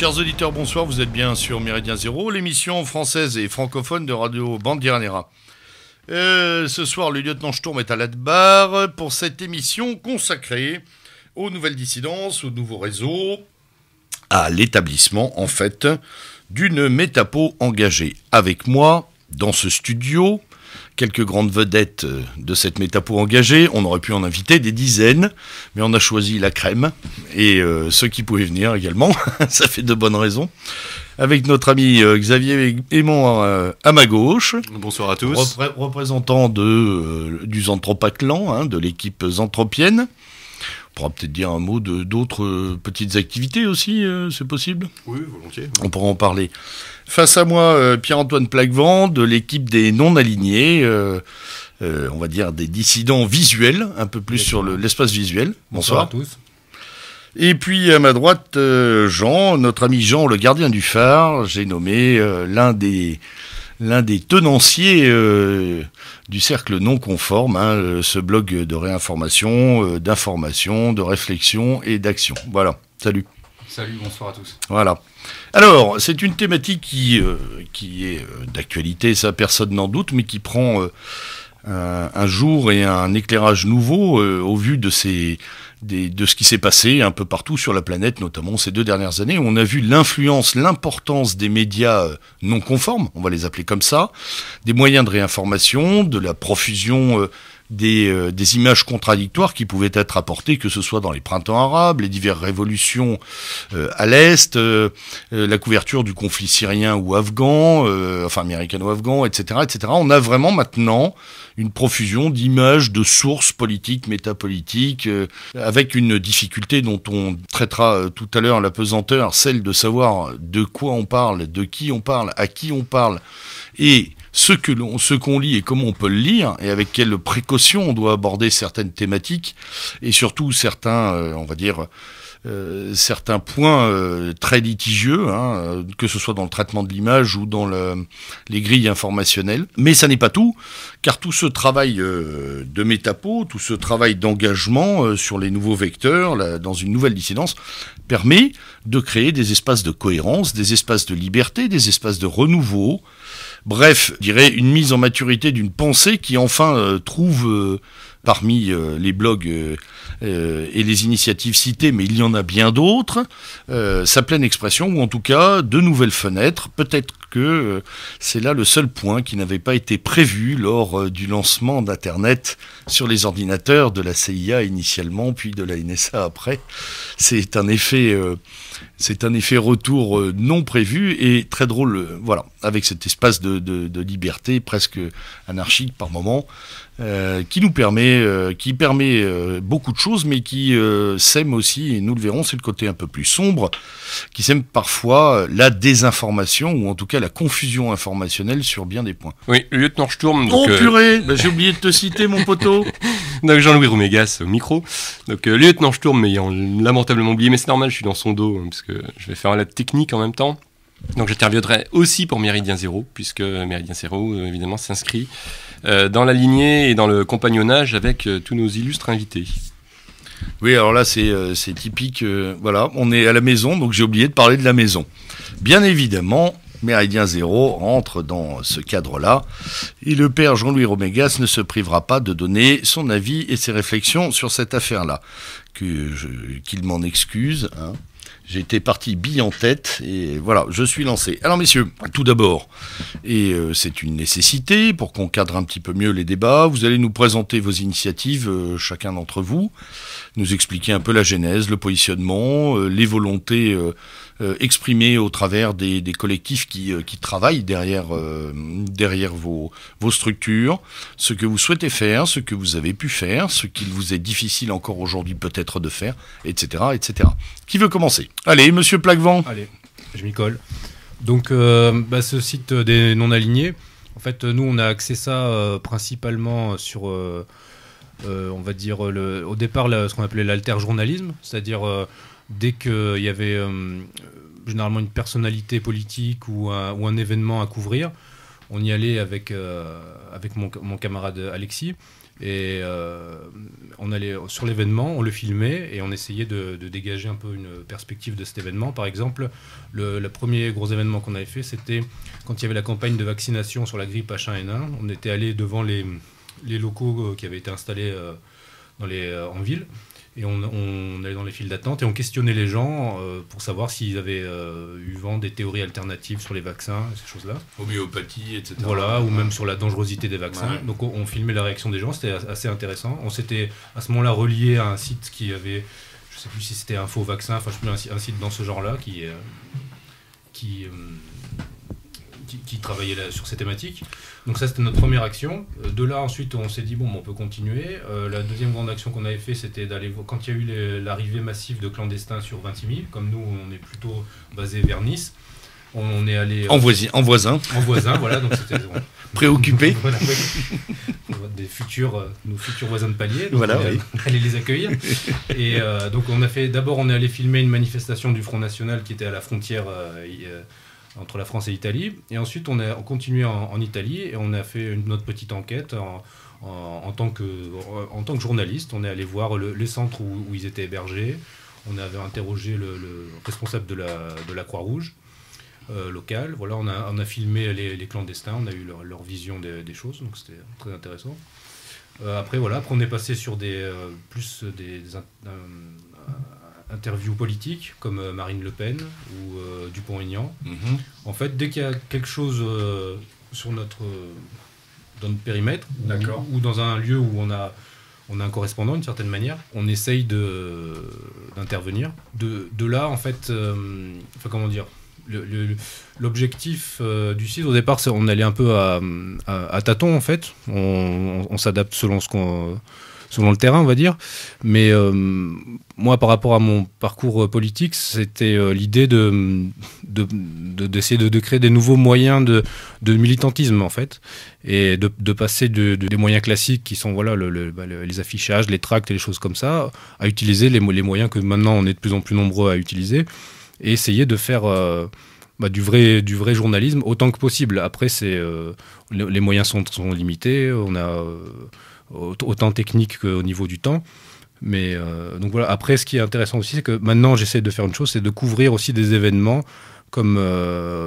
Chers auditeurs, bonsoir, vous êtes bien sur Méridien Zéro, l'émission française et francophone de Radio Bandiera. Ce soir, le lieutenant Sturm est à la barre pour cette émission consacrée aux nouvelles dissidences, aux nouveaux réseaux, à l'établissement, en fait, d'une métapo engagée. Avec moi, dans ce studio, quelques grandes vedettes de cette métapo engagée. On aurait pu en inviter des dizaines, mais on a choisi la crème et ceux qui pouvaient venir également. Ça fait de bonnes raisons. Avec notre ami Xavier Aimant à ma gauche. Bonsoir à tous. Représentant du Zantropatlan, de l'équipe zantropienne. On pourra peut-être dire un mot d'autres petites activités aussi, c'est possible ? Oui, volontiers. On pourra en parler. Face à moi, Pierre-Antoine Plaquevent, de l'équipe des non-alignés, on va dire des dissidents visuels, un peu plus sur l'espace visuel. Bonsoir à tous. Et puis à ma droite, Jean, notre ami Jean, le gardien du phare. J'ai nommé l'un des tenanciers du cercle non conforme, ce blog de réinformation, d'information, de réflexion et d'action. Voilà, salut. Salut, bonsoir à tous. Voilà. Alors, c'est une thématique qui est d'actualité, ça personne n'en doute, mais qui prend un jour et un éclairage nouveau au vu de ce qui s'est passé un peu partout sur la planète, notamment ces 2 dernières années, où on a vu l'influence, l'importance des médias non conformes, on va les appeler comme ça, des moyens de réinformation, de la profusion des images contradictoires qui pouvaient être apportées, que ce soit dans les printemps arabes, les diverses révolutions à l'Est, la couverture du conflit syrien ou afghan, américano-afghan, etc., etc. On a vraiment maintenant une profusion d'images, de sources politiques, métapolitiques, avec une difficulté dont on traitera tout à l'heure, la pesanteur, celle de savoir de quoi on parle, de qui on parle, à qui on parle, et ce qu'on lit et comment on peut le lire, et avec quelle précaution on doit aborder certaines thématiques, et surtout certains, certains points très litigieux, que ce soit dans le traitement de l'image ou dans les grilles informationnelles. Mais ça n'est pas tout, car tout ce travail de métapo, tout ce travail d'engagement sur les nouveaux vecteurs, dans une nouvelle dissidence, permet de créer des espaces de cohérence, des espaces de liberté, des espaces de renouveau. Bref, je dirais une mise en maturité d'une pensée qui enfin trouve parmi les blogs et les initiatives citées, mais il y en a bien d'autres, sa pleine expression, ou en tout cas de nouvelles fenêtres. Peut-être que c'est là le seul point qui n'avait pas été prévu lors du lancement d'Internet sur les ordinateurs de la CIA initialement, puis de la NSA après. C'est un effet retour non prévu et très drôle, voilà, avec cet espace de liberté presque anarchique par moment, qui permet beaucoup de choses, mais qui sème aussi, et nous le verrons, c'est le côté un peu plus sombre, qui sème parfois la désinformation, ou en tout cas la confusion informationnelle sur bien des points. Oui, le lieutenant Sturm... Oh purée, j'ai oublié de te citer, mon poteau. Donc Jean-Louis Roumégas au micro. Donc le lieutenant Sturm ayant lamentablement oublié, mais c'est normal, je suis dans son dos, parce que je vais faire la technique en même temps. Donc j'interviendrai aussi pour Méridien Zéro, puisque Méridien Zéro, évidemment, s'inscrit dans la lignée et dans le compagnonnage avec tous nos illustres invités. Oui, alors là, c'est typique. Voilà, on est à la maison, donc j'ai oublié de parler de la maison. Bien évidemment, Méridien Zéro rentre dans ce cadre-là, et le père Jean-Louis Roumégas ne se privera pas de donner son avis et ses réflexions sur cette affaire-là. Qu'il m'en excuse, J'ai été parti bille en tête, et voilà, je suis lancé. Alors messieurs, tout d'abord, et c'est une nécessité pour qu'on cadre un petit peu mieux les débats, vous allez nous présenter vos initiatives, chacun d'entre vous, nous expliquer un peu la genèse, le positionnement, les volontés exprimées au travers des collectifs qui travaillent derrière vos structures, ce que vous souhaitez faire, ce que vous avez pu faire, ce qu'il vous est difficile encore aujourd'hui peut-être de faire, etc., etc. Qui veut commencer ? Allez, monsieur Plaquevent. Allez, je m'y colle. Donc, ce site des non-alignés, en fait, nous, on a axé ça principalement sur, on va dire, au départ, ce qu'on appelait l'alter-journalisme, c'est-à-dire dès qu'il y avait généralement une personnalité politique ou un événement à couvrir, on y allait avec mon camarade Alexis. Et on allait sur l'événement, on le filmait et on essayait de dégager un peu une perspective de cet événement. Par exemple, le premier gros événement qu'on avait fait, c'était quand il y avait la campagne de vaccination sur la grippe H1N1. On était allé devant les locaux qui avaient été installés en ville. Et on allait dans les files d'attente et on questionnait les gens pour savoir s'ils avaient eu vent des théories alternatives sur les vaccins, ces choses-là. Homéopathie, etc. Voilà, ou même sur la dangerosité des vaccins. Ouais. Donc on filmait la réaction des gens, c'était assez intéressant. On s'était à ce moment-là relié à un site qui avait, je sais plus si c'était Info Vaccin, enfin je sais plus, un site dans ce genre-là qui travaillait sur ces thématiques. Donc ça c'était notre première action. De là ensuite on s'est dit bon on peut continuer. La deuxième grande action qu'on avait fait c'était d'aller voir quand il y a eu l'arrivée massive de clandestins sur Vintimille. Comme nous on est plutôt basé vers Nice. On est allé En voisin. Voilà, donc c'était Préoccupé. voilà, oui. Nos futurs voisins de palier. Donc Voilà, on est oui. allé les accueillir. Et donc d'abord on est allé filmer une manifestation du Front National qui était à la frontière entre la France et l'Italie. Et ensuite on continué en Italie et on a fait notre petite enquête en tant que journaliste. On est allé voir les centres où ils étaient hébergés. On avait interrogé le responsable de la Croix-Rouge. Local. Voilà, on a filmé les clandestins, on a eu leur vision des choses, donc c'était très intéressant. Après on est passé sur plus des interviews politiques comme Marine Le Pen ou Dupont-Aignan. Mhm. En fait, dès qu'il y a quelque chose dans notre périmètre ou dans un lieu où on a un correspondant d'une certaine manière, on essaye d'intervenir. De là, en fait, comment dire, l'objectif du site au départ, on allait un peu à tâtons en fait. On s'adapte selon le terrain, on va dire. Mais moi, par rapport à mon parcours politique, c'était l'idée d'essayer de créer des nouveaux moyens de militantisme en fait, et de passer des moyens classiques qui sont les affichages, les tracts et les choses comme ça, à utiliser les moyens que maintenant on est de plus en plus nombreux à utiliser. Et essayer de faire du vrai journalisme autant que possible. Après, les moyens sont limités, on a autant technique qu'au niveau du temps. Mais donc voilà. Après, ce qui est intéressant aussi, c'est que maintenant, j'essaie de faire une chose, c'est de couvrir aussi des événements comme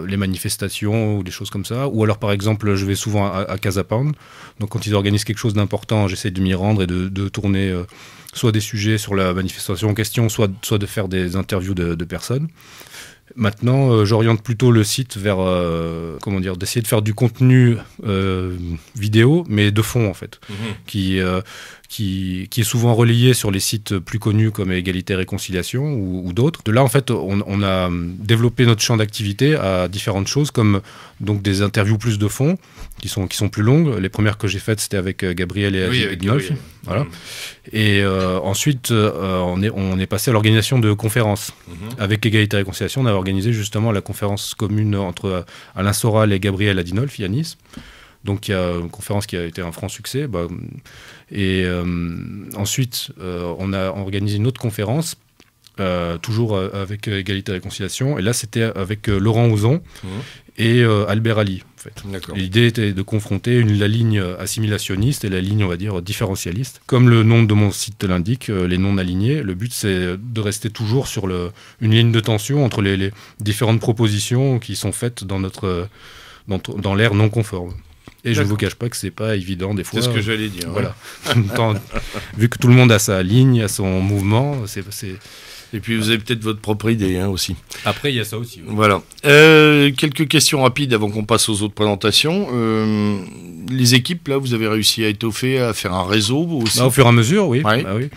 les manifestations ou des choses comme ça. Ou alors, par exemple, je vais souvent à Casa Pound. Donc, quand ils organisent quelque chose d'important, j'essaie de m'y rendre et de tourner soit des sujets sur la manifestation en question, soit de faire des interviews de personnes. Maintenant, j'oriente plutôt le site vers, d'essayer de faire du contenu vidéo, mais de fond en fait, qui est souvent relayé sur les sites plus connus comme Égalité et Réconciliation ou d'autres. De là, en fait, on a développé notre champ d'activité à différentes choses, comme donc des interviews plus de fond, qui sont plus longues. Les premières que j'ai faites, c'était avec Gabriel et Adinolfi. Voilà. Et ensuite, on est passé à l'organisation de conférences. Avec Égalité et Réconciliation, on a organisé justement la conférence commune entre Alain Soral et Gabriel Adinolfi à Nice. Donc il y a une conférence qui a été un franc succès. Ensuite, on a organisé une autre conférence, toujours avec Égalité et Réconciliation. Et là, c'était avec Laurent Ouzon et Albert Ali. En fait. L'idée était de confronter la ligne assimilationniste et la ligne, on va dire, différentialiste. Comme le nom de mon site l'indique, les non-alignés, le but c'est de rester toujours sur une ligne de tension entre les différentes propositions qui sont faites dans l'ère non conforme. Et je ne vous cache pas que c'est pas évident des fois. C'est ce que j'allais dire. Voilà. Vu que tout le monde a sa ligne, a son mouvement, c'est... Et puis vous avez peut-être votre propre idée aussi. Après, il y a ça aussi. Oui. Voilà. Quelques questions rapides avant qu'on passe aux autres présentations. Les équipes, là, vous avez réussi à étoffer, à faire un réseau aussi au fur et à mesure, oui. Ouais. Oui.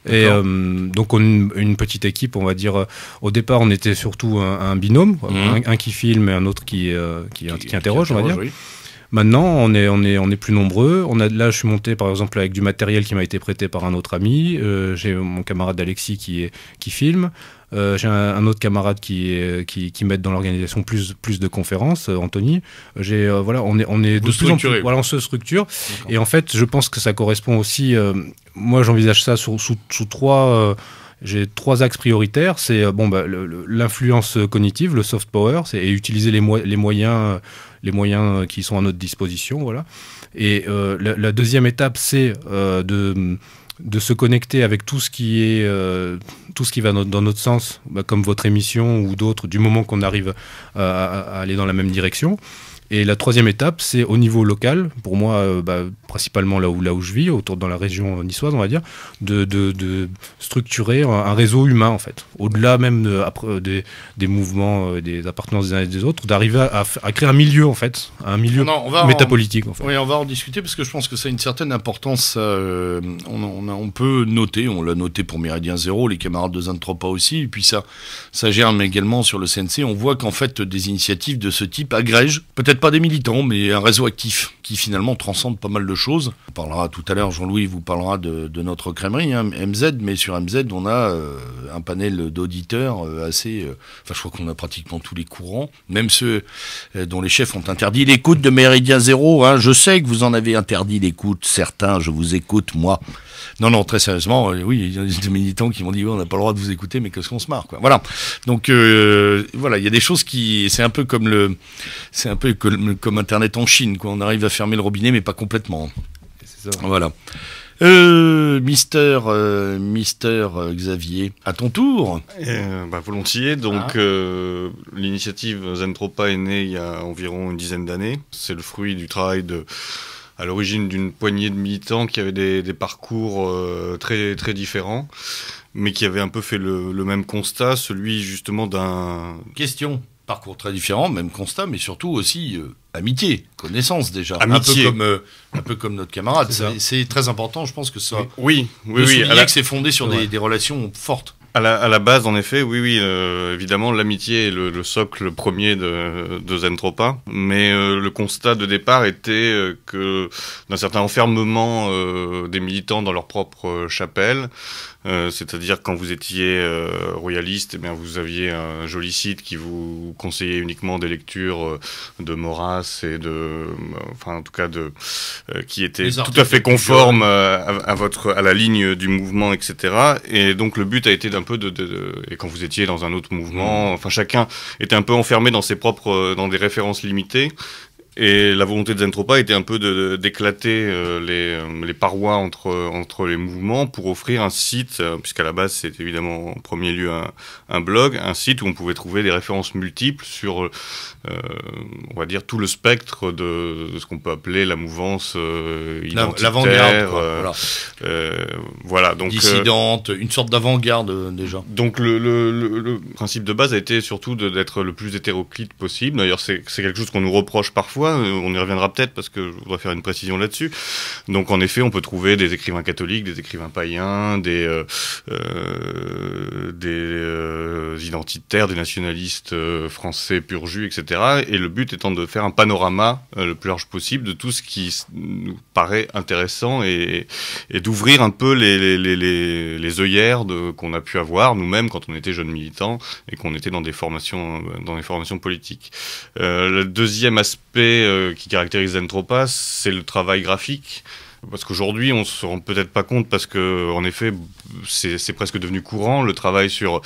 Et donc une petite équipe, on va dire. Au départ, on était surtout un binôme, un qui filme et un autre qui interroge, on va dire. Oui. Maintenant, on est plus nombreux. Là, je suis monté, par exemple, avec du matériel qui m'a été prêté par un autre ami. J'ai mon camarade Alexis qui filme. J'ai un autre camarade qui m'aide dans l'organisation plus de conférences, Anthony. On est de plus en plus. Voilà, on se structure. D'accord. Et en fait, je pense que ça correspond aussi. Moi, j'envisage ça sous trois. J'ai trois axes prioritaires. C'est l'influence cognitive, le soft power, et utiliser les moyens les moyens qui sont à notre disposition, voilà. Et la deuxième étape, c'est de se connecter avec tout ce qui va dans notre sens, comme votre émission ou d'autres, du moment qu'on arrive à aller dans la même direction. Et la troisième étape, c'est au niveau local, pour moi, principalement là où je vis, dans la région niçoise, on va dire, de structurer un réseau humain, en fait. Au-delà même des mouvements, des appartenances des uns et des autres, d'arriver à créer un milieu, en fait, un milieu métapolitique, en fait. Oui, on va en discuter, parce que je pense que ça a une certaine importance. On peut noter, on l'a noté pour Méridien Zéro, les camarades de Zentropa aussi, et puis ça germe également sur le CNC. On voit qu'en fait, des initiatives de ce type agrègent, peut-être pas des militants, mais un réseau actif qui finalement transcende pas mal de choses. On parlera tout à l'heure, Jean-Louis vous parlera de notre crèmerie, MZ, mais sur MZ, on a un panel d'auditeurs assez... je crois qu'on a pratiquement tous les courants, même ceux dont les chefs ont interdit l'écoute de Méridien Zéro. Je sais que vous en avez interdit l'écoute, certains, je vous écoute, moi. Non, très sérieusement, oui, il y a des militants qui m'ont dit on n'a pas le droit de vous écouter, mais qu'est-ce qu'on se marre, quoi. Voilà. Donc voilà, il y a des choses c'est un peu comme comme Internet en Chine, quoi. On arrive à fermer le robinet, mais pas complètement. C'est ça. Voilà. Mister Xavier, à ton tour. Volontiers. Donc, l'initiative Zentropa est née il y a environ une dizaine d'années. C'est le fruit du travail à l'origine d'une poignée de militants qui avaient des parcours très, très différents, mais qui avaient un peu fait le même constat, celui justement d'un... Question, parcours très différent, même constat, mais surtout aussi amitié, connaissance déjà. Amitié. Un peu comme notre camarade. C'est très important, je pense que ça... Oui. Que c'est fondé sur des relations fortes. À la base, en effet, oui, évidemment, l'amitié est le socle premier de Zentropa, mais le constat de départ était que d'un certain enfermement des militants dans leur propre chapelle, c'est-à-dire quand vous étiez royaliste, eh bien, vous aviez un joli site qui vous conseillait uniquement des lectures de Maurras et en tout cas qui étaient tout à fait conformes à la ligne du mouvement, etc. Et donc le but a été d'un peu et quand vous étiez dans un autre mouvement, chacun était un peu enfermé dans des références limitées. Et la volonté de Zentropa était un peu d'éclater les parois entre les mouvements pour offrir un site, puisqu'à la base c'est évidemment en premier lieu un blog, un site où on pouvait trouver des références multiples sur, on va dire, tout le spectre de ce qu'on peut appeler la mouvance identitaire, l'avant-garde, voilà, donc dissidente, une sorte d'avant-garde déjà. Donc le principe de base a été surtout d'être le plus hétéroclite possible. D'ailleurs c'est quelque chose qu'on nous reproche parfois. On y reviendra peut-être parce que je voudrais faire une précision là-dessus. Donc en effet, on peut trouver des écrivains catholiques, des écrivains païens, des identitaires, des nationalistes français pur jus, etc. Et le but étant de faire un panorama le plus large possible de tout ce qui nous paraît intéressant et d'ouvrir un peu les œillères qu'on a pu avoir nous-mêmes quand on était jeunes militants et qu'on était dans des formations politiques. Le deuxième aspect qui caractérise Zentropa, c'est le travail graphique. Parce qu'aujourd'hui, on se rend peut-être pas compte parce que, en effet, c'est presque devenu courant, le travail sur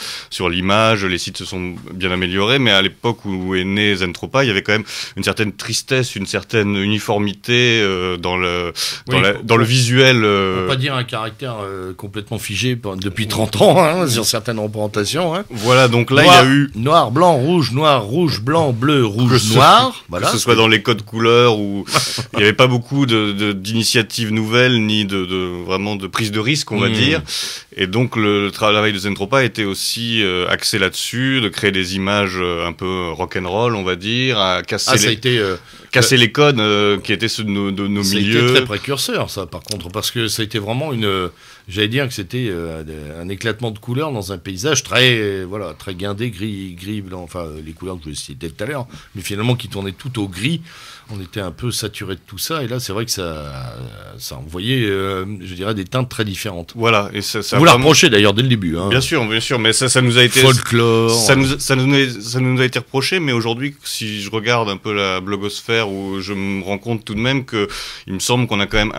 l'image, les sites se sont bien améliorés, mais à l'époque où est né Zentropa, il y avait quand même une certaine tristesse, une certaine uniformité dans le visuel. On peut pas dire un caractère complètement figé depuis 30 ans, sur certaines représentations. Voilà, donc là, il y a eu... Noir, blanc, rouge, blanc, bleu, rouge, noir. Voilà. Que ce soit dans les codes couleurs, où il n'y avait pas beaucoup d'initiatives nouvelles ni vraiment de prise de risque, on va dire. Et donc le travail de Zentropa était aussi axé là-dessus, de créer des images un peu rock'n'roll, on va dire, à casser les codes qui étaient ceux de nos milieux. C'était très précurseur, ça, par contre, parce que ça a été vraiment j'allais dire que c'était un éclatement de couleurs dans un paysage très guindé, gris, blanc, les couleurs que je citais tout à l'heure, mais finalement qui tournaient tout au gris. On était un peu saturé de tout ça, et là, c'est vrai que ça envoyait, je dirais, des teintes très différentes. Voilà, et ça vous la reprochez d'ailleurs dès le début. Bien sûr, mais ça nous a été... Folklore... Ça nous a été reproché, mais aujourd'hui, si je regarde un peu la blogosphère, où je me rends compte tout de même qu'il me semble qu'on a quand même,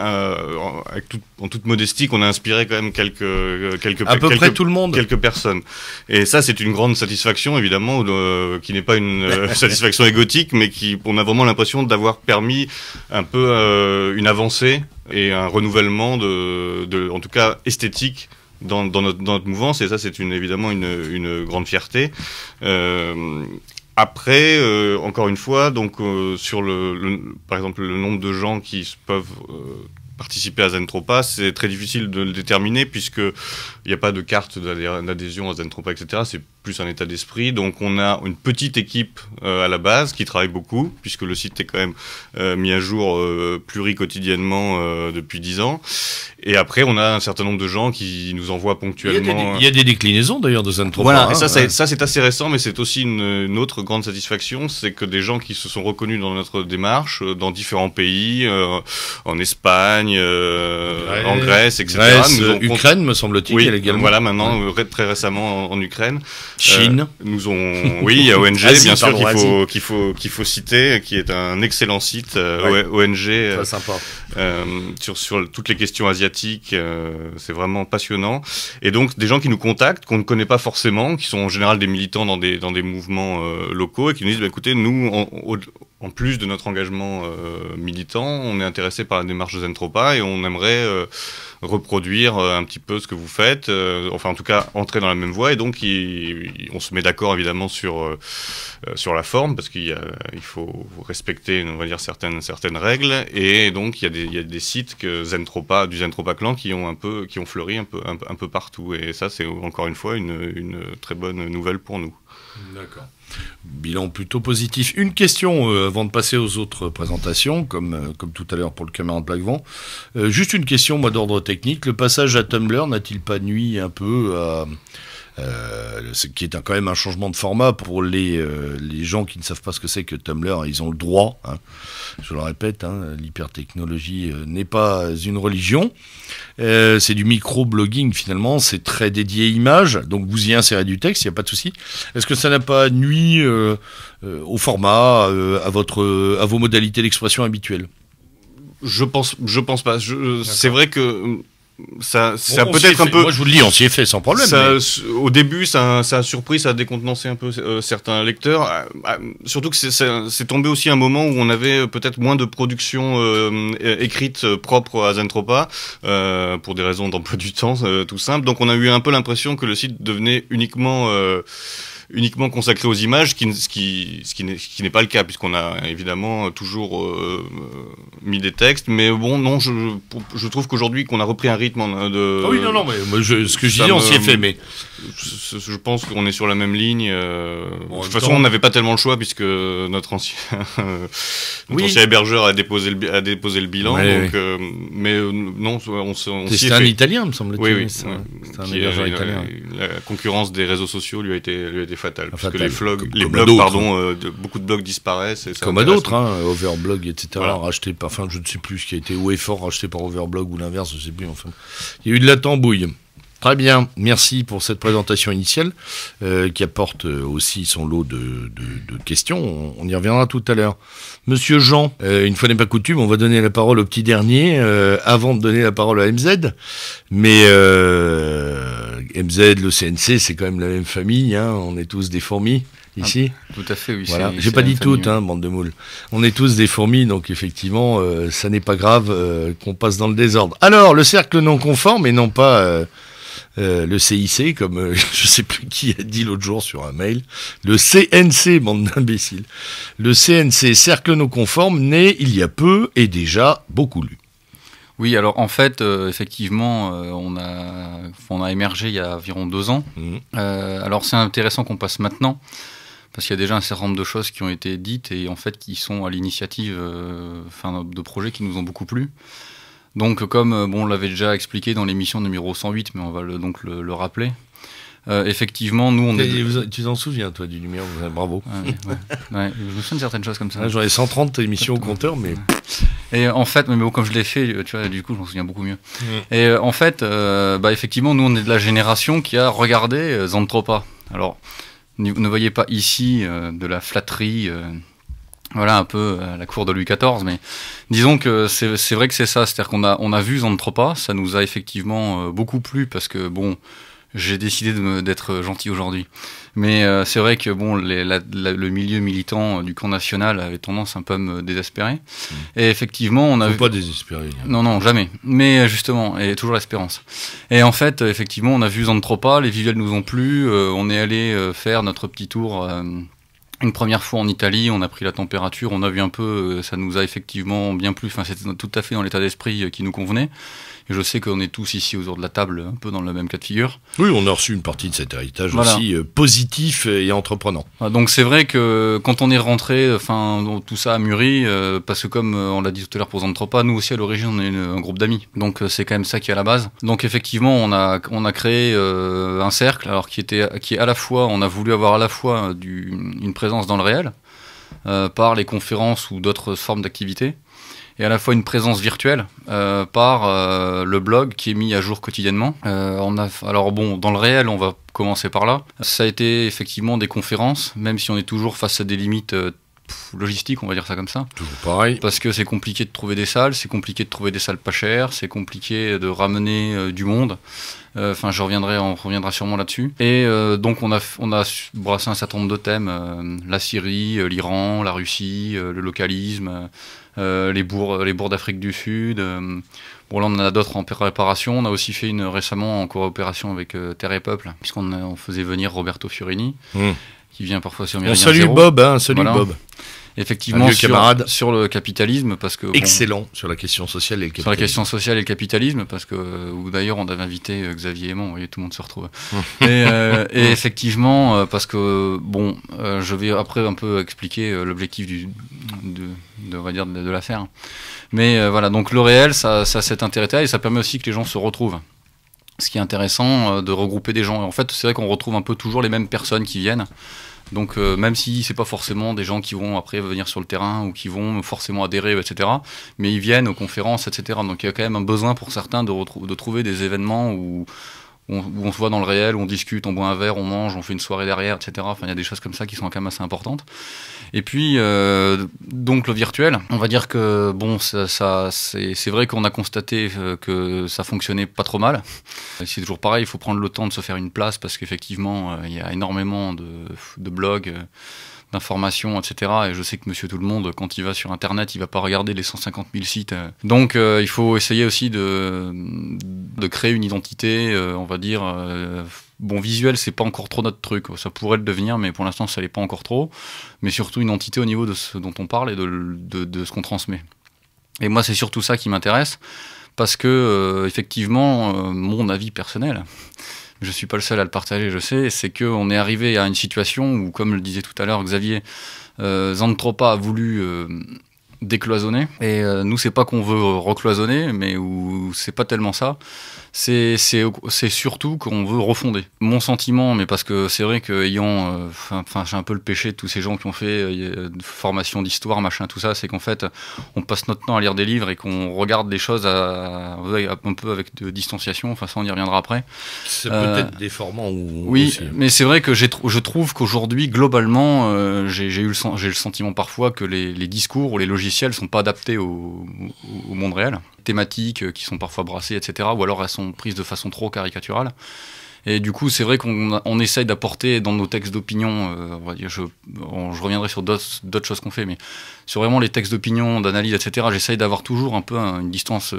en toute modestie, qu'on a inspiré virer quand même quelques À peu près tout le monde. quelques personnes. Et ça, c'est une grande satisfaction, évidemment, qui n'est pas une satisfaction égotique, mais on a vraiment l'impression d'avoir permis un peu une avancée et un renouvellement en tout cas esthétique dans notre mouvance. Et ça, c'est évidemment une grande fierté. Après, encore une fois, donc sur par exemple le nombre de gens qui peuvent participer à Zentropa, c'est très difficile de le déterminer puisque il n'y a pas de carte d'adhésion à Zentropa, etc. C'est plus un état d'esprit. Donc on a une petite équipe à la base qui travaille beaucoup puisque le site est quand même mis à jour pluriquotidiennement depuis 10 ans. Et après, on a un certain nombre de gens qui nous envoient ponctuellement. Il y a des déclinaisons d'ailleurs de Zentropa. Voilà, et ça c'est assez récent, mais c'est aussi une autre grande satisfaction, c'est que des gens qui se sont reconnus dans notre démarche, dans différents pays, en Espagne, en Grèce, etc. Ukraine, me semble-t-il, oui, également. Voilà, maintenant, très récemment en Ukraine. Chine. Oui, il y a ONG, Asie, bien sûr, pardon, qu'il faut citer, qui est un excellent site, ONG. Très sympa. Sur toutes les questions asiatiques, c'est vraiment passionnant. Et donc des gens qui nous contactent, qu'on ne connaît pas forcément, qui sont en général des militants dans des mouvements locaux et qui nous disent écoutez, nous, en plus de notre engagement militant, on est intéressé par la démarche de Zentropa et on aimerait reproduire un petit peu ce que vous faites, enfin en tout cas entrer dans la même voie. Et donc on se met d'accord évidemment sur la forme parce qu'il faut respecter, on va dire, certaines règles. Et donc il y a des sites du Zentropa Clan qui ont fleuri un peu partout. Et ça, c'est encore une fois une très bonne nouvelle pour nous. D'accord. Bilan plutôt positif. Une question avant de passer aux autres présentations, comme tout à l'heure pour le caméra de Plaquevent. Juste une question, moi, d'ordre technique. Le passage à Tumblr n'a-t-il pas nui un peu à... qui est quand même un changement de format pour les gens qui ne savent pas ce que c'est que Tumblr. Ils ont le droit, hein, je le répète, hein, l'hypertechnologie n'est pas une religion, c'est du micro-blogging finalement, c'est très dédié images, donc vous y insérez du texte, il n'y a pas de souci. Est-ce que ça n'a pas nui au format, à vos modalités d'expression habituelles? Je pense pas. C'est vrai que ça a On peut-être un peu. Moi, je vous le dis, on s'y est fait sans problème. Au début, ça a surpris, ça a décontenancé un peu certains lecteurs. Surtout que c'est tombé aussi un moment où on avait peut-être moins de production écrite propre à Zentropa, pour des raisons d'emploi du temps tout simple. Donc on a eu un peu l'impression que le site devenait uniquement consacré aux images, ce qui n'est pas le cas, puisqu'on a évidemment toujours mis des textes. Mais bon, non, je trouve qu'aujourd'hui, qu'on a repris un rythme de... Ah oui, non, mais moi, ce que je disais, on s'y est fait, mais... Je pense qu'on est sur la même ligne. De toute façon, on n'avait pas tellement le choix, puisque notre ancien hébergeur a déposé le bilan. Ouais, donc, mais non, on s'y est fait. C'était un Italien, me semble-t-il. Oui. C'était un hébergeur italien. La concurrence des réseaux sociaux lui a été fatale. Parce que Comme beaucoup de blogs disparaissent. Comme à d'autres, hein, Overblog, etc. Voilà. Racheté par, enfin, je ne sais plus ce qui a été, ou Effort racheté par Overblog ou l'inverse, je ne sais plus. Enfin, il y a eu de la tambouille. Très bien, merci pour cette présentation initiale qui apporte aussi son lot de questions. On y reviendra tout à l'heure. Monsieur Jean, une fois n'est pas coutume, on va donner la parole au petit dernier avant de donner la parole à MZ. Mais MZ, le CNC, c'est quand même la même famille, hein, on est tous des fourmis. Ici. Tout à fait, oui. Voilà. J'ai pas dit toutes, hein, bande de moules. On est tous des fourmis, donc effectivement, ça n'est pas grave qu'on passe dans le désordre. Alors, le cercle non conforme, et non pas le CIC, comme je sais plus qui a dit l'autre jour sur un mail. Le CNC, bande d'imbéciles. Le CNC, cercle non conforme, né il y a peu et déjà beaucoup lu. Oui, alors en fait, effectivement, on a émergé il y a environ 2 ans. Alors c'est intéressant qu'on passe maintenant, parce qu'il y a déjà un certain nombre de choses qui ont été dites et en fait qui sont à l'initiative de projets qui nous ont beaucoup plu. Donc comme on l'avait déjà expliqué dans l'émission numéro 108, mais on va le rappeler. Effectivement, nous on est... Tu t'en souviens, toi, du numéro? Bravo. Ouais, je me souviens de certaines choses comme ça. J'en ai 130 émissions au compteur, mais... Et en fait, mais bon, comme je l'ai fait, tu vois, du coup, je m'en souviens beaucoup mieux. Et en fait, effectivement, nous, on est de la génération qui a regardé Zentropa. Alors, ne voyez pas ici de la flatterie Voilà, un peu à la cour de Louis XIV, mais disons que c'est vrai que c'est ça, c'est-à-dire qu'on a vu Zandtropa, ça nous a effectivement beaucoup plu, parce que bon, j'ai décidé d'être gentil aujourd'hui. Mais c'est vrai que bon, le milieu militant du camp national avait tendance un peu à me désespérer. Et effectivement, on a Faut pas désespérer. Non, jamais. Mais justement, et toujours l'espérance. Et en fait, effectivement, on a vu Zandtropa, les visuels nous ont plu, on est allé faire notre petit tour une première fois en Italie, on a pris la température, on a vu un peu, ça nous a effectivement bien plu, enfin, c'était tout à fait dans l'état d'esprit qui nous convenait. Et je sais qu'on est tous ici autour de la table un peu dans le même cas de figure. Oui, on a reçu une partie de cet héritage aussi positif et entreprenant. Donc c'est vrai que quand on est rentré, enfin tout ça a mûri, parce que comme on l'a dit tout à l'heure pour Zandtropa, nous aussi à l'origine on est un groupe d'amis. Donc c'est quand même ça qui est à la base. Donc effectivement on a créé un cercle, alors qui est à la fois, on a voulu avoir à la fois une présence dans le réel, par les conférences ou d'autres formes d'activités, et à la fois une présence virtuelle par le blog qui est mis à jour quotidiennement. Alors bon, dans le réel, on va commencer par là. Ça a été effectivement des conférences, même si on est toujours face à des limites logistiques, on va dire ça comme ça. Toujours pareil. Parce que c'est compliqué de trouver des salles, c'est compliqué de trouver des salles pas chères, c'est compliqué de ramener du monde. Enfin, on reviendra sûrement là-dessus. Et donc on a brassé un certain nombre de thèmes, la Syrie, l'Iran, la Russie, le localisme, les bourgs d'Afrique du Sud. Bon, là on en a d'autres en préparation. On a aussi fait une récemment en coopération avec Terre et Peuple, puisqu'on faisait venir Roberto Fiorini, qui vient parfois sur Méridien Zéro. Salut Bob, salut voilà. Bob. Effectivement, sur le capitalisme, parce que excellent sur la question sociale et le capitalisme. Sur la question sociale et le capitalisme, parce que ou d'ailleurs on avait invité Xavier Aimant, vous voyez, tout le monde se retrouve. et effectivement, parce que bon, je vais après un peu expliquer l'objectif on va dire de l'affaire. Mais voilà, donc le réel, ça cet intérêt-là, et ça permet aussi que les gens se retrouvent. Ce qui est intéressant, de regrouper des gens. En fait, c'est vrai qu'on retrouve un peu toujours les mêmes personnes qui viennent. Donc même si c'est pas forcément des gens qui vont après venir sur le terrain ou qui vont forcément adhérer, etc. Mais ils viennent aux conférences, etc. Donc il y a quand même un besoin pour certains de trouver des événements où on se voit dans le réel, où on discute, on boit un verre, on mange, on fait une soirée derrière, etc. Enfin il y a des choses comme ça qui sont quand même assez importantes. Et puis donc le virtuel, on va dire que bon c'est vrai qu'on a constaté que ça fonctionnait pas trop mal. C'est toujours pareil, il faut prendre le temps de se faire une place parce qu'effectivement il y a énormément de blogs, d'informations, etc. Et je sais que Monsieur Tout-le-Monde, quand il va sur Internet, il va pas regarder les 150 000 sites. Donc il faut essayer aussi de créer une identité, on va dire. Bon, visuel, c'est pas encore trop notre truc. Ça pourrait le devenir, mais pour l'instant, ça l'est pas encore trop. Mais surtout une identité au niveau de ce dont on parle et de ce qu'on transmet. Et moi, c'est surtout ça qui m'intéresse, parce que effectivement, mon avis personnel, je suis pas le seul à le partager, je sais, c'est qu'on est arrivé à une situation où, comme le disait tout à l'heure Xavier, Zandtropa a voulu décloisonner. Et nous, c'est pas qu'on veut recloisonner, mais où c'est pas tellement ça. C'est surtout qu'on veut refonder. Mon sentiment, mais parce que c'est vrai que ayant, j'ai un peu le péché de tous ces gens qui ont fait formation d'histoire, machin, tout ça, c'est qu'en fait, on passe notre temps à lire des livres et qu'on regarde des choses un peu avec de distanciation. Enfin, ça, on y reviendra après. C'est peut-être déformant ou oui, aussi. Mais c'est vrai que je trouve qu'aujourd'hui, globalement, j'ai le sentiment parfois que les discours ou les logiciels sont pas adaptés au monde réel. Thématiques qui sont parfois brassées, etc. Ou alors elles sont prises de façon trop caricaturale. Et du coup, c'est vrai qu'on essaye d'apporter dans nos textes d'opinion, on va dire, je reviendrai sur d'autres choses qu'on fait, mais sur vraiment les textes d'opinion, d'analyse, etc., j'essaye d'avoir toujours un peu une distance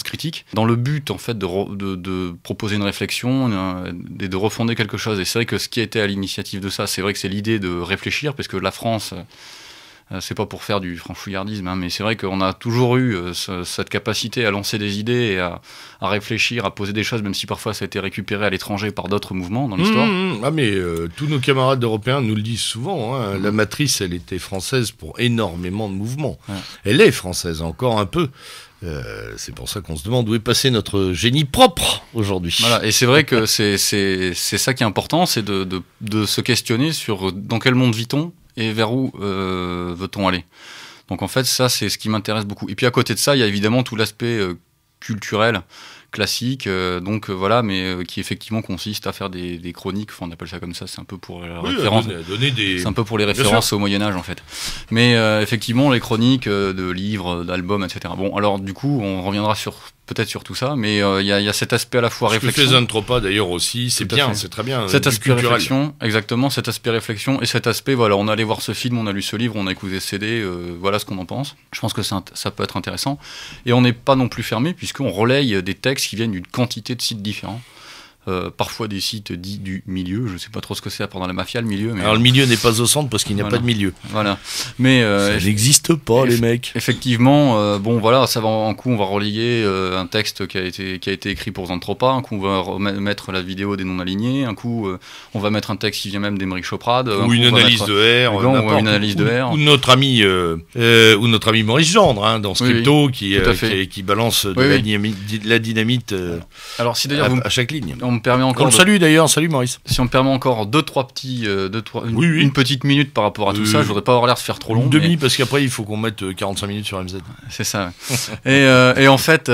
critique, dans le but, en fait, de proposer une réflexion et de refonder quelque chose. Et c'est vrai que ce qui a été à l'initiative de ça, c'est vrai que c'est l'idée de réfléchir, parce que la France... c'est pas pour faire du franchouillardisme, hein, mais c'est vrai qu'on a toujours eu cette capacité à lancer des idées et à réfléchir, à poser des choses, même si parfois ça a été récupéré à l'étranger par d'autres mouvements dans l'histoire. Ah mais tous nos camarades européens nous le disent souvent, hein, la matrice, elle était française pour énormément de mouvements. Ouais. Elle est française encore un peu. C'est pour ça qu'on se demande où est passé notre génie propre aujourd'hui. Voilà, et c'est vrai que c'est ça qui est important, c'est de se questionner sur dans quel monde vit-on et vers où veut-on aller. Donc en fait, ça, c'est ce qui m'intéresse beaucoup. Et puis à côté de ça, il y a évidemment tout l'aspect culturel classique, voilà, mais qui effectivement consiste à faire des chroniques, enfin, on appelle ça comme ça, c'est un peu pour référence. C'est un peu pour les références au Moyen-Âge en fait. Mais effectivement, les chroniques de livres, d'albums, etc. Bon, alors du coup, on reviendra peut-être sur tout ça, mais il y a cet aspect à la fois réflexion. Ce que fait Zentropa d'ailleurs aussi, c'est bien, c'est très bien. Cet aspect réflexion, exactement, cet aspect réflexion et cet aspect, voilà, on allait voir ce film, on a lu ce livre, on a écouté ce CD, voilà ce qu'on en pense. Je pense que ça peut être intéressant. Et on n'est pas non plus fermé, puisqu'on relaye des textes qui viennent d'une quantité de sites différents. Parfois des sites dits du milieu, je ne sais pas trop ce que c'est pendant la mafia, le milieu. Mais alors le milieu n'est pas au centre parce qu'il n'y a pas de milieu. Voilà. Mais ça n'existe pas, les mecs. Effectivement, voilà, ça va un coup on va relayer un texte qui a été écrit pour Zentropa, un coup on va mettre la vidéo des non-alignés, un coup on va mettre un texte qui vient même d'Émeric Choprade, ou une analyse de R, une analyse de R, ou notre ami Maurice Gendre, hein, dans Scripto, qui balance la dynamite. Alors si d'ailleurs à chaque ligne. On me permet encore. On le salue d'ailleurs, salut Maurice. Si on me permet encore une petite minute par rapport à tout ça, je voudrais pas avoir l'air de faire trop long. Parce qu'après il faut qu'on mette 45 minutes sur MZ. C'est ça. et en fait,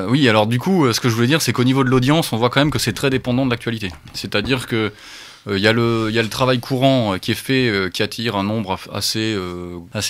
oui, alors du coup, ce que je voulais dire, c'est qu'au niveau de l'audience, on voit quand même que c'est très dépendant de l'actualité. C'est-à-dire que il y a le travail courant qui est fait, qui attire un nombre assez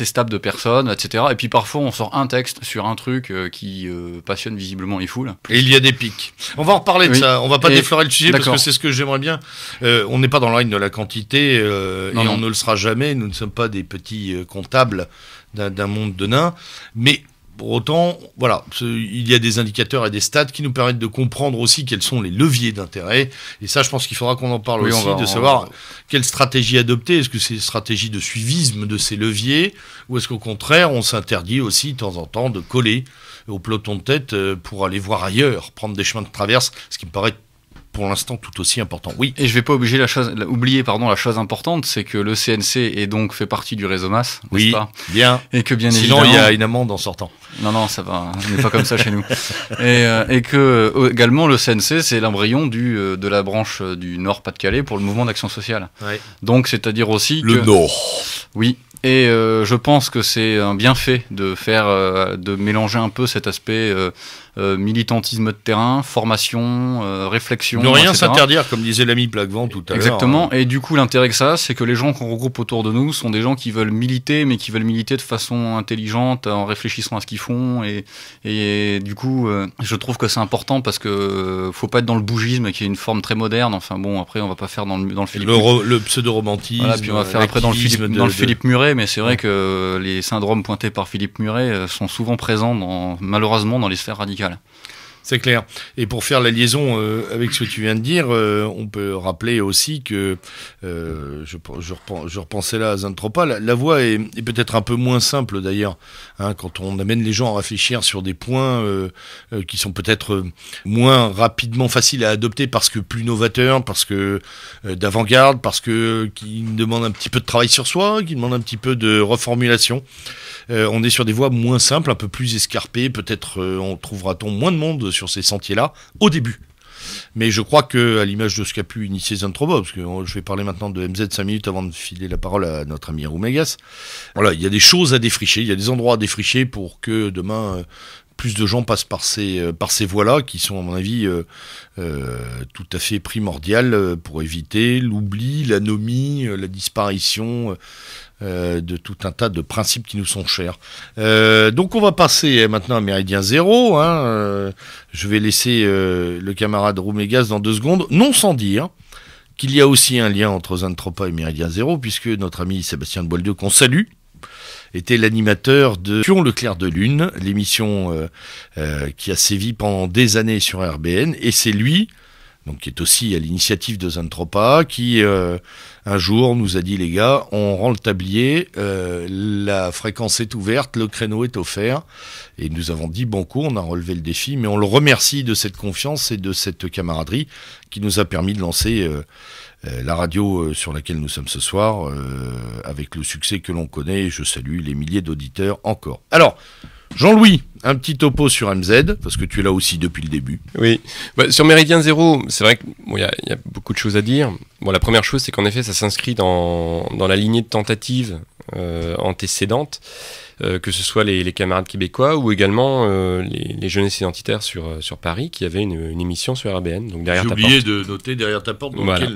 stable de personnes, etc. Et puis parfois on sort un texte sur un truc qui passionne visiblement les foules. Et il y a des pics. On va en reparler de ça. On va pas déflorer le sujet parce que c'est ce que j'aimerais bien. On n'est pas dans le règne de la quantité et on ne le sera jamais. Nous ne sommes pas des petits comptables d'un monde de nains. Mais pour autant, voilà, il y a des indicateurs et des stats qui nous permettent de comprendre aussi quels sont les leviers d'intérêt. Et ça, je pense qu'il faudra qu'on en parle aussi, de savoir quelle stratégie adopter. Est-ce que c'est une stratégie de suivisme de ces leviers, ou est-ce qu'au contraire, on s'interdit aussi de temps en temps de coller au peloton de tête pour aller voir ailleurs, prendre des chemins de traverse, ce qui me paraît pour l'instant tout aussi important. Oui. Et je vais pas oublier la chose importante, c'est que le CNC est donc fait partie du réseau MAS, n'est-ce pas ? Bien. Et que bien sinon il y a une amende en sortant. Non, ça va, on n'est pas comme ça chez nous. Et que également le CNC, c'est l'embryon de la branche du Nord-Pas-de-Calais pour le mouvement d'action sociale. Ouais. Donc c'est-à-dire aussi le Nord. Oui. Et je pense que c'est un bienfait de mélanger un peu cet aspect militantisme de terrain, formation, réflexion, ne rien etc. s'interdire, comme disait l'ami Plaquevent tout à l'heure. Exactement, et du coup l'intérêt que ça, c'est que les gens qu'on regroupe autour de nous sont des gens qui veulent militer, mais qui veulent militer de façon intelligente, en réfléchissant à ce qu'ils font, et du coup je trouve que c'est important parce que faut pas être dans le bougisme, qui est une forme très moderne, enfin bon, après on va pas faire dans le Philippe... Le pseudo-romantisme, voilà, puis on va faire après dans le Philippe Muret, mais c'est vrai que les syndromes pointés par Philippe Muret sont souvent présents malheureusement dans les sphères radicales. C'est clair. Et pour faire la liaison avec ce que tu viens de dire, on peut rappeler aussi que, je repensais là à Zentropa, la voie est peut-être un peu moins simple d'ailleurs, hein, quand on amène les gens à réfléchir sur des points qui sont peut-être moins rapidement faciles à adopter parce que plus novateurs, parce que d'avant-garde, parce que qui demandent un petit peu de travail sur soi, qui demandent un petit peu de reformulation. On est sur des voies moins simples, un peu plus escarpées, peut-être trouvera-t-on moins de monde sur ces sentiers-là au début. Mais je crois que, à l'image de ce qu'a pu initier Zentropa, parce que je vais parler maintenant de MZ 5 minutes avant de filer la parole à notre ami Roumégas, voilà, il y a des choses à défricher, il y a des endroits à défricher pour que demain plus de gens passent par ces voies-là, qui sont à mon avis tout à fait primordiales pour éviter l'oubli, l'anomie, la disparition de tout un tas de principes qui nous sont chers. Donc on va passer maintenant à Méridien Zéro. Je vais laisser le camarade Roumégas dans 2 secondes, non sans dire qu'il y a aussi un lien entre Zentropa et Méridien Zéro, puisque notre ami Sébastien de Boileau, qu'on salue, était l'animateur de Pion le clair de lune, l'émission qui a sévi pendant des années sur RBN, et c'est lui, donc qui est aussi à l'initiative de Zentropa, qui un jour nous a dit: les gars, on rend le tablier, la fréquence est ouverte, le créneau est offert, et nous avons dit banco, on a relevé le défi, mais on le remercie de cette confiance et de cette camaraderie qui nous a permis de lancer la radio sur laquelle nous sommes ce soir, avec le succès que l'on connaît, et je salue les milliers d'auditeurs encore. Alors, Jean-Louis, un petit topo sur MZ, parce que tu es là aussi depuis le début. Oui, sur Méridien Zéro, c'est vrai qu'il y a beaucoup de choses à dire. Bon, la première chose, c'est qu'en effet, ça s'inscrit dans la lignée de tentatives antécédentes, que ce soit les camarades québécois ou également les jeunesses identitaires sur Paris qui avaient une émission sur RBN. Donc derrière J'ai ta oublié porte. de noter derrière ta porte dans Voilà. lequel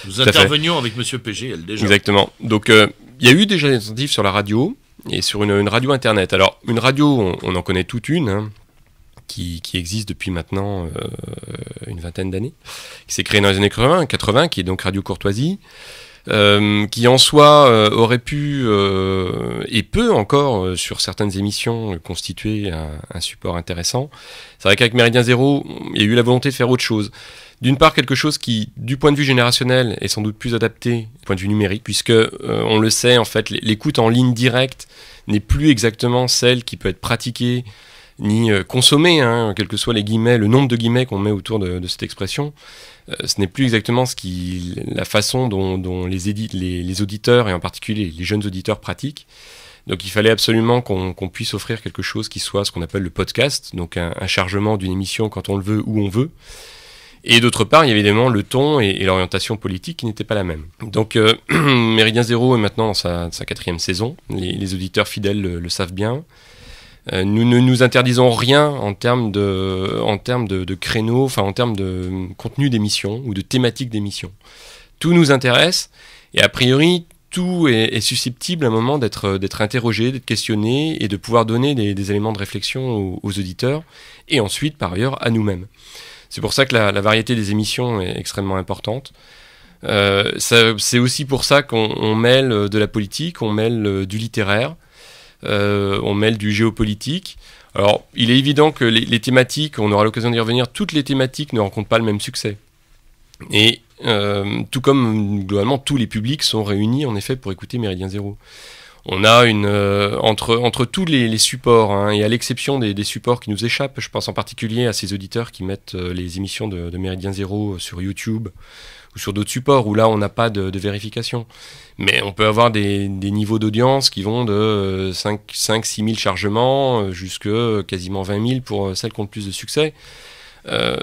nous Tout à fait. intervenions avec Monsieur PGL déjà. Exactement. Donc il y a eu déjà des tentatives sur la radio et sur une radio internet. Alors une radio, on en connaît toute une, hein, qui existe depuis maintenant une vingtaine d'années, qui s'est créée dans les années 80, qui est donc Radio Courtoisie, qui en soi aurait pu et peut encore sur certaines émissions constituer un support intéressant. C'est vrai qu'avec Méridien Zéro, il y a eu la volonté de faire autre chose. D'une part, quelque chose qui, du point de vue générationnel, est sans doute plus adapté du point de vue numérique, puisque on le sait, en fait, l'écoute en ligne directe n'est plus exactement celle qui peut être pratiquée ni consommée, hein, quels que soient les guillemets, le nombre de guillemets qu'on met autour de cette expression. Ce n'est plus exactement la façon dont les auditeurs, et en particulier les jeunes auditeurs, pratiquent. Donc il fallait absolument qu'on puisse offrir quelque chose qui soit ce qu'on appelle le podcast, donc un chargement d'une émission quand on le veut, où on veut. Et d'autre part, il y avait évidemment le ton et l'orientation politique qui n'étaient pas la même. Donc Méridien Zéro est maintenant dans sa 4e saison. Les auditeurs fidèles le savent bien. Nous ne nous interdisons rien en termes de créneaux, enfin en termes de contenu d'émission ou de thématique d'émission. Tout nous intéresse et a priori tout est susceptible à un moment d'être interrogé, d'être questionné et de pouvoir donner des éléments de réflexion aux auditeurs et ensuite par ailleurs à nous-mêmes. C'est pour ça que la variété des émissions est extrêmement importante. C'est aussi pour ça qu'on mêle de la politique, on mêle du littéraire. On mêle du géopolitique. Alors, il est évident que les thématiques, on aura l'occasion d'y revenir, toutes les thématiques ne rencontrent pas le même succès. Et tout comme, globalement, tous les publics sont réunis, en effet, pour écouter Méridien Zéro. On a entre tous les supports, hein, et à l'exception des supports qui nous échappent, je pense en particulier à ces auditeurs qui mettent les émissions de Méridien Zéro sur YouTube, ou sur d'autres supports où là on n'a pas de vérification. Mais on peut avoir des niveaux d'audience qui vont de 5-6 000 chargements jusqu'à quasiment 20 000 pour celles qui ont le plus de succès.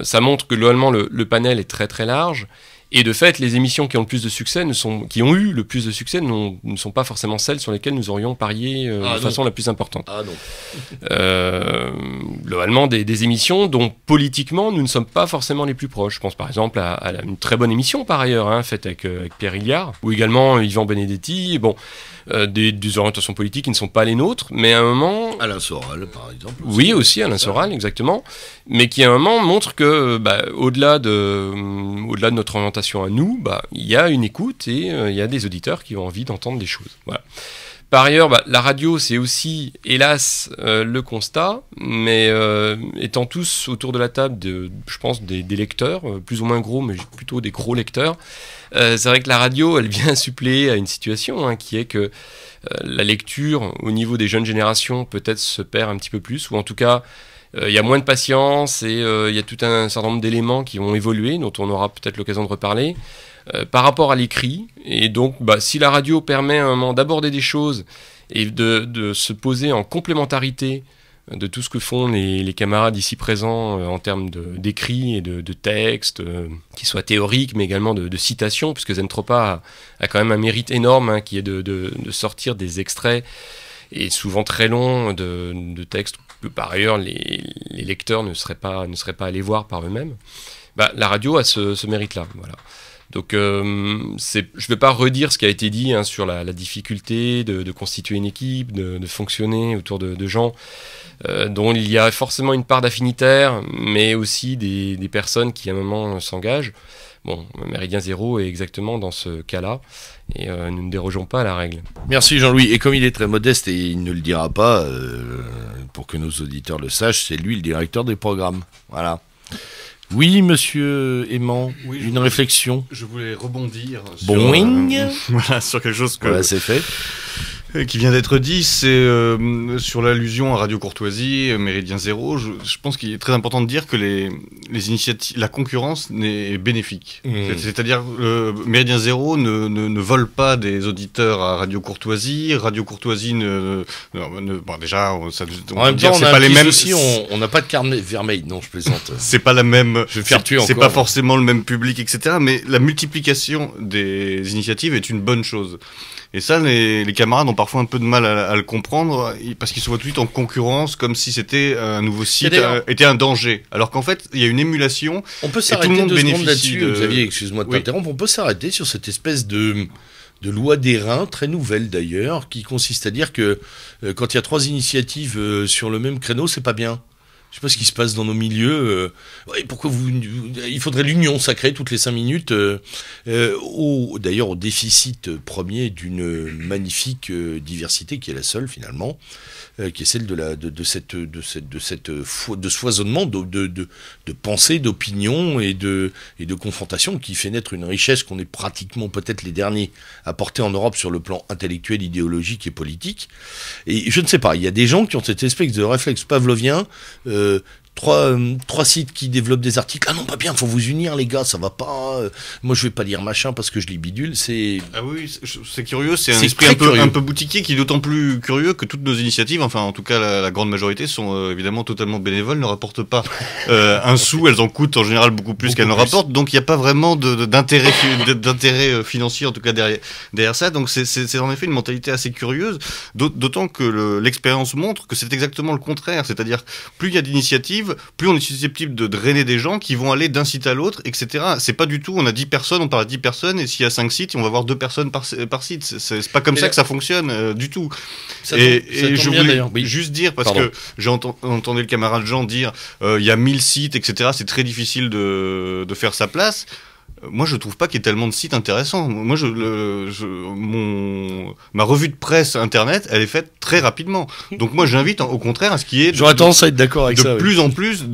Ça montre que globalement le panel est très très large. Et de fait, les émissions qui ont le plus de succès, qui ont eu le plus de succès, ne sont pas forcément celles sur lesquelles nous aurions parié de façon la plus importante. Ah non. Globalement, des émissions dont politiquement nous ne sommes pas forcément les plus proches. Je pense par exemple à une très bonne émission par ailleurs, hein, faite avec Pierre Hilliard, ou également Yvan Benedetti. Bon, des orientations politiques qui ne sont pas les nôtres, mais à un moment... Alain Soral, par exemple. Oui, aussi Alain Soral, exactement. Mais qui à un moment montre que, au-delà de notre orientation à nous, il y a une écoute et il y a des auditeurs qui ont envie d'entendre des choses. Voilà. Par ailleurs, la radio, c'est aussi, hélas, le constat, mais étant tous autour de la table, je pense, des lecteurs, plus ou moins gros, mais plutôt des gros lecteurs, c'est vrai que la radio, elle vient suppléer à une situation qui est que la lecture, au niveau des jeunes générations, peut-être se perd un petit peu plus, ou en tout cas, il y a moins de patience et il y a tout un certain nombre d'éléments qui vont évoluer, dont on aura peut-être l'occasion de reparler. Par rapport à l'écrit, et donc si la radio permet à un moment d'aborder des choses et de se poser en complémentarité de tout ce que font les camarades ici présents en termes d'écrit et de textes, qui soient théoriques mais également de citations, puisque Zentropa a quand même un mérite énorme qui est de sortir des extraits et souvent très longs de textes que par ailleurs les lecteurs ne seraient pas allés voir par eux-mêmes. La radio a ce mérite-là, voilà. Donc je ne vais pas redire ce qui a été dit sur la difficulté de constituer une équipe, de fonctionner autour de gens dont il y a forcément une part d'affinitaire, mais aussi des personnes qui à un moment s'engagent. Bon, Méridien Zéro est exactement dans ce cas-là, et nous ne dérogeons pas à la règle. Merci Jean-Louis, et comme il est très modeste et il ne le dira pas, pour que nos auditeurs le sachent, c'est lui le directeur des programmes. Voilà. Oui, monsieur Aimant, oui, une réflexion. Je voulais rebondir sur quelque chose que... Voilà, c'est fait. Qui vient d'être dit, c'est sur l'allusion à Radio Courtoisie, Méridien Zéro. Je pense qu'il est très important de dire que les initiatives, la concurrence est bénéfique. C'est-à-dire, Méridien Zéro ne vole pas des auditeurs à Radio Courtoisie. Radio Courtoisie déjà, ça, en même temps, c'est pas les mêmes. Aussi, on n'a pas de carnet vermeil. Non, je plaisante. C'est pas la même. Je vais faire tuer encore. C'est pas forcément le même public, etc. Mais la multiplication des initiatives est une bonne chose. Et ça, les camarades ont parfois un peu de mal à le comprendre, parce qu'ils se voient tout de suite en concurrence, comme si c'était un nouveau site, était un danger. Alors qu'en fait, il y a une émulation. On peut s'arrêter 2 secondes là-dessus, Xavier, excuse-moi de t'interrompre, on peut s'arrêter sur cette espèce de loi d'airain, très nouvelle d'ailleurs, qui consiste à dire que quand il y a 3 initiatives sur le même créneau, c'est pas bien. Je sais pas ce qui se passe dans nos milieux. Pourquoi il faudrait l'union sacrée toutes les 5 minutes, d'ailleurs au déficit premier d'une magnifique diversité qui est la seule finalement, qui est celle de ce foisonnement de pensée, d'opinion et de confrontation qui fait naître une richesse qu'on est pratiquement peut-être les derniers à porter en Europe sur le plan intellectuel, idéologique et politique. Et je ne sais pas, il y a des gens qui ont cette espèce de réflexe pavlovien. 3 sites qui développent des articles. Ah non, pas bien, faut vous unir les gars, ça va pas. Moi je vais pas lire machin parce que je lis bidule, c'est... Ah oui, c'est curieux, c'est un esprit un peu boutiquier qui est d'autant plus curieux que toutes nos initiatives, enfin en tout cas la grande majorité, sont évidemment totalement bénévoles, ne rapportent pas un sou, elles en coûtent en général beaucoup plus qu'elles ne rapportent, donc il n'y a pas vraiment d'intérêt financier en tout cas derrière ça, donc c'est en effet une mentalité assez curieuse, d'autant que l'expérience montre que c'est exactement le contraire, c'est-à-dire plus il y a d'initiatives, plus on est susceptible de drainer des gens qui vont aller d'un site à l'autre, etc. C'est pas du tout, on a 10 personnes, on parle à 10 personnes, et s'il y a 5 sites, on va avoir 2 personnes par site. C'est pas comme ça que ça fonctionne du tout. Et je voulais juste dire, parce que j'ai entendu le camarade Jean dire, il y a 1000 sites, etc. C'est très difficile de faire sa place. Moi, je trouve pas qu'il y ait tellement de sites intéressants. Moi, ma revue de presse internet, elle est faite très rapidement. Donc moi, j'invite au contraire à ce qu'il y ait j'aurais tendance à être d'accord avec ça. De plus en plus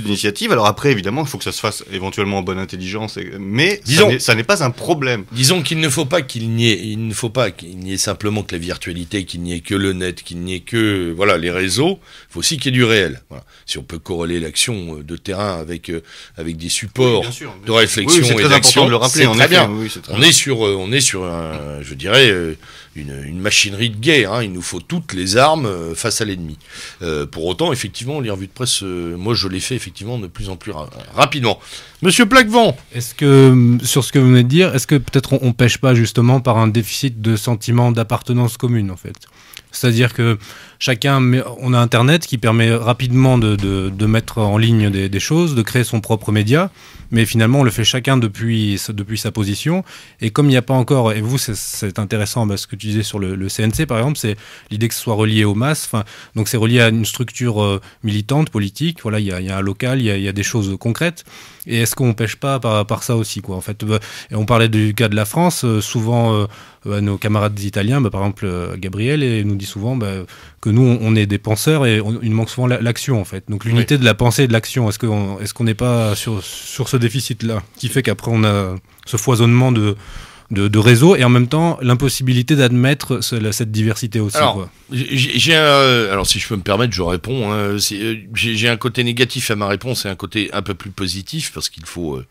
d'initiatives. Alors après, évidemment, il faut que ça se fasse éventuellement en bonne intelligence, mais ça n'est pas un problème. Disons qu'il ne faut pas qu'il n'y ait simplement que la virtualité, qu'il n'y ait que le net, qu'il n'y ait que les réseaux. Il faut aussi qu'il y ait du réel. Voilà. Si on peut corréler l'action de terrain avec des supports. Oui, de réflexion et d'action, important de le rappeler, c'est très bien. Oui, on est sur je dirais une machinerie de guerre. Hein. Il nous faut toutes les armes face à l'ennemi. Pour autant, effectivement, les revues de presse, moi je l'ai fait effectivement de plus en plus rapidement. Monsieur Plaquevent, est-ce que sur ce que vous venez de dire, est-ce que peut-être on pêche pas justement par un déficit de sentiment d'appartenance commune en fait? C'est-à-dire que on a Internet qui permet rapidement de mettre en ligne des choses, de créer son propre média, mais finalement on le fait chacun depuis sa position. Et comme il n'y a pas encore, et vous c'est intéressant, ce que tu disais sur le CNC par exemple, c'est l'idée que ce soit relié aux masses. Donc c'est relié à une structure militante, politique. Voilà, il y a un local, il y a des choses concrètes. Et est-ce qu'on pêche pas par ça aussi, quoi, en fait? Et on parlait du cas de la France, souvent nos camarades italiens, par exemple Gabriel, et nous dit souvent que nous on est des penseurs et il manque souvent l'action en fait. Donc l'unité de la pensée et de l'action, est-ce qu'on n'est pas sur ce déficit-là qui fait qu'après on a ce foisonnement de réseaux et en même temps l'impossibilité d'admettre cette diversité aussi. Alors, alors si je peux me permettre, je réponds. Hein, j'ai un côté négatif à ma réponse et un côté un peu plus positif parce qu'il faut,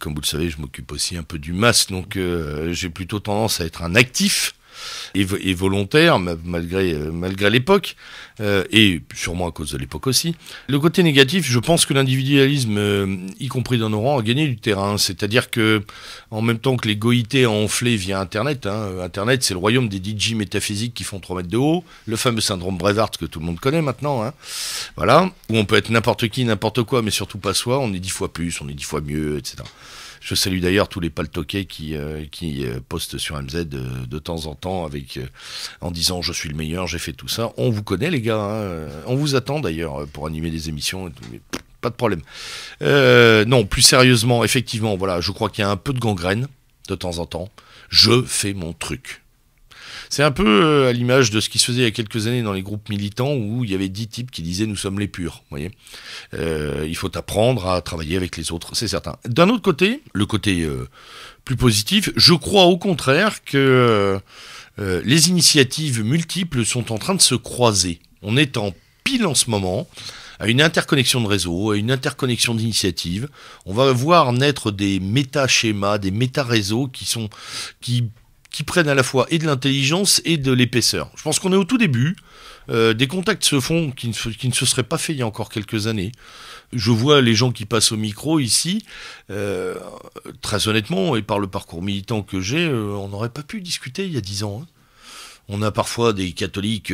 comme vous le savez, je m'occupe aussi un peu du MAS, donc j'ai plutôt tendance à être un actif et volontaire malgré l'époque et sûrement à cause de l'époque aussi. Le côté négatif, je pense que l'individualisme, y compris dans nos rangs, a gagné du terrain. C'est-à-dire que en même temps que les goïtés ont enflé via Internet, Internet c'est le royaume des DJ métaphysiques qui font 3 mètres de haut, le fameux syndrome Brevard que tout le monde connaît maintenant, voilà, où on peut être n'importe qui, n'importe quoi, mais surtout pas soi, on est 10 fois plus, on est 10 fois mieux, etc. Je salue d'ailleurs tous les paltoquets qui postent sur MZ de temps en temps en disant je suis le meilleur, j'ai fait tout ça. On vous connaît les gars, on vous attend d'ailleurs pour animer des émissions et tout, mais pas de problème. Non, plus sérieusement, effectivement, voilà, je crois qu'il y a un peu de gangrène de temps en temps. Je fais mon truc. C'est un peu à l'image de ce qui se faisait il y a quelques années dans les groupes militants où il y avait 10 types qui disaient « nous sommes les purs ». Voyez, il faut apprendre à travailler avec les autres, c'est certain. D'un autre côté, le côté plus positif, je crois au contraire que les initiatives multiples sont en train de se croiser. On est en pile en ce moment à une interconnexion de réseaux, à une interconnexion d'initiatives. On va voir naître des méta-schémas, des méta-réseaux qui qui prennent à la fois et de l'intelligence et de l'épaisseur. Je pense qu'on est au tout début. Des contacts se font qui ne se seraient pas faits il y a encore quelques années. Je vois les gens qui passent au micro ici, très honnêtement, et par le parcours militant que j'ai, on n'aurait pas pu discuter il y a 10 ans. Hein. On a parfois des catholiques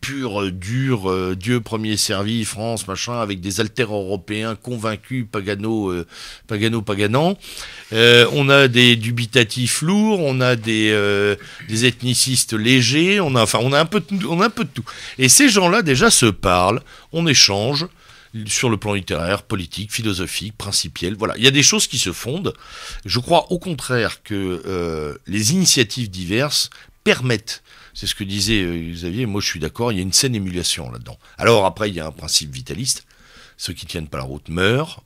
purs, durs, Dieu premier servi, France, machin, avec des alters européens convaincus, paganants. On a des dubitatifs lourds, on a des ethnicistes légers, on a un peu de tout. Et ces gens-là déjà se parlent, on échange sur le plan littéraire, politique, philosophique, principiel. Voilà, il y a des choses qui se fondent. Je crois au contraire que les initiatives diverses permettent. C'est ce que disait Xavier, moi je suis d'accord, il y a une saine émulation là-dedans. Alors après, il y a un principe vitaliste, ceux qui tiennent pas la route meurent,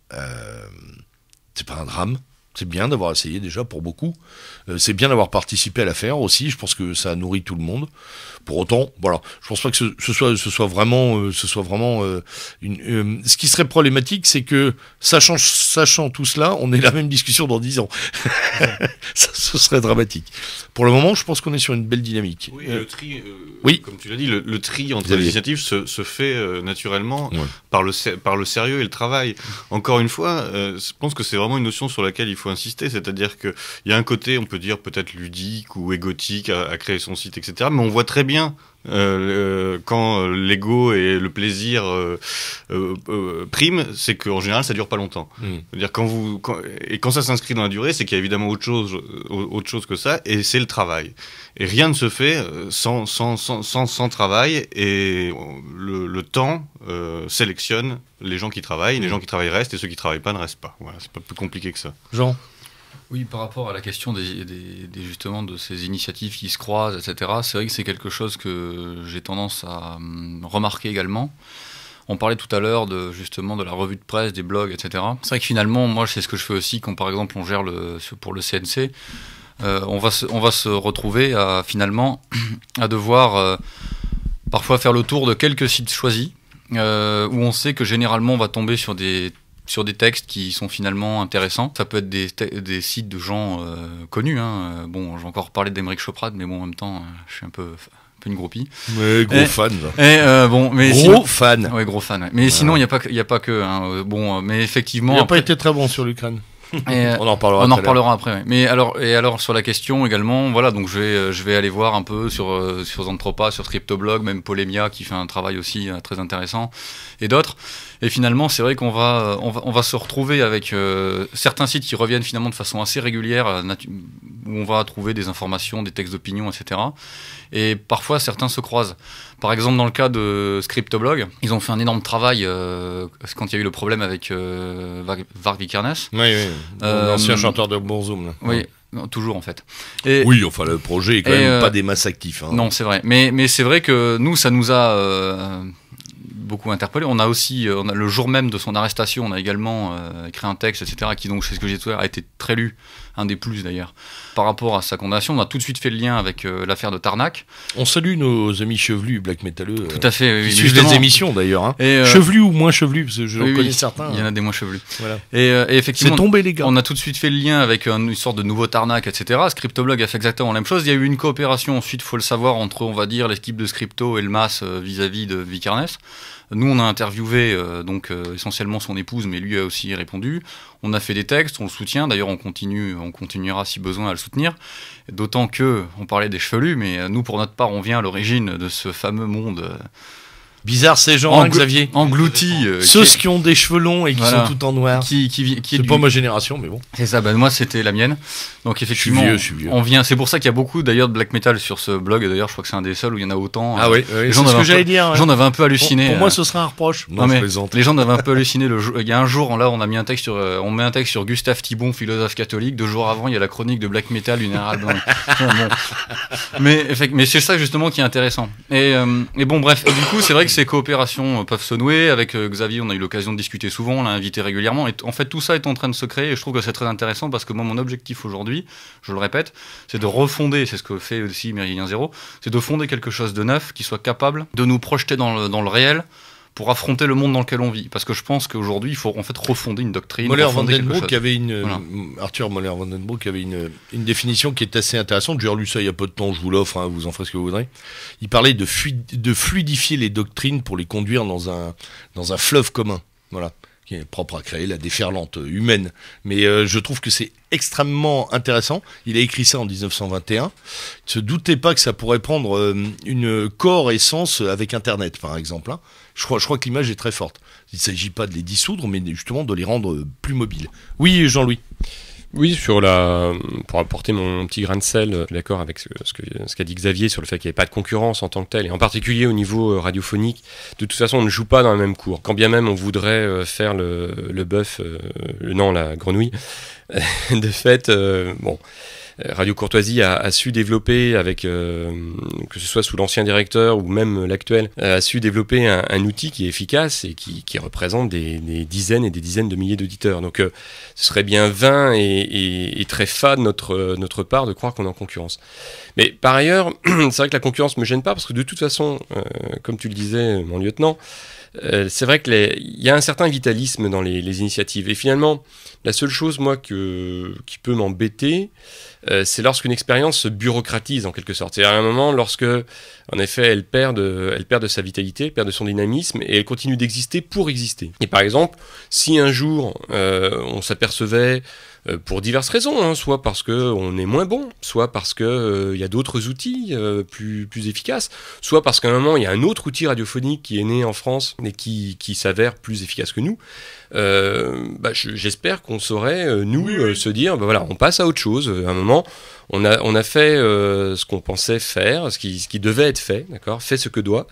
c'est pas un drame, c'est bien d'avoir essayé déjà pour beaucoup, c'est bien d'avoir participé à l'affaire aussi, je pense que ça nourrit tout le monde. Pour autant, voilà, je pense pas que ce soit vraiment ce qui serait problématique, c'est que sachant tout cela, on ait la même discussion dans 10 ans. Ce serait dramatique. Pour le moment, je pense qu'on est sur une belle dynamique. Oui, le tri, oui. Comme tu l'as dit, le tri entre les initiatives se fait naturellement par le sérieux et le travail. Encore une fois, je pense que c'est vraiment une notion sur laquelle il faut insister, c'est-à-dire qu'il y a un côté, on peut dire peut-être ludique ou égotique à créer son site, etc. Mais on voit très bien quand l'ego et le plaisir priment, c'est qu'en général ça dure pas longtemps. C'est-à-dire quand ça s'inscrit dans la durée, c'est qu'il y a évidemment autre chose que ça, et c'est le travail. Et rien ne se fait sans travail, et le temps sélectionne les gens qui travaillent, les gens qui travaillent restent, et ceux qui travaillent pas ne restent pas. Voilà, c'est pas plus compliqué que ça. Jean ? Oui, par rapport à la question justement de ces initiatives qui se croisent, etc., c'est vrai que c'est quelque chose que j'ai tendance à remarquer également. On parlait tout à l'heure justement de la revue de presse, des blogs, etc. C'est vrai que finalement, moi, c'est ce que je fais aussi quand, par exemple, on gère pour le CNC. On va se retrouver finalement à devoir parfois faire le tour de quelques sites choisis, où on sait que généralement, on va tomber sur des textes qui sont finalement intéressants. Ça peut être des sites de gens connus. Hein. Bon, j'ai encore parlé d'Aymeric Choprade, mais bon, en même temps, je suis un peu une groupie. Mais gros fan. Fan. Ouais, gros fan. Ouais. Mais sinon, il n'y a pas que. Hein. Bon, mais effectivement. Il n'a pas été très bon sur l'Ukraine. On en reparlera après. Ouais. Mais alors sur la question également, voilà, donc je vais aller voir un peu sur Zentropa, sur Scriptoblog, même Polemia qui fait un travail aussi très intéressant, et d'autres. Et finalement, c'est vrai qu'on va se retrouver avec certains sites qui reviennent finalement de façon assez régulière, où on va trouver des informations, des textes d'opinion, etc. Et parfois, certains se croisent. Par exemple, dans le cas de Scriptoblog, ils ont fait un énorme travail quand il y a eu le problème avec Varg Vikernes. Oui. L'ancien chanteur de Bonzoom. Là. Oui. Non, toujours en fait. Oui, enfin le projet est quand même pas des masses actifs. Hein. Non, c'est vrai. Mais c'est vrai que nous, ça nous a beaucoup interpellé. On a le jour même de son arrestation, on a également écrit un texte, etc., qui donc, c'est ce que j'ai dit tout à l'heure, a été très lu, un des plus d'ailleurs. Par rapport à sa condamnation, on a tout de suite fait le lien avec l'affaire de Tarnac. On salue nos amis chevelus black métalleux. Tout à fait. Qui suivent les émissions d'ailleurs. Hein. Chevelus ou moins chevelus, parce que je connais certains. Il y en a des moins chevelus. Voilà. Et effectivement, c'est tombé les gars. On a tout de suite fait le lien avec une sorte de nouveau Tarnac, etc. Scriptoblog a fait exactement la même chose. Il y a eu une coopération ensuite, faut le savoir, entre, on va dire, l'équipe de Scripto et le MAS vis-à-vis de Vikernes. Nous, on a interviewé essentiellement son épouse, mais lui a aussi répondu. On a fait des textes, on le soutient. D'ailleurs, on continuera si besoin à le soutenir. D'autant que, on parlait des chevelus, mais nous, pour notre part, on vient à l'origine de ce fameux monde bizarre, ces gens, Xavier. Engloutis. Ceux qui ont des cheveux longs et qui sont tout en noir. C'est pas ma génération, mais bon. C'est ça, moi, c'était la mienne. Donc, effectivement, je suis vieux. On vient. C'est pour ça qu'il y a beaucoup, d'ailleurs, de black metal sur ce blog. D'ailleurs, je crois que c'est un des seuls où il y en a autant. Ah oui, c'est ce que j'allais dire. Les gens avaient un peu halluciné. Pour moi, ce serait un reproche. Non, mais les gens avaient un peu halluciné. Il y a un jour, là, on met un texte sur Gustave Thibon, philosophe catholique. 2 jours avant, il y a la chronique de black metal, une album. Mais c'est ça, justement, qui est intéressant. Et bon, bref. Du coup, c'est vrai que ces coopérations peuvent se nouer. Avec Xavier, on a eu l'occasion de discuter souvent, on l'a invité régulièrement. Et en fait, tout ça est en train de se créer et je trouve que c'est très intéressant parce que moi, mon objectif aujourd'hui, je le répète, c'est de refonder, c'est ce que fait aussi Méridien Zéro, c'est de fonder quelque chose de neuf qui soit capable de nous projeter dans le réel pour affronter le monde dans lequel on vit. Parce que je pense qu'aujourd'hui, il faut en fait refonder une doctrine. Moller-Vandenbroek avait Arthur Moller-Vandenbroek avait une définition qui est assez intéressante. J'ai relu ça il y a peu de temps, je vous l'offre, hein, vous en ferez ce que vous voudrez. Il parlait de fluidifier les doctrines pour les conduire dans un fleuve commun. Voilà. Qui est propre à créer la déferlante humaine. Mais je trouve que c'est extrêmement intéressant. Il a écrit ça en 1921. Il ne se doutait pas que ça pourrait prendre une cohérence avec Internet, par exemple. Hein. Je crois que l'image est très forte. Il ne s'agit pas de les dissoudre, mais justement de les rendre plus mobiles. Oui, Jean-Louis. Oui, pour apporter mon petit grain de sel, je suis d'accord avec ce qu'a dit Xavier sur le fait qu'il n'y avait pas de concurrence en tant que tel, et en particulier au niveau radiophonique. De toute façon, on ne joue pas dans la même cour. Quand bien même on voudrait faire le bœuf, la grenouille, de fait, Radio Courtoisie a su développer avec, que ce soit sous l'ancien directeur ou même l'actuel, a su développer un outil qui est efficace et qui représente des dizaines et des dizaines de milliers d'auditeurs. Donc ce serait bien vain et très fade notre part de croire qu'on est en concurrence. Mais par ailleurs, c'est vrai que la concurrence me gêne pas parce que de toute façon, comme tu le disais, mon lieutenant, c'est vrai qu'il y a un certain vitalisme dans les initiatives. Et finalement, la seule chose, moi, qui peut m'embêter, c'est lorsqu'une expérience se bureaucratise, en quelque sorte. C'est-à-dire à un moment, lorsque, en effet, elle perd de sa vitalité, elle perd de son dynamisme, et elle continue d'exister pour exister. Et par exemple, si un jour, on s'apercevait, pour diverses raisons, hein, soit parce qu'on est moins bon, soit parce qu'il y a d'autres outils plus efficaces, soit parce qu'à un moment il y a un autre outil radiophonique qui est né en France et qui s'avère plus efficace que nous, j'espère qu'on saurait, se dire, voilà, on passe à autre chose. À un moment, on a fait ce qu'on pensait faire, ce qui devait être fait, d'accord, fait ce que doit.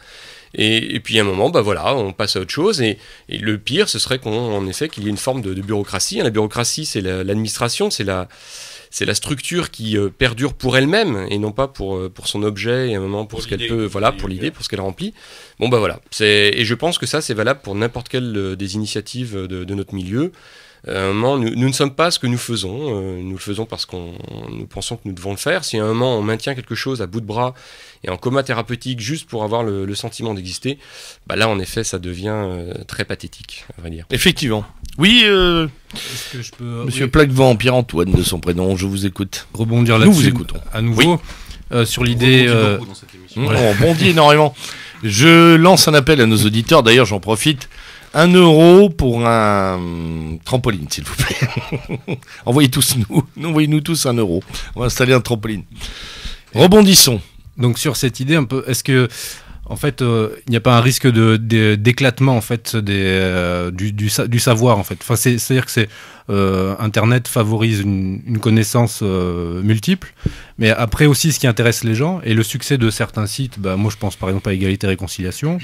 Et puis à un moment, on passe à autre chose. Et le pire, ce serait qu'en effet, qu'il y ait une forme de bureaucratie. La bureaucratie, c'est l'administration, c'est la structure qui perdure pour elle-même et non pas pour son objet et à un moment pour ce qu'elle peut, pour l'idée, pour ce qu'elle remplit. Et je pense que ça, c'est valable pour n'importe quelle des initiatives de notre milieu. À un moment, nous ne sommes pas ce que nous faisons. Nous le faisons parce nous pensons que nous devons le faire. Si à un moment on maintient quelque chose à bout de bras et en coma thérapeutique juste pour avoir le sentiment d'exister, là en effet ça devient très pathétique, à vrai dire. Effectivement. Oui, est-ce que je peux, Monsieur Plaquevent, Pierre-Antoine de son prénom, je vous écoute. Rebondir là-dessus. Nous vous écoutons. À nouveau, sur l'idée. On rebondit énormément. Je lance un appel à nos auditeurs. D'ailleurs, j'en profite. 1 euro pour un trampoline, s'il vous plaît. Envoyez-nous tous 1 euro. On va installer un trampoline. Rebondissons. Donc sur cette idée un peu, est-ce que en fait il n'y a pas un risque d'éclatement en fait du savoir en fait. Enfin c'est-à-dire que Internet favorise une connaissance multiple, mais après aussi ce qui intéresse les gens et le succès de certains sites, moi je pense par exemple à Égalité et Réconciliation,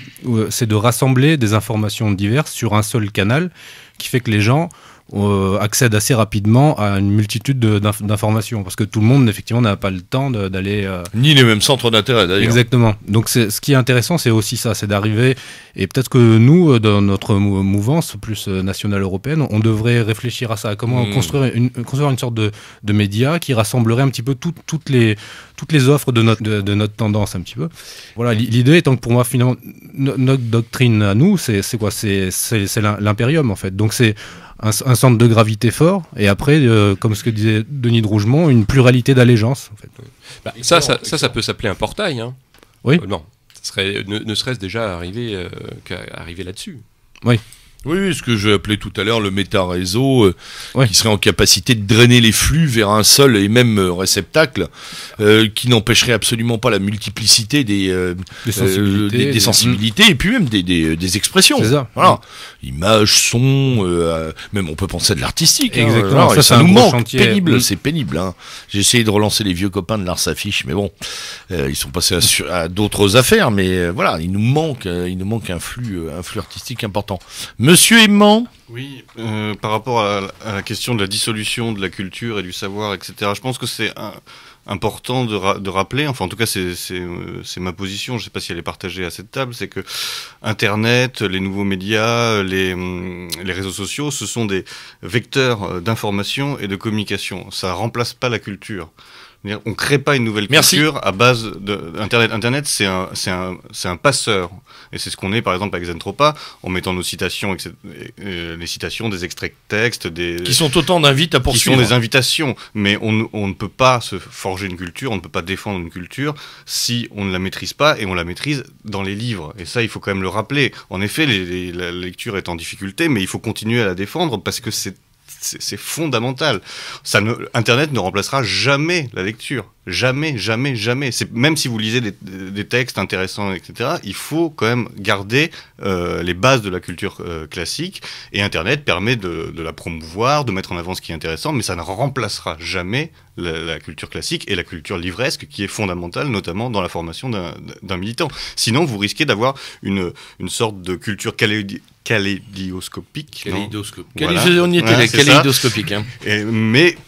c'est de rassembler des informations diverses sur un seul canal qui fait que les gens accèdent assez rapidement à une multitude d'informations parce que tout le monde effectivement n'a pas le temps d'aller ni les mêmes centres d'intérêt d'ailleurs. Exactement. Donc ce qui est intéressant, c'est aussi ça, c'est d'arriver, et peut-être que nous dans notre mouvance plus nationale européenne, on devrait réfléchir à ça, à comment construire une sorte de média qui rassemblerait un petit peu toutes les offres de notre tendance un petit peu. Voilà, l'idée étant que pour moi finalement notre doctrine à nous c'est quoi, c'est l'impérium en fait. Donc c'est un centre de gravité fort, et après, comme ce que disait Denis de Rougemont, une pluralité d'allégeances. En fait. Ça peut s'appeler un portail. Hein. Oui. Non, ça serait, ne serait-ce déjà arriver là-dessus. Oui. Oui, ce que j'ai appelé tout à l'heure le méta-réseau, qui serait en capacité de drainer les flux vers un seul et même réceptacle, qui n'empêcherait absolument pas la multiplicité des sensibilités, et puis même des expressions. C'est ça. Voilà. Images, sons, même on peut penser à de l'artistique. Exactement. Hein, ça nous manque. Chantier. Pénible, c'est pénible. Hein. J'ai essayé de relancer les vieux copains de l'Ars Affiche, mais bon, ils sont passés à d'autres affaires, mais voilà, il nous manque un flux artistique important. Monsieur Aimant. Oui, par rapport à la question de la dissolution de la culture et du savoir, etc., je pense que c'est important de rappeler, enfin en tout cas c'est ma position, je ne sais pas si elle est partagée à cette table, c'est que Internet, les nouveaux médias, les réseaux sociaux, ce sont des vecteurs d'information et de communication. Ça ne remplace pas la culture. C'est-à-dire, on crée pas une nouvelle culture à base d'Internet. Internet, c'est un passeur. Et c'est ce qu'on est, par exemple, avec Zentropa, en mettant nos citations, les citations, des extraits de texte, qui sont autant d'invites à poursuivre. Qui sont des invitations. Mais on ne peut pas se forger une culture, on ne peut pas défendre une culture si on ne la maîtrise pas, et on la maîtrise dans les livres. Et ça, il faut quand même le rappeler. En effet, la lecture est en difficulté, mais il faut continuer à la défendre parce que c'est fondamental. Internet ne remplacera jamais la lecture. Jamais, jamais, jamais. Même si vous lisez des textes intéressants, etc., il faut quand même garder les bases de la culture classique. Et Internet permet de la promouvoir, de mettre en avant ce qui est intéressant, mais ça ne remplacera jamais la culture classique et la culture livresque qui est fondamentale, notamment dans la formation d'un militant. Sinon, vous risquez d'avoir une sorte de culture kaléidoscopique. Voilà. On y était, kaléidoscopique. Hein. Mais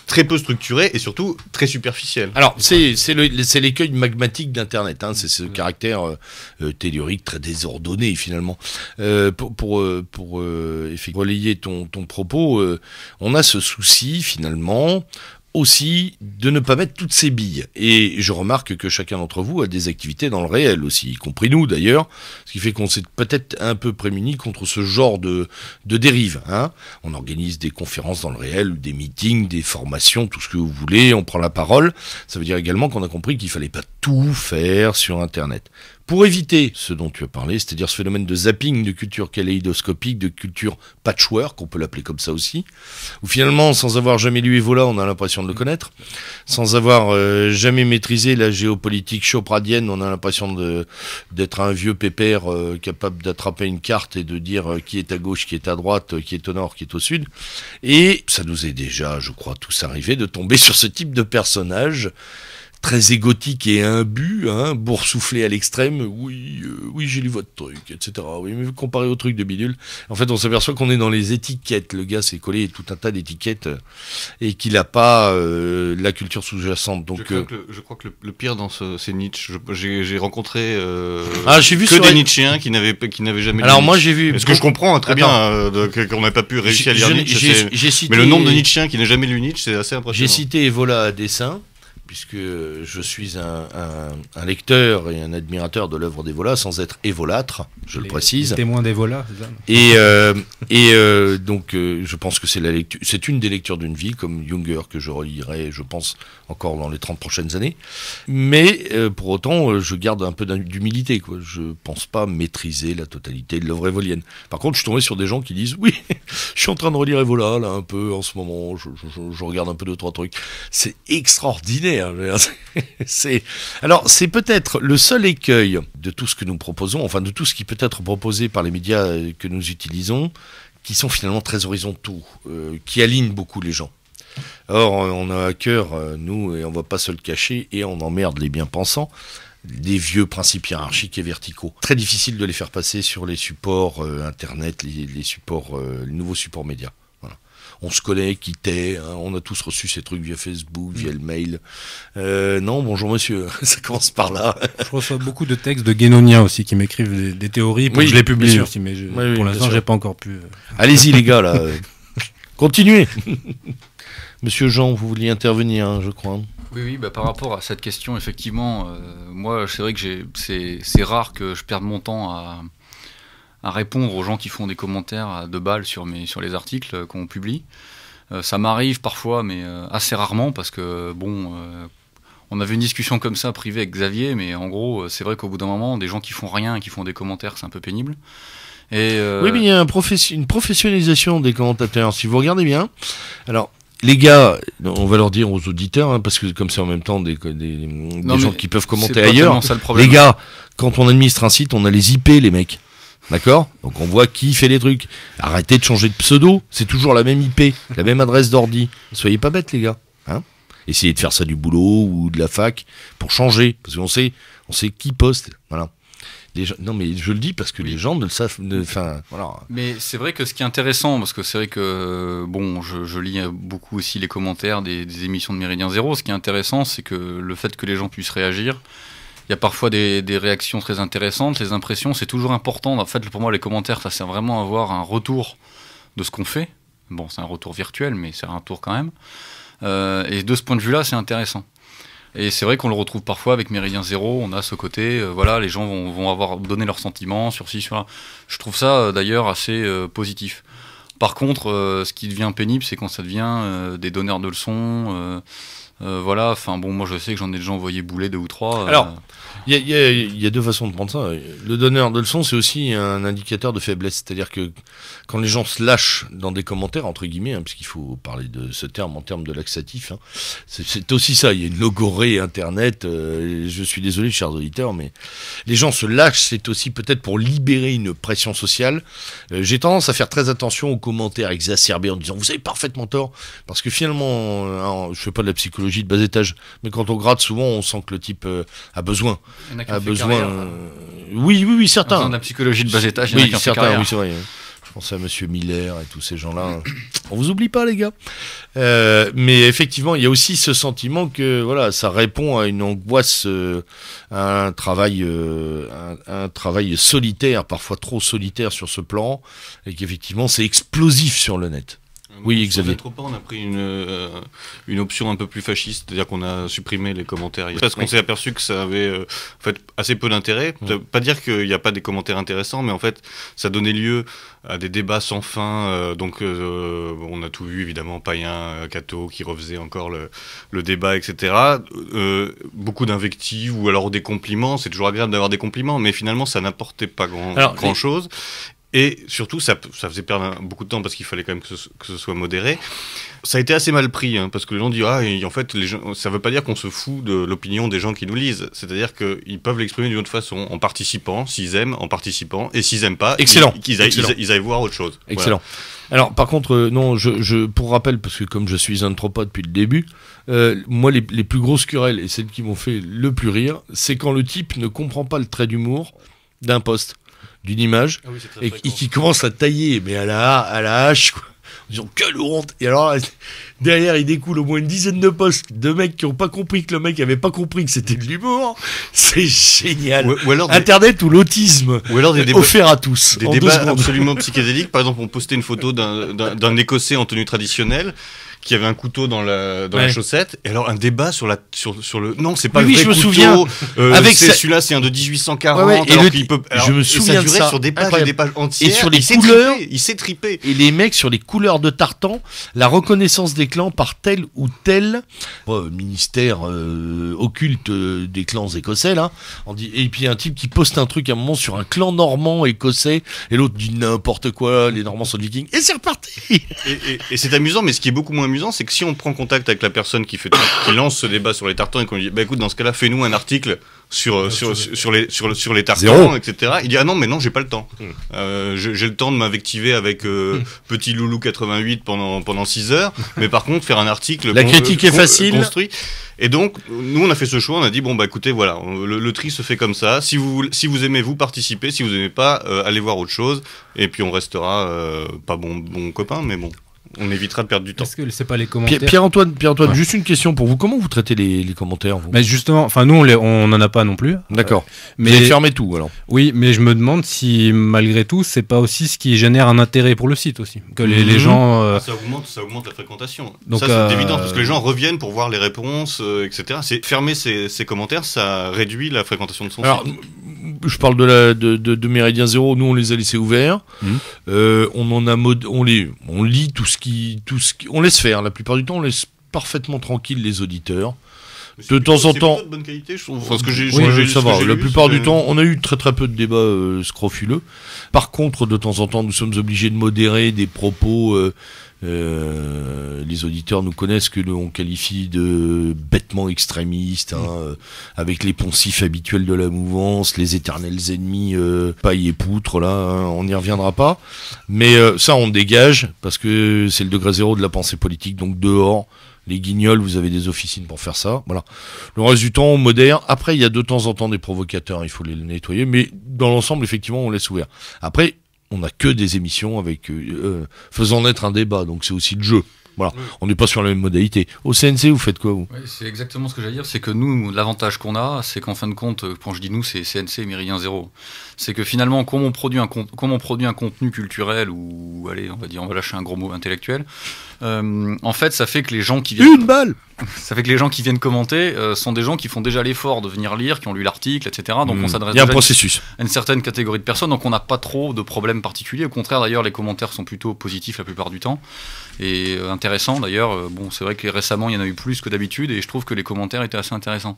très peu structuré et surtout très superficiel. Alors, c'est l'écueil magmatique d'Internet. Hein. C'est ce caractère tellurique très désordonné, finalement. Pour relayer ton propos, on a ce souci, finalement, aussi de ne pas mettre toutes ses billes. Et je remarque que chacun d'entre vous a des activités dans le réel aussi, y compris nous d'ailleurs, ce qui fait qu'on s'est peut-être un peu prémunis contre ce genre de dérive. Hein. On organise des conférences dans le réel, des meetings, des formations, tout ce que vous voulez, on prend la parole. Ça veut dire également qu'on a compris qu'il fallait pas tout faire sur Internet. Pour éviter ce dont tu as parlé, c'est-à-dire ce phénomène de zapping, de culture kaléidoscopique, de culture patchwork, on peut l'appeler comme ça aussi, où finalement, sans avoir jamais lu Evola, on a l'impression de le connaître, sans avoir jamais maîtrisé la géopolitique chopradienne, on a l'impression d'être un vieux pépère capable d'attraper une carte et de dire qui est à gauche, qui est à droite, qui est au nord, qui est au sud. Et ça nous est déjà, je crois, tous arrivé de tomber sur ce type de personnage très égotique et imbu, hein, boursouflé à l'extrême, oui, j'ai lu votre truc, etc. Oui, mais comparé au truc de bidule, en fait, on s'aperçoit qu'on est dans les étiquettes. Le gars s'est collé tout un tas d'étiquettes et qu'il n'a pas la culture sous-jacente. Donc, je crois que le pire dans c'est Nietzsche. J'ai rencontré j'ai vu que des Nietzschéens qui n'avaient jamais lu. Alors moi, j'ai vu. Parce que je comprends très bien qu'on n'a pas pu réussir à lire Nietzsche. Mais le nombre de Nietzschéens qui n'aient jamais lu Nietzsche, c'est assez impressionnant. J'ai cité Evola à dessein, puisque je suis un lecteur et un admirateur de l'œuvre d'Evola, sans être évolâtre, je le précise. Témoin d'Evola, c'est ça ? Et donc, je pense que c'est une des lectures d'une vie, comme Junger, que je relirai, je pense, encore dans les 30 prochaines années. Mais pour autant, je garde un peu d'humilité, quoi. Je pense pas maîtriser la totalité de l'œuvre évolienne. Par contre, je suis tombé sur des gens qui disent, oui, je suis en train de relire Evola, là, un peu, en ce moment, je regarde un peu 2-3 trucs. C'est extraordinaire. Alors, c'est peut-être le seul écueil de tout ce que nous proposons, enfin de tout ce qui peut être proposé par les médias que nous utilisons, qui sont finalement très horizontaux, qui alignent beaucoup les gens. Or, on a à cœur, nous, et on ne va pas se le cacher, et on emmerde les bien-pensants, des vieux principes hiérarchiques et verticaux. Très difficile de les faire passer sur les supports Internet, les nouveaux supports médias. On se connaît, qui t'es, hein, on a tous reçu ces trucs via Facebook, via le mail. Non, bonjour monsieur, ça commence par là. Je reçois beaucoup de textes de guénoniens aussi qui m'écrivent des théories pour que je les publie aussi, mais pour l'instant, j'ai pas encore pu. Allez-y les gars, là. Continuez. Monsieur Jean, vous vouliez intervenir, hein, je crois. Oui, par rapport à cette question, effectivement, moi, c'est vrai que c'est rare que je perde mon temps à répondre aux gens qui font des commentaires à 2 balles sur les articles qu'on publie. Ça m'arrive parfois, mais assez rarement, parce que, on avait une discussion comme ça privée avec Xavier, mais en gros, c'est vrai qu'au bout d'un moment, des gens qui font rien et qui font des commentaires, c'est un peu pénible. Oui, mais il y a une professionnalisation des commentateurs, si vous regardez bien. Alors, les gars, on va leur dire aux auditeurs, hein, parce que comme c'est en même temps des gens qui peuvent commenter ailleurs. Les gars, quand on administre un site, on a les IP, les mecs. D'accord ? Donc on voit qui fait les trucs. Arrêtez de changer de pseudo, c'est toujours la même IP, la même adresse d'ordi. Soyez pas bêtes les gars. Hein ? Essayez de faire ça du boulot ou de la fac pour changer, parce qu'on sait qui poste. Voilà. Non mais je le dis parce que les gens ne le savent. Voilà. Mais c'est vrai que ce qui est intéressant, parce que c'est vrai que je lis beaucoup aussi les commentaires des émissions de Méridien Zéro. Ce qui est intéressant, c'est que le fait que les gens puissent réagir. Il y a parfois des réactions très intéressantes, les impressions, c'est toujours important. En fait, pour moi, les commentaires, ça sert vraiment à avoir un retour de ce qu'on fait. Bon, c'est un retour virtuel, mais c'est un retour quand même. Et de ce point de vue-là, c'est intéressant. Et c'est vrai qu'on le retrouve parfois avec Méridien Zéro, on a ce côté, voilà, les gens vont avoir donné leurs sentiments sur ci, sur là. Je trouve ça d'ailleurs assez positif. Par contre, ce qui devient pénible, c'est quand ça devient des donneurs de leçons. Voilà, enfin bon, moi je sais que j'en ai déjà envoyé bouler 2 ou 3. Alors, il y a deux façons de prendre ça. Le donneur de leçons, c'est aussi un indicateur de faiblesse. C'est-à-dire que quand les gens se lâchent dans des commentaires, entre guillemets, hein, puisqu'il faut parler de ce terme en termes de laxatif, hein, c'est aussi ça. Il y a une logorée Internet. Je suis désolé, chers auditeurs, mais les gens se lâchent, c'est aussi peut-être pour libérer une pression sociale. J'ai tendance à faire très attention aux commentaires exacerbés en disant vous avez parfaitement tort, parce que finalement, je fais pas de la psychologie de bas étage, mais quand on gratte, souvent, on sent que le type a besoin. A besoin. Oui, certains. Besoin de la psychologie de bas étage, il y en a qui ont fait certains, carrière. oui, c'est vrai. Je pense à Monsieur Miller et tous ces gens-là. On vous oublie pas, les gars. Mais effectivement, il y a aussi ce sentiment que voilà, ça répond à une angoisse, à un travail solitaire, parfois trop solitaire sur ce plan, et qu'effectivement, c'est explosif sur le net. Oui, Xavier. Sur Zentropa, on a pris une option un peu plus fasciste, c'est-à-dire qu'on a supprimé les commentaires. Parce qu'on s'est aperçu que ça avait en fait, assez peu d'intérêt. Pas dire qu'il n'y a pas des commentaires intéressants, mais en fait, ça donnait lieu à des débats sans fin. On a tout vu, évidemment, Payen, Cato, qui refaisait encore le débat, etc. Beaucoup d'invectives ou alors des compliments. C'est toujours agréable d'avoir des compliments, mais finalement, ça n'apportait pas grand-chose. Et surtout, ça faisait perdre beaucoup de temps parce qu'il fallait quand même que ce soit modéré. Ça a été assez mal pris, hein, parce que les gens disent en fait, les gens, ça veut pas dire qu'on se fout de l'opinion des gens qui nous lisent. C'est-à-dire qu'ils peuvent l'exprimer d'une autre façon, en participant, s'ils aiment, en participant, et s'ils aiment pas, excellent. Ils aillent voir autre chose. Excellent. Voilà. Alors, par contre, non, pour rappel, parce que comme je suis un trop pas depuis le début, moi, les plus grosses querelles, et celles qui m'ont fait le plus rire, c'est quand le type ne comprend pas le trait d'humour d'un post, d'une image, et qui commence à tailler, mais à la hache, quoi. En disant, quelle honte! Et alors, derrière, il découle au moins une dizaine de posts de mecs qui n'ont pas compris que le mec avait pas compris que c'était de l'humour. C'est génial. Ou alors Internet ou l'autisme. Ou alors des débats offert à tous. Des débats absolument psychédéliques. Par exemple, on postait une photo d'un Écossais en tenue traditionnelle qui avait un couteau dans la chaussette, et alors un débat sur le non, c'est pas le vrai je me couteau, souviens. Avec celui-là c'est un de 1840, et alors qu'il peut, je me souviens ça durait sur des pages et des pages entières, et sur les couleurs, il s'est tripé. Et les mecs sur les couleurs de tartan, la reconnaissance des clans par tel ou tel ministère occulte des clans écossais là, et puis un type qui poste un truc à un moment sur un clan normand écossais, et l'autre dit n'importe quoi, les Normands sont des Vikings, et c'est reparti. Et c'est amusant, mais ce qui est beaucoup moins amusant, c'est que si on prend contact avec la personne qui lance ce débat sur les tartans et qu'on lui dit, bah écoute, dans ce cas-là, fais-nous un article sur les tartans, etc. Il dit, ah non, mais non, j'ai pas le temps. J'ai le temps de m'invectiver avec Petit Loulou 88 pendant 6 heures, mais par contre, faire un article la critique est facile, construit. Et donc, nous, on a fait ce choix, on a dit, bon, bah écoutez, voilà, le tri se fait comme ça. Si vous aimez, vous participez. Si vous aimez pas, allez voir autre chose. Et puis, on restera pas bon copain, mais bon. On évitera de perdre du temps. Est-ce que c'est pas les commentaires Pierre-Antoine, juste une question pour vous. Comment vous traitez les commentaires, vous? Mais justement, enfin nous on n'en a pas non plus. D'accord. Mais vous avez fermé tout alors. Oui, mais je me demande si malgré tout, c'est pas aussi ce qui génère un intérêt pour le site aussi. Que les gens. Ça augmente la fréquentation. Donc, ça c'est évident parce que les gens reviennent pour voir les réponses, etc. C'est fermer ces commentaires, ça réduit la fréquentation de son site. Je parle de Méridien Zéro. Nous on les a laissés ouverts. On lit tout ce qui, on laisse faire. La plupart du temps, on laisse parfaitement tranquille les auditeurs. De temps en temps, c'est de bonne qualité, je trouve. Enfin, ce que j'ai, ça va. La plupart du temps, on a eu très peu de débats scrofuleux. Par contre, de temps en temps, nous sommes obligés de modérer des propos. Les auditeurs nous connaissent que l'on qualifie de bêtement extrémistes, avec les poncifs habituels de la mouvance, les éternels ennemis paille et poutre, là, on n'y reviendra pas. Mais ça, on dégage, parce que c'est le degré zéro de la pensée politique, donc dehors. Les guignols, vous avez des officines pour faire ça. Voilà. Le reste du temps, on modère. Après, il y a de temps en temps des provocateurs, il faut les nettoyer. Mais dans l'ensemble, effectivement, on laisse ouvert. Après, on n'a que des émissions avec faisant naître un débat, donc c'est aussi le jeu. Voilà, on n'est pas sur la même modalité. Au CNC, vous faites quoi, vous? Oui, c'est exactement ce que j'allais dire, c'est que nous, l'avantage qu'on a, c'est qu'en fin de compte, quand je dis nous, c'est CNC et Méridien Zéro. C'est que finalement, comme on produit un contenu culturel, ou allez, on va lâcher un gros mot intellectuel, en fait, ça fait que les gens qui viennent... Une balle ça fait que les gens qui viennent commenter sont des gens qui font déjà l'effort de venir lire, qui ont lu l'article, etc. Donc on s'adresse Il y a un déjà processus. à une certaine catégorie de personnes, donc on n'a pas trop de problèmes particuliers. Au contraire, d'ailleurs, les commentaires sont plutôt positifs la plupart du temps et intéressants. D'ailleurs, bon, c'est vrai que récemment il y en a eu plus que d'habitude et je trouve que les commentaires étaient assez intéressants.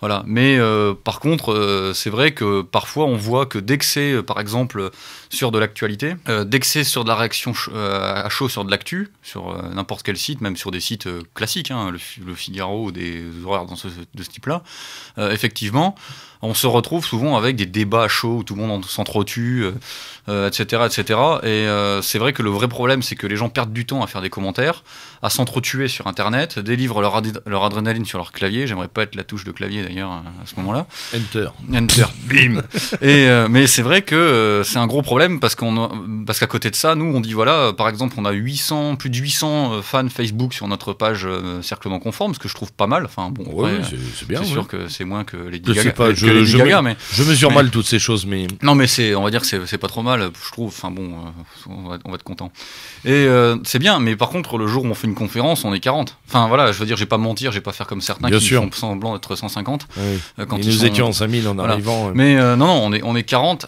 Voilà. Mais par contre, c'est vrai que parfois on voit que dès que c'est, par exemple, sur de l'actualité, dès que c'est sur de la réaction à chaud sur de l'actu, sur n'importe quel site, même sur des sites classiques, hein, le Figaro ou des horaires de ce type-là, effectivement, on se retrouve souvent avec des débats à chaud où tout le monde s'entretue, etc., etc. Et c'est vrai que le vrai problème, c'est que les gens perdent du temps à faire des commentaires, à s'entretuer sur Internet, délivrent leur adrénaline sur leur clavier. J'aimerais pas être la touche de clavier d'ailleurs à ce moment-là. Enter, bim. Et mais c'est vrai que c'est un gros problème parce qu'à côté de ça, nous on dit voilà, par exemple, on a plus de 800 fans Facebook sur notre page Cercle non conforme, ce que je trouve pas mal. Enfin bon, ouais, après, c'est bien. C'est sûr que c'est moins que les Gaga. Je mesure mal toutes ces choses, mais non, mais on va dire que c'est pas trop mal, je trouve. Enfin bon, on va être content. Et c'est bien, mais par contre, le jour où on fait une conférence, on est 40. Enfin voilà, je veux dire, j'ai pas mentir, j'ai pas faire comme certains qui font semblant d'être 150. Oui. Quand nous étions en 5000 en arrivant. Mais non, on est 40.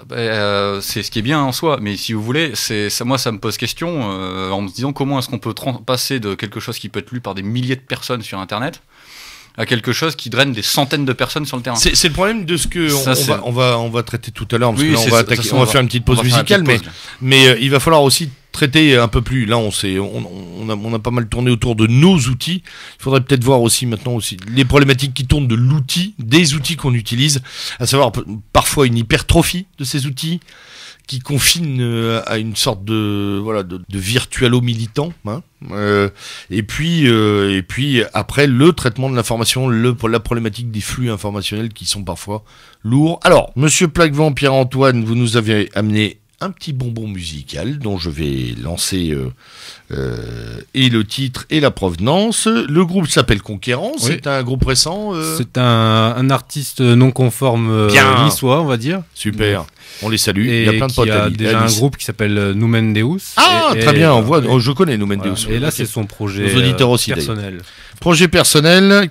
C'est ce qui est bien en soi. Mais si vous voulez, moi, ça me pose question en me disant comment est-ce qu'on peut passer de quelque chose qui peut être lu par des milliers de personnes sur Internet à quelque chose qui draine des centaines de personnes sur le terrain. C'est le problème de ce que on va traiter tout à l'heure, parce que là, on va faire une petite pause musicale, mais il va falloir aussi traiter un peu plus. Là, on a pas mal tourné autour de nos outils. Il faudrait peut-être voir aussi maintenant les problématiques qui tournent de l'outil, des outils qu'on utilise, à savoir parfois une hypertrophie de ces outils, qui confine à une sorte de virtualo-militant, hein. Et puis après le traitement de l'information, la problématique des flux informationnels qui sont parfois lourds. Alors, Monsieur Plaquevent, Pierre-Antoine, vous nous avez amené un petit bonbon musical dont je vais lancer et le titre et la provenance. Le groupe s'appelle Conquérant, oui. C'est un groupe récent. C'est un artiste non conforme niçois, on va dire. Super. On les salue. Et il y a plein de potes. Il y a déjà un groupe qui s'appelle Numen Deus. Ah, très bien. Je connais Numen Deus. Et là, c'est son projet personnel. Projet personnel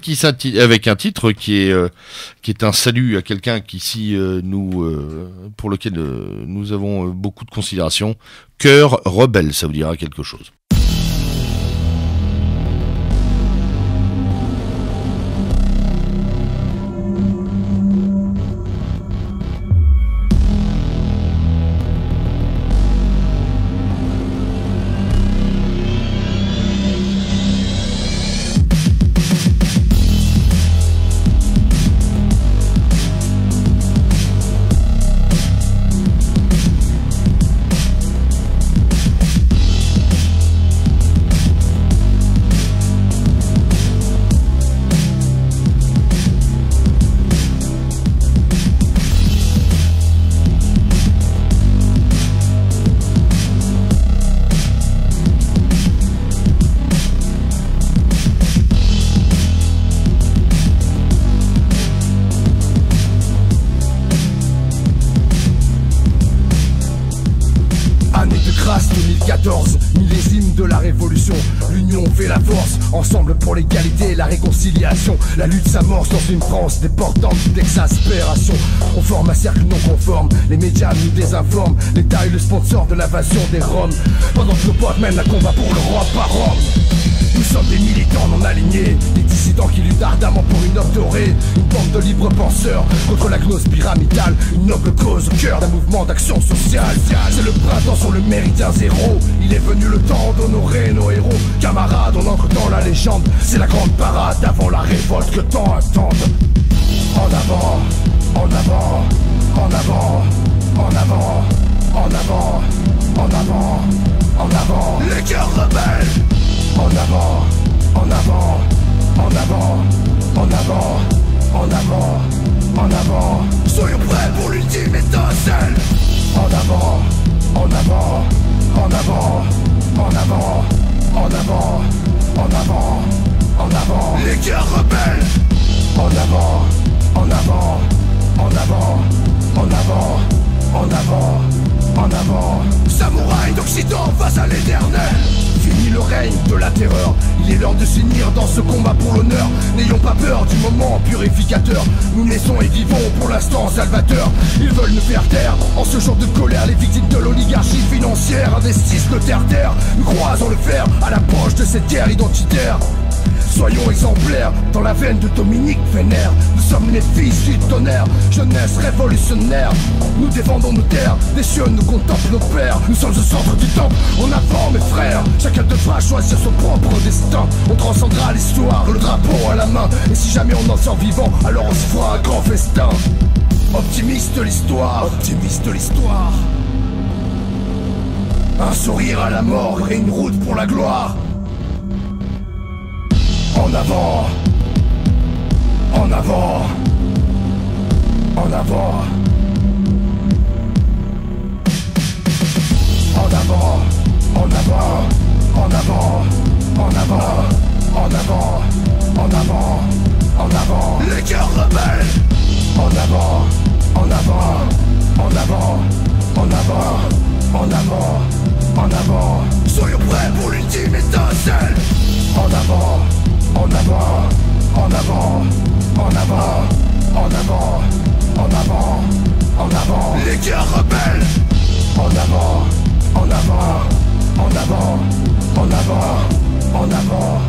avec un titre qui est un salut à quelqu'un qu'ici pour lequel nous avons beaucoup de considération. Cœur rebelle, ça vous dira quelque chose. Millésime de la révolution, l'union fait la force, ensemble pour l'égalité et la réconciliation. La lutte s'amorce dans une France débordante d'exaspération. On forme un cercle non conforme, les médias nous désinforment. L'État est le sponsor de l'invasion des Roms, pendant que nos potes mènent un combat pour l'Europe par Rome. Nous sommes des militants non alignés, des dissidents qui luttent ardemment pour une Europe dorée. Une bande de libres penseurs contre la gnose pyramidale, une noble cause au cœur d'un mouvement d'action sociale. C'est le printemps sur le méridien zéro, il est venu le temps d'honorer nos héros. Camarades, on entre dans la légende, c'est la grande parade avant la révolte que tant attendent. En avant, en avant, en avant, en avant, en avant, en avant, en avant. Les cœurs rebelles. En avant, en avant, en avant, en avant, en avant, en avant. Soyons prêts pour l'ultime étincelle. En avant, en avant, en avant, en avant, en avant, en avant, en avant. Les cœurs rebelles. En avant, en avant, en avant, en avant, en avant, en avant. Samouraï d'Occident face à l'éternel. Fini le règne de la terreur. Il est l'heure de s'unir dans ce combat pour l'honneur. N'ayons pas peur du moment purificateur. Nous naissons et vivons pour l'instant salvateur. Ils veulent nous faire taire. En ce jour de colère, les victimes de l'oligarchie financière investissent nos terres. Nous croisons le fer à l'approche de cette guerre identitaire. Soyons exemplaires dans la veine de Dominique Vénère. Nous sommes les fils du tonnerre, jeunesse révolutionnaire. Nous défendons nos terres, des cieux nous contemplent nos pères. Nous sommes au centre du temple, en avant mes frères. Chacun devra choisir son propre destin. On transcendra l'histoire, le drapeau à la main. Et si jamais on en sort vivant, alors on se fera un grand festin. Optimiste l'histoire, optimiste l'histoire. Un sourire à la mort et une route pour la gloire. En avant, en avant, en avant, en avant, en avant, en avant, en avant, en avant, en avant, en avant. Les cœurs rebelles. En avant, en avant, en avant, en avant, en avant, en avant. Soyons prêts pour l'ultime étincelle. En avant. En avant, en avant, en avant, en avant, en avant, en avant. Les cœurs rebelles. En avant, en avant, en avant, en avant, en avant,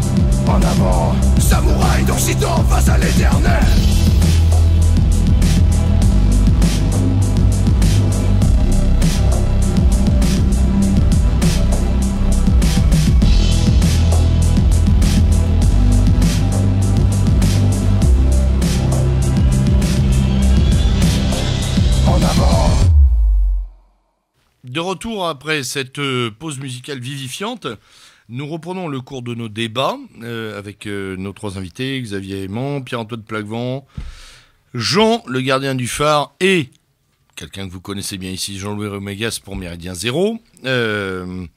en avant. Samouraï d'Occident face à l'éternel. De retour après cette pause musicale vivifiante, nous reprenons le cours de nos débats avec nos trois invités, Xavier Aimant, Pierre-Antoine Plaquevent, Jean, le gardien du phare, et quelqu'un que vous connaissez bien ici, Jean-Louis Romégas pour Méridien Zéro. Nous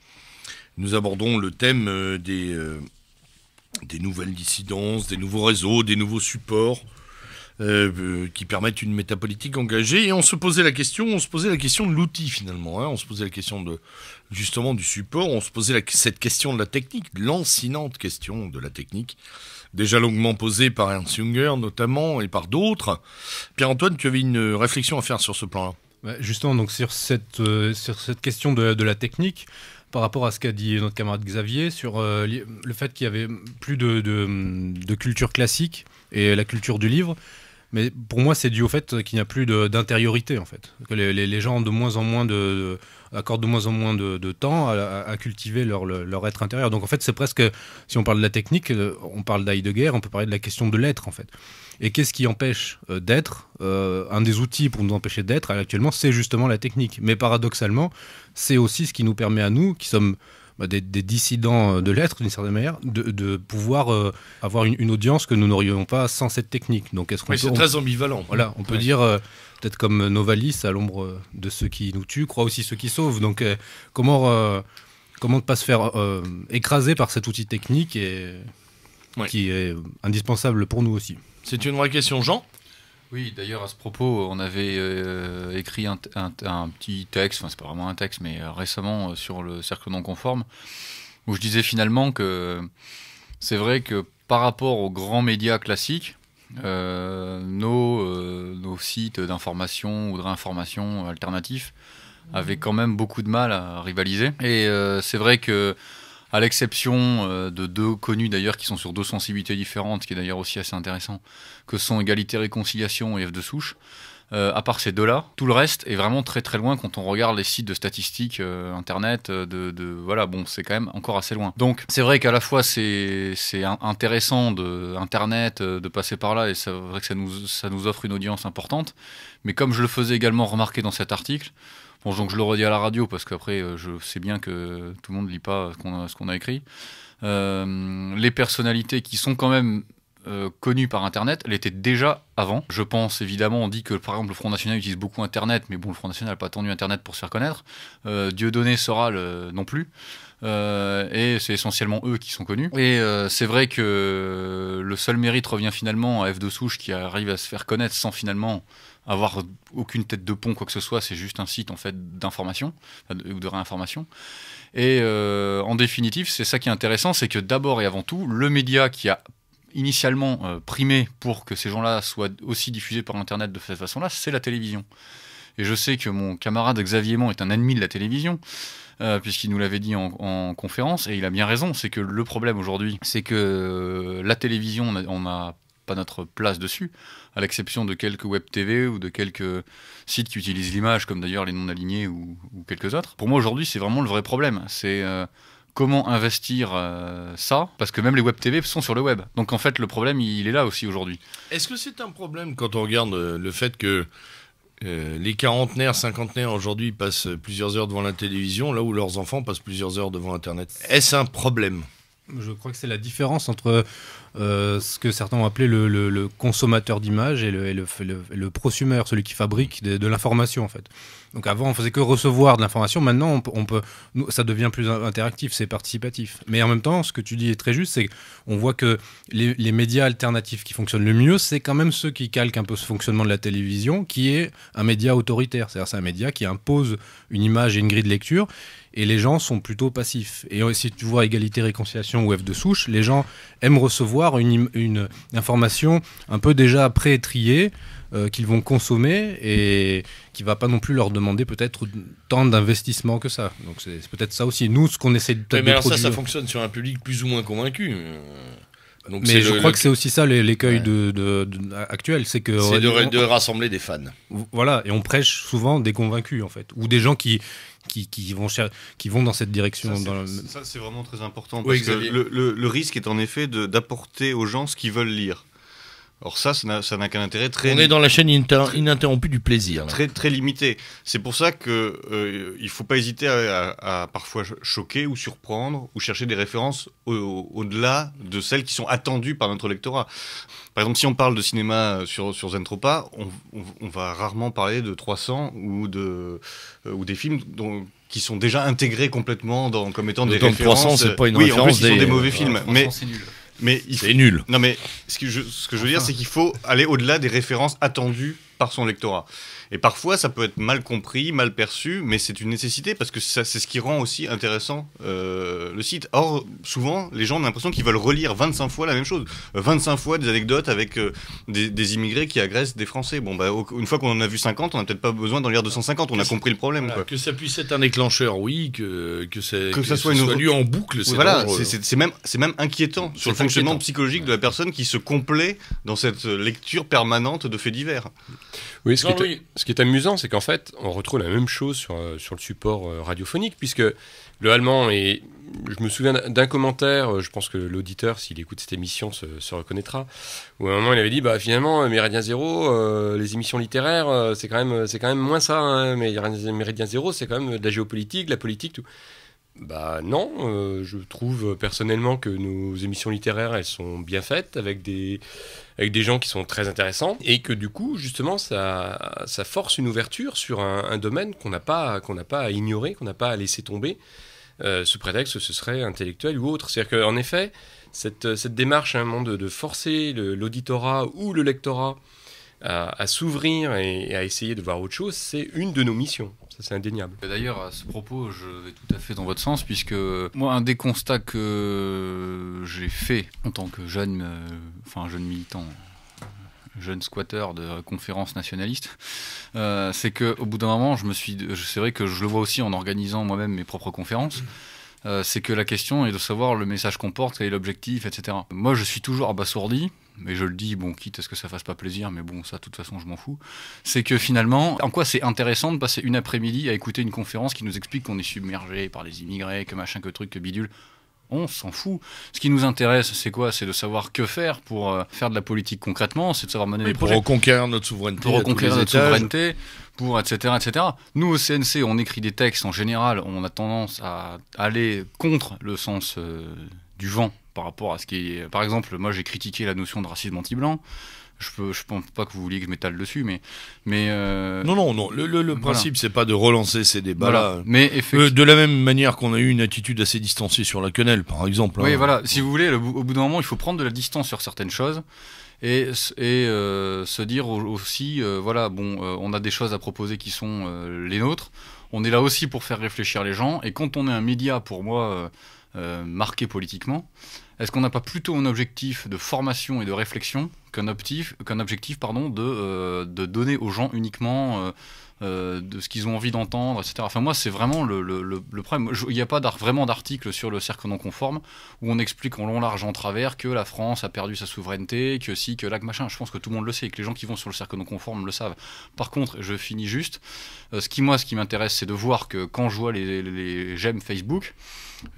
abordons le thème des nouvelles dissidences, des nouveaux réseaux, des nouveaux supports qui permettent une métapolitique engagée. Et on se posait la question de l'outil finalement. On se posait la question justement du support. On se posait cette question de la technique, lancinante question de la technique, déjà longuement posée par Ernst Junger notamment et par d'autres. Pierre-Antoine, tu avais une réflexion à faire sur ce plan-là. Justement, donc sur cette question de la technique, par rapport à ce qu'a dit notre camarade Xavier sur le fait qu'il y avait plus de culture classique et la culture du livre. Mais pour moi, c'est dû au fait qu'il n'y a plus d'intériorité, en fait. Que les gens accordent de moins en moins de temps à cultiver leur être intérieur. Donc en fait, c'est presque, si on parle de la technique, on parle d'Heidegger, on peut parler de la question de l'être, en fait. Et qu'est-ce qui empêche d'être un des outils pour nous empêcher d'être actuellement, c'est justement la technique. Mais paradoxalement, c'est aussi ce qui nous permet à nous, qui sommes des dissidents de l'être, d'une certaine manière, de pouvoir avoir une audience que nous n'aurions pas sans cette technique. Donc, c'est très ambivalent. Voilà, on peut dire, peut-être comme Novalis, à l'ombre de ceux qui nous tuent, croit aussi ceux qui sauvent. Donc, comment ne pas se faire écraser par cet outil technique qui est indispensable pour nous aussi. C'est une vraie question, Jean ? Oui, d'ailleurs, à ce propos, on avait écrit un petit texte, enfin, c'est pas vraiment un texte, mais récemment sur le cercle non conforme, où je disais finalement que c'est vrai que par rapport aux grands médias classiques, nos sites d'information ou de réinformation alternatifs avaient quand même beaucoup de mal à rivaliser. Et c'est vrai que, à l'exception de deux connus d'ailleurs qui sont sur deux sensibilités différentes, ce qui est d'ailleurs aussi assez intéressant, que sont Égalité, Réconciliation et F de Souche, à part ces deux-là, tout le reste est vraiment très très loin quand on regarde les sites de statistiques internet, voilà, bon, c'est quand même encore assez loin. Donc c'est vrai qu'à la fois c'est intéressant internet de passer par là, et c'est vrai que ça nous offre une audience importante, mais comme je le faisais également remarquer dans cet article, bon, donc je le redis à la radio parce qu'après je sais bien que tout le monde ne lit pas ce qu'on a écrit. Les personnalités qui sont quand même connue par Internet, elle était déjà avant. Je pense évidemment, on dit que par exemple le Front National utilise beaucoup Internet, mais bon, le Front National n'a pas attendu Internet pour se faire connaître. Dieudonné, Soral non plus. Et c'est essentiellement eux qui sont connus. Et c'est vrai que le seul mérite revient finalement à F de Souche qui arrive à se faire connaître sans finalement avoir aucune tête de pont, quoi que ce soit. C'est juste un site en fait d'information ou de réinformation. Et en définitive, c'est ça qui est intéressant, c'est que d'abord et avant tout, le média qui a initialement primé pour que ces gens-là soient aussi diffusés par Internet de cette façon-là, c'est la télévision. Et je sais que mon camarade Xavier Mont est un ennemi de la télévision, puisqu'il nous l'avait dit en conférence, et il a bien raison. C'est que le problème aujourd'hui, c'est que la télévision, on n'a pas notre place dessus, à l'exception de quelques web TV ou de quelques sites qui utilisent l'image, comme d'ailleurs les non-alignés ou quelques autres. Pour moi aujourd'hui, c'est vraiment le vrai problème. C'est comment investir ça, parce que même les web TV sont sur le web. Donc en fait, le problème, il est là aussi aujourd'hui. Est-ce que c'est un problème quand on regarde le fait que les quarantenaires, cinquantenaires aujourd'hui passent plusieurs heures devant la télévision, là où leurs enfants passent plusieurs heures devant Internet? Est-ce un problème? Je crois que c'est la différence entre ce que certains ont appelé le consommateur d'images et le prosumeur, celui qui fabrique de l'information en fait. Donc avant on faisait que recevoir de l'information, maintenant ça devient plus interactif, c'est participatif. Mais en même temps, ce que tu dis est très juste, c'est qu'on voit que les médias alternatifs qui fonctionnent le mieux, c'est quand même ceux qui calquent un peu ce fonctionnement de la télévision, qui est un média autoritaire. C'est-à-dire c'est un média qui impose une image et une grille de lecture, et les gens sont plutôt passifs. Et si tu vois Égalité, Réconciliation ou F de Souche, les gens aiment recevoir une information un peu déjà pré-triée, qu'ils vont consommer et qui va pas non plus leur demander peut-être tant d'investissement que ça. Donc c'est peut-être ça aussi. Nous, ce qu'on essaie de mais alors ça fonctionne sur un public plus ou moins convaincu. Donc mais je crois que c'est aussi ça l'écueil actuel, c'est que c'est de rassembler des fans. Voilà, et on prêche souvent des convaincus en fait, ou des gens qui vont dans cette direction. Ça c'est vraiment très important, parce que le risque est en effet d'apporter aux gens ce qu'ils veulent lire. Or ça n'a qu'un intérêt très... On est dans la chaîne ininterrompue du plaisir. Très limité. C'est pour ça que il faut pas hésiter à parfois choquer ou surprendre ou chercher des références au-delà de celles qui sont attendues par notre lectorat. Par exemple, si on parle de cinéma sur Zentropa, on va rarement parler de 300 ou des films qui sont déjà intégrés complètement comme étant des références. 300, c'est pas une référence. En plus, ils sont des mauvais films. Mais c'est nul. C'est nul. Non, mais ce que je veux dire, c'est qu'il faut aller au-delà des références attendues par son lectorat. Et parfois, ça peut être mal compris, mal perçu, mais c'est une nécessité parce que c'est ce qui rend aussi intéressant le site. Or, souvent, les gens ont l'impression qu'ils veulent relire 25 fois la même chose. 25 fois des anecdotes avec des immigrés qui agressent des Français. Bon, bah, une fois qu'on en a vu 50, on n'a peut-être pas besoin d'en lire 250. On a compris le problème. Voilà, que ça puisse être un déclencheur, oui, que ça soit lu en boucle. Voilà, c'est même inquiétant sur le fonctionnement psychologique de la personne qui se complaît dans cette lecture permanente de faits divers. Oui, ce qui est amusant, c'est qu'en fait, on retrouve la même chose sur le support radiophonique, puisque le allemand est... Je me souviens d'un commentaire, je pense que l'auditeur, s'il écoute cette émission, se reconnaîtra, où à un moment, il avait dit, bah, finalement, Méridien Zéro, les émissions littéraires, c'est quand même moins ça, hein, mais Méridien Zéro, c'est quand même de la géopolitique, de la politique, tout. Bah non, je trouve personnellement que nos émissions littéraires, elles sont bien faites, avec des gens qui sont très intéressants, et que du coup, justement, ça force une ouverture sur un domaine qu'on n'a pas à ignorer, qu'on n'a pas à laisser tomber, sous prétexte que ce serait intellectuel ou autre. C'est-à-dire qu'en effet, cette démarche de forcer l'auditorat ou le lectorat à s'ouvrir et à essayer de voir autre chose, c'est une de nos missions. Ça, c'est indéniable. D'ailleurs, à ce propos, je vais tout à fait dans votre sens, puisque moi, un des constats que j'ai fait en tant que jeune militant, jeune squatter de conférences nationalistes, c'est qu'au bout d'un moment, c'est vrai que je le vois aussi en organisant moi-même mes propres conférences, c'est que la question est de savoir le message qu'on porte, quel est l'objectif, etc. Moi, je suis toujours abasourdi, mais je le dis, bon, quitte à ce que ça fasse pas plaisir, mais bon, ça, de toute façon, je m'en fous. C'est que finalement, en quoi c'est intéressant de passer une après-midi à écouter une conférence qui nous explique qu'on est submergé par les immigrés, que machin, que truc, que bidule. On s'en fout. Ce qui nous intéresse, c'est quoi? C'est de savoir que faire pour faire de la politique concrètement, c'est de savoir mener des projets. Pour reconquérir notre souveraineté. Pour reconquérir notre souveraineté, etc., etc. Nous, au CNC, on écrit des textes, en général, on a tendance à aller contre le sens du vent par rapport à ce qui est... Par exemple, moi j'ai critiqué la notion de racisme anti-blanc. Je pense pas que vous vouliez que je m'étale dessus, mais Non. Le principe, c'est pas de relancer ces débats-là. Voilà. Mais de la même manière qu'on a eu une attitude assez distanciée sur la quenelle, par exemple. Oui, voilà. Si vous voulez, au bout d'un moment, il faut prendre de la distance sur certaines choses et se dire aussi, on a des choses à proposer qui sont les nôtres. On est là aussi pour faire réfléchir les gens. Et quand on est un média, pour moi, marqué politiquement, est-ce qu'on n'a pas plutôt un objectif de formation et de réflexion qu'un objectif de donner aux gens uniquement de ce qu'ils ont envie d'entendre, etc. Enfin, moi, c'est vraiment le problème. Il n'y a pas vraiment d'article sur le cercle non conforme où on explique en long, large, en travers que la France a perdu sa souveraineté, que si, que là, que machin. Je pense que tout le monde le sait et que les gens qui vont sur le cercle non conforme le savent. Par contre, je finis juste. Ce qui m'intéresse, c'est de voir que quand je vois les j'aime Facebook,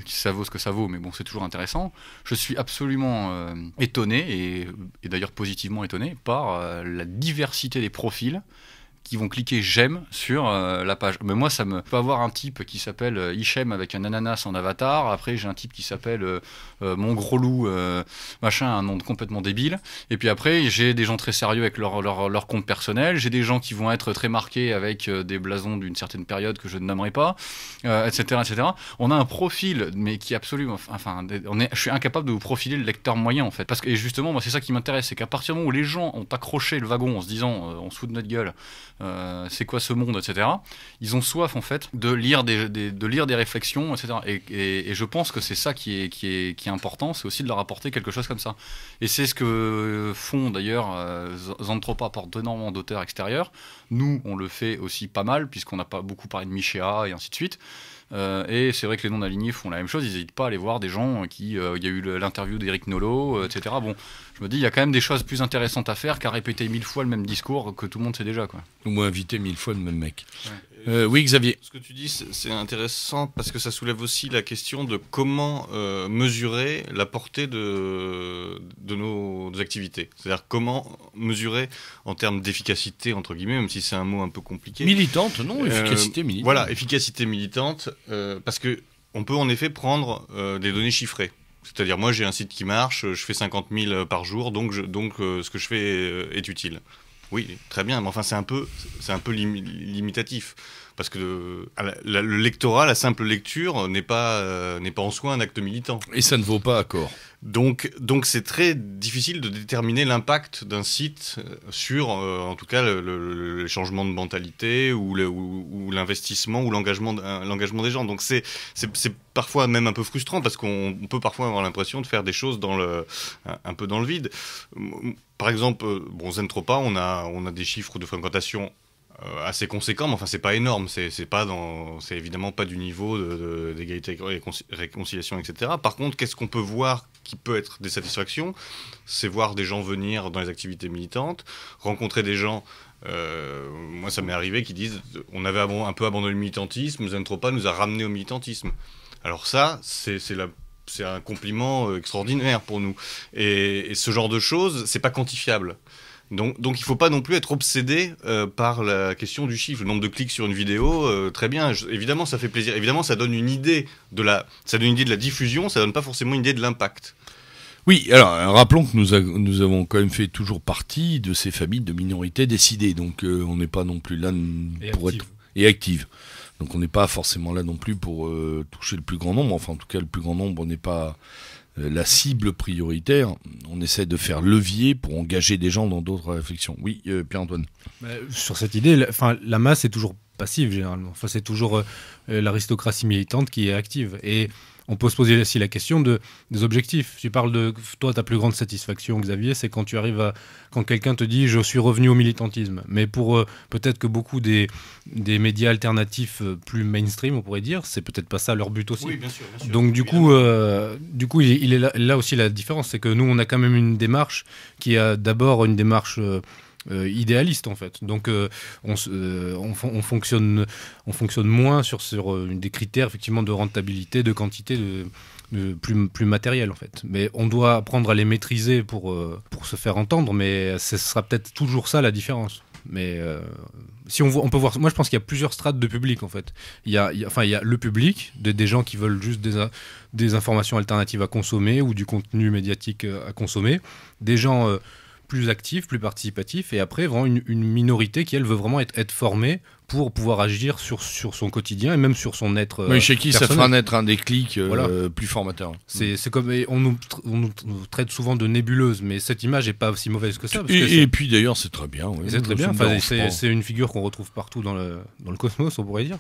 ça vaut ce que ça vaut, mais bon, c'est toujours intéressant. Je suis absolument étonné, et d'ailleurs positivement étonné, par la diversité des profils qui vont cliquer j'aime sur la page. Mais moi, ça me peut avoir un type qui s'appelle Hichem avec un ananas en avatar. Après, j'ai un type qui s'appelle Mon Gros Loup, machin, un nom complètement débile. Et puis après, j'ai des gens très sérieux avec leur compte personnel. J'ai des gens qui vont être très marqués avec des blasons d'une certaine période que je ne nommerai pas, etc., etc. On a un profil, mais qui est absolument... je suis incapable de vous profiler le lecteur moyen, en fait. Et justement, moi, c'est ça qui m'intéresse. C'est qu'à partir du moment où les gens ont accroché le wagon en se disant on se fout de notre gueule, c'est quoi ce monde, etc. Ils ont soif en fait de lire des réflexions, etc. Et je pense que c'est ça qui est important, c'est aussi de leur apporter quelque chose comme ça. Et c'est ce que font d'ailleurs Zentropa apporte énormément d'auteurs extérieurs. Nous, on le fait aussi pas mal puisqu'on n'a pas beaucoup parlé de Michéa et ainsi de suite. Et c'est vrai que les non-alignés font la même chose, ils n'hésitent pas à aller voir des gens il y a eu l'interview d'Éric Nolot, etc. Bon, je me dis, il y a quand même des choses plus intéressantes à faire qu'à répéter 1000 fois le même discours que tout le monde sait déjà, quoi. Ou inviter 1000 fois le même mec. Ouais. Oui, Xavier. Ce que tu dis, c'est intéressant parce que ça soulève aussi la question de comment mesurer la portée de nos activités. C'est-à-dire comment mesurer en termes d'efficacité, entre guillemets, même si c'est un mot un peu compliqué. Militante, non, efficacité militante. Voilà, efficacité militante, parce qu'on peut en effet prendre des données chiffrées. C'est-à-dire, moi, j'ai un site qui marche, je fais 50 000 par jour, donc ce que je fais est utile. Oui, très bien, mais enfin, c'est un peu limitatif. Parce que le lectorat, la simple lecture, n'est pas en soi un acte militant. Et ça ne vaut pas accord. Donc c'est très difficile de déterminer l'impact d'un site sur, en tout cas, le changement de mentalité ou l'investissement ou l'engagement des gens. Donc c'est parfois même un peu frustrant parce qu'on peut parfois avoir l'impression de faire des choses un peu dans le vide. Par exemple, Zentropa, on a des chiffres de fréquentation assez conséquent, mais enfin c'est pas énorme, c'est évidemment pas du niveau d'égalité, réconciliation, etc. Par contre, qu'est-ce qu'on peut voir qui peut être des satisfactions, c'est voir des gens venir dans les activités militantes, rencontrer des gens, moi ça m'est arrivé, qui disent on avait un peu abandonné le militantisme, Zentropa nous a ramené au militantisme. Alors ça, c'est un compliment extraordinaire pour nous. Et ce genre de choses, c'est pas quantifiable. Donc il ne faut pas non plus être obsédé par la question du chiffre. Le nombre de clics sur une vidéo, très bien. Évidemment, ça fait plaisir. Évidemment, ça donne une idée de la diffusion. Ça donne pas forcément une idée de l'impact. Oui, alors rappelons que nous avons quand même fait toujours partie de ces familles de minorités décidées. Donc on n'est pas non plus là pour être active. Donc on n'est pas forcément là non plus pour toucher le plus grand nombre. Enfin, en tout cas, le plus grand nombre n'est pas la cible prioritaire. On essaie de faire levier pour engager des gens dans d'autres réflexions. Oui, Pierre-Antoine. Sur cette idée, la masse est toujours passive généralement. Enfin, c'est toujours l'aristocratie militante qui est active. Et on peut se poser aussi la question des objectifs. Tu parles de toi, ta plus grande satisfaction, Xavier, c'est quand tu arrives quand quelqu'un te dit je suis revenu au militantisme. Mais pour peut-être que beaucoup des médias alternatifs plus mainstream, on pourrait dire, c'est peut-être pas ça leur but aussi. Oui, bien sûr. Donc du coup, il est là aussi la différence, c'est que nous on a quand même une démarche qui est d'abord une démarche idéaliste en fait. Donc on fonctionne moins sur des critères effectivement de rentabilité, de quantité, plus matériel en fait. Mais on doit apprendre à les maîtriser pour se faire entendre, mais ce sera peut-être toujours ça la différence. mais si on peut voir, moi je pense qu'il y a plusieurs strates de public en fait. Il y a le public, des gens qui veulent juste des informations alternatives à consommer ou du contenu médiatique à consommer, des gens plus actifs, plus participatifs, et après vraiment une minorité qui elle veut vraiment être formée pour pouvoir agir sur son quotidien et même sur son être. Mais chez qui ça personnel. fera naître un déclic Voilà. plus formateur. C'est comme on nous traite souvent de nébuleuse, mais cette image est pas aussi mauvaise que ça. Parce que Et puis d'ailleurs, c'est très bien. Oui. c'est très bien. Ça me Enfin, dérange pas. c'est une figure qu'on retrouve partout dans le cosmos, on pourrait dire.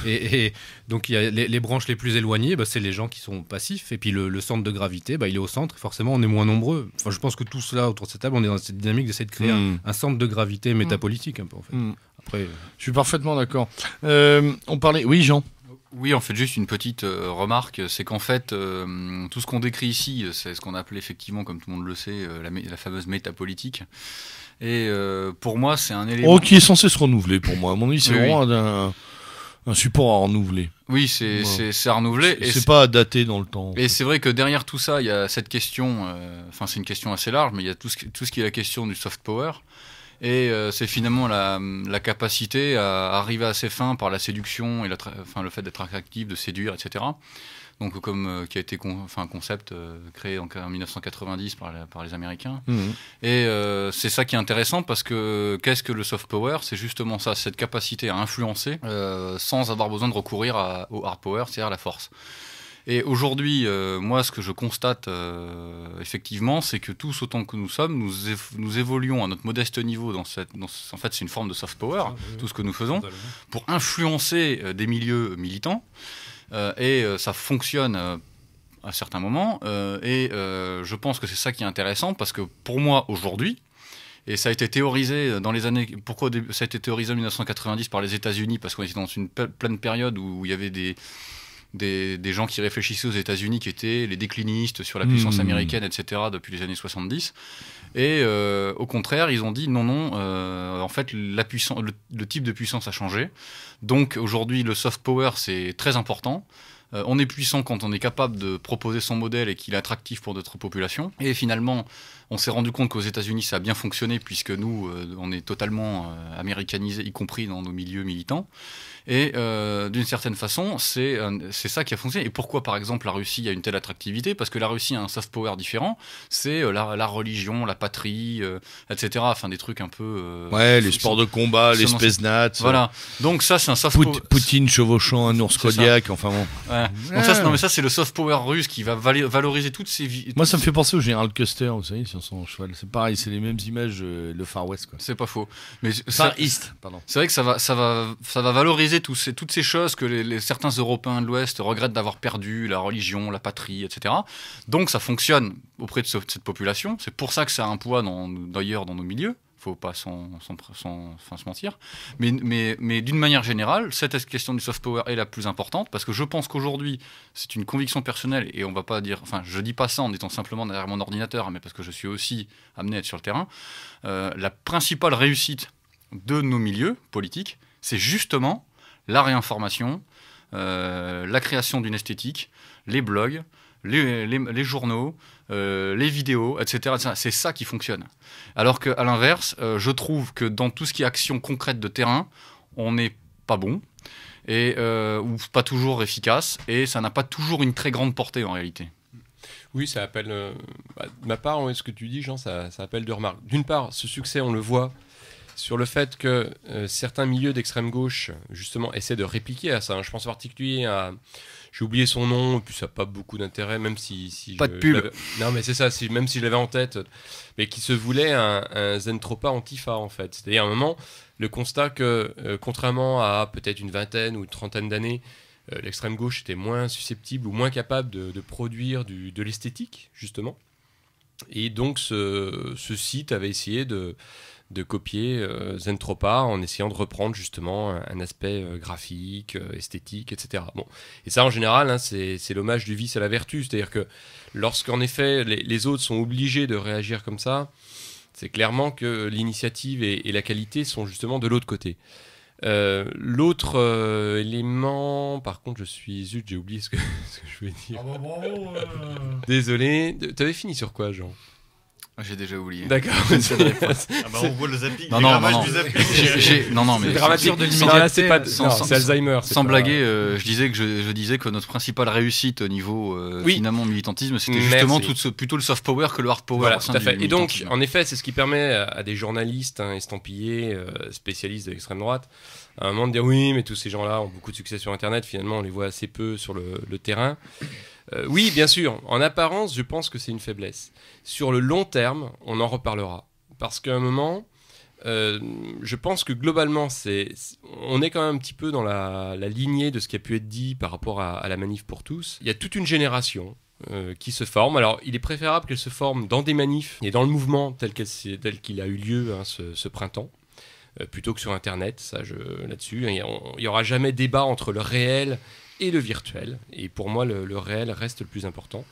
Et donc il y a les branches les plus éloignées, bah, c'est les gens qui sont passifs. Et puis le centre de gravité, bah, il est au centre. Et forcément, on est moins nombreux. Enfin, je pense que tous là autour de cette table, on est dans cette dynamique d'essayer de créer un centre de gravité métapolitique un peu en fait. Après, Je suis parfaitement d'accord. On parlait. Oui, Jean. Oui, en fait, juste une petite remarque, c'est qu'en fait, tout ce qu'on décrit ici, c'est ce qu'on appelle effectivement, comme tout le monde le sait, la fameuse métapolitique. Et pour moi, c'est un élément... Oh, qui est censé se renouveler pour moi. À mon avis, c'est Oui, vraiment un support à renouveler. Oui, c'est à renouveler. Et C'est pas à dater dans le temps. Et c'est vrai que derrière tout ça, il y a cette question, enfin c'est une question assez large, mais il y a tout ce qui est la question du soft power. Et c'est finalement la capacité à arriver à ses fins par la séduction et le fait d'être attractif, de séduire, etc. Donc comme qui a été un concept créé en 1990 par les Américains. Et c'est ça qui est intéressant parce que qu'est-ce que le soft power? C'est justement ça, cette capacité à influencer sans avoir besoin de recourir au hard power, c'est-à-dire la force. Et aujourd'hui, moi, ce que je constate effectivement, c'est que tous autant que nous sommes, nous évoluons à notre modeste niveau en fait, c'est une forme de soft power, tout ce que nous faisons, pour influencer des milieux militants. Et ça fonctionne à certains moments. Et je pense que c'est ça qui est intéressant, parce que pour moi, aujourd'hui, et ça a été théorisé dans les années... Pourquoi ça a été théorisé en 1990 par les États-Unis? Parce qu'on était dans une pleine période où il y avait des gens qui réfléchissaient aux États-Unis, qui étaient les déclinistes sur la puissance américaine, etc., depuis les années 70. Et au contraire, ils ont dit non, en fait, le type de puissance a changé. Donc aujourd'hui, le soft power, c'est très important. On est puissant quand on est capable de proposer son modèle et qu'il est attractif pour d'autres populations. Et finalement, on s'est rendu compte qu'aux États-Unis, ça a bien fonctionné, puisque nous, on est totalement américanisés, y compris dans nos milieux militants. Et d'une certaine façon, c'est ça qui a fonctionné. Et pourquoi, par exemple, la Russie a une telle attractivité? Parce que la Russie a un soft power différent. C'est la religion, la patrie, etc. Enfin, des trucs un peu... Ouais, les sports de combat, les spésnats. Voilà. Donc ça, c'est un soft power... Poutine chevauchant un ours Kodiak, enfin bon. Ouais. Donc ça, c'est le soft power russe qui va valoriser toutes ces vies. Moi, ça me fait penser au général Custer, vous savez, sur son cheval. C'est pareil, c'est les mêmes images, le Far West, quoi. C'est pas faux. Mais Far East, pardon. C'est vrai que ça va valoriser toutes ces choses que certains Européens de l'Ouest regrettent d'avoir perdu, la religion, la patrie, etc. Donc ça fonctionne auprès de cette population. C'est pour ça que ça a un poids d'ailleurs dans nos milieux. Faut pas se mentir. Mais d'une manière générale, cette question du soft power est la plus importante, parce que je pense qu'aujourd'hui, c'est une conviction personnelle, et on va pas dire... Enfin, je dis pas ça en étant simplement derrière mon ordinateur, mais parce que je suis aussi amené à être sur le terrain. La principale réussite de nos milieux politiques, c'est justement la réinformation, la création d'une esthétique, les blogs, les journaux, les vidéos, etc. C'est ça qui fonctionne. Alors qu'à l'inverse, je trouve que dans tout ce qui est action concrète de terrain, on n'est pas bon, ou pas toujours efficace, et ça n'a pas toujours une très grande portée en réalité. Oui, ça appelle... de ma part, ce que tu dis, Jean, ça appelle deux remarques. D'une part, ce succès, on le voit sur le fait que certains milieux d'extrême gauche, justement, essaient de répliquer à ça. Hein. Je pense en particulier à... J'ai oublié son nom, puis ça n'a pas beaucoup d'intérêt, même si pas de pub. Non, mais c'est ça, même si je l'avais en tête, mais qui se voulait un Zentropa Antifa, en fait. C'est-à-dire, à un moment, le constat que, contrairement à peut-être une vingtaine ou une trentaine d'années, l'extrême gauche était moins susceptible ou moins capable de produire de l'esthétique, justement. Et donc, ce site avait essayé de copier Zentropa en essayant de reprendre justement un aspect graphique, esthétique, etc. Bon. Et ça, en général, hein, c'est l'hommage du vice à la vertu. C'est-à-dire que lorsqu'en effet les autres sont obligés de réagir comme ça, c'est clairement que l'initiative et la qualité sont justement de l'autre côté. L'autre élément, par contre, j'ai oublié ce que je voulais dire. Ah bah bravo Désolé. T'avais fini sur quoi, Jean ? J'ai déjà oublié. D'accord. Je ne céderai pas. On voit le zapping. Non, du zapping. Non, mais C'est dramatique de Non, là, c'est pas. sans- Non, sans- c'est Alzheimer. sans blaguer, je disais que notre principale réussite au niveau finalement militantisme, c'était justement plutôt le soft power que le hard power. Voilà, au sein tout à fait. du Et donc, militantisme. en effet, c'est ce qui permet à des journalistes estampillés, spécialistes de l'extrême droite, à un moment de dire oui, mais tous ces gens-là ont beaucoup de succès sur Internet, finalement, on les voit assez peu sur le terrain. Oui, bien sûr, en apparence, je pense que c'est une faiblesse. Sur le long terme, on en reparlera. Parce qu'à un moment, je pense que globalement, on est quand même un petit peu dans la lignée de ce qui a pu être dit par rapport à la manif pour tous. Il y a toute une génération qui se forme. Alors, il est préférable qu'elle se forme dans des manifs et dans le mouvement tel qu'il a eu lieu ce printemps, plutôt que sur Internet. Ça, là-dessus, il n'y aura jamais débat entre le réel et le virtuel. Et pour moi, le réel reste le plus important.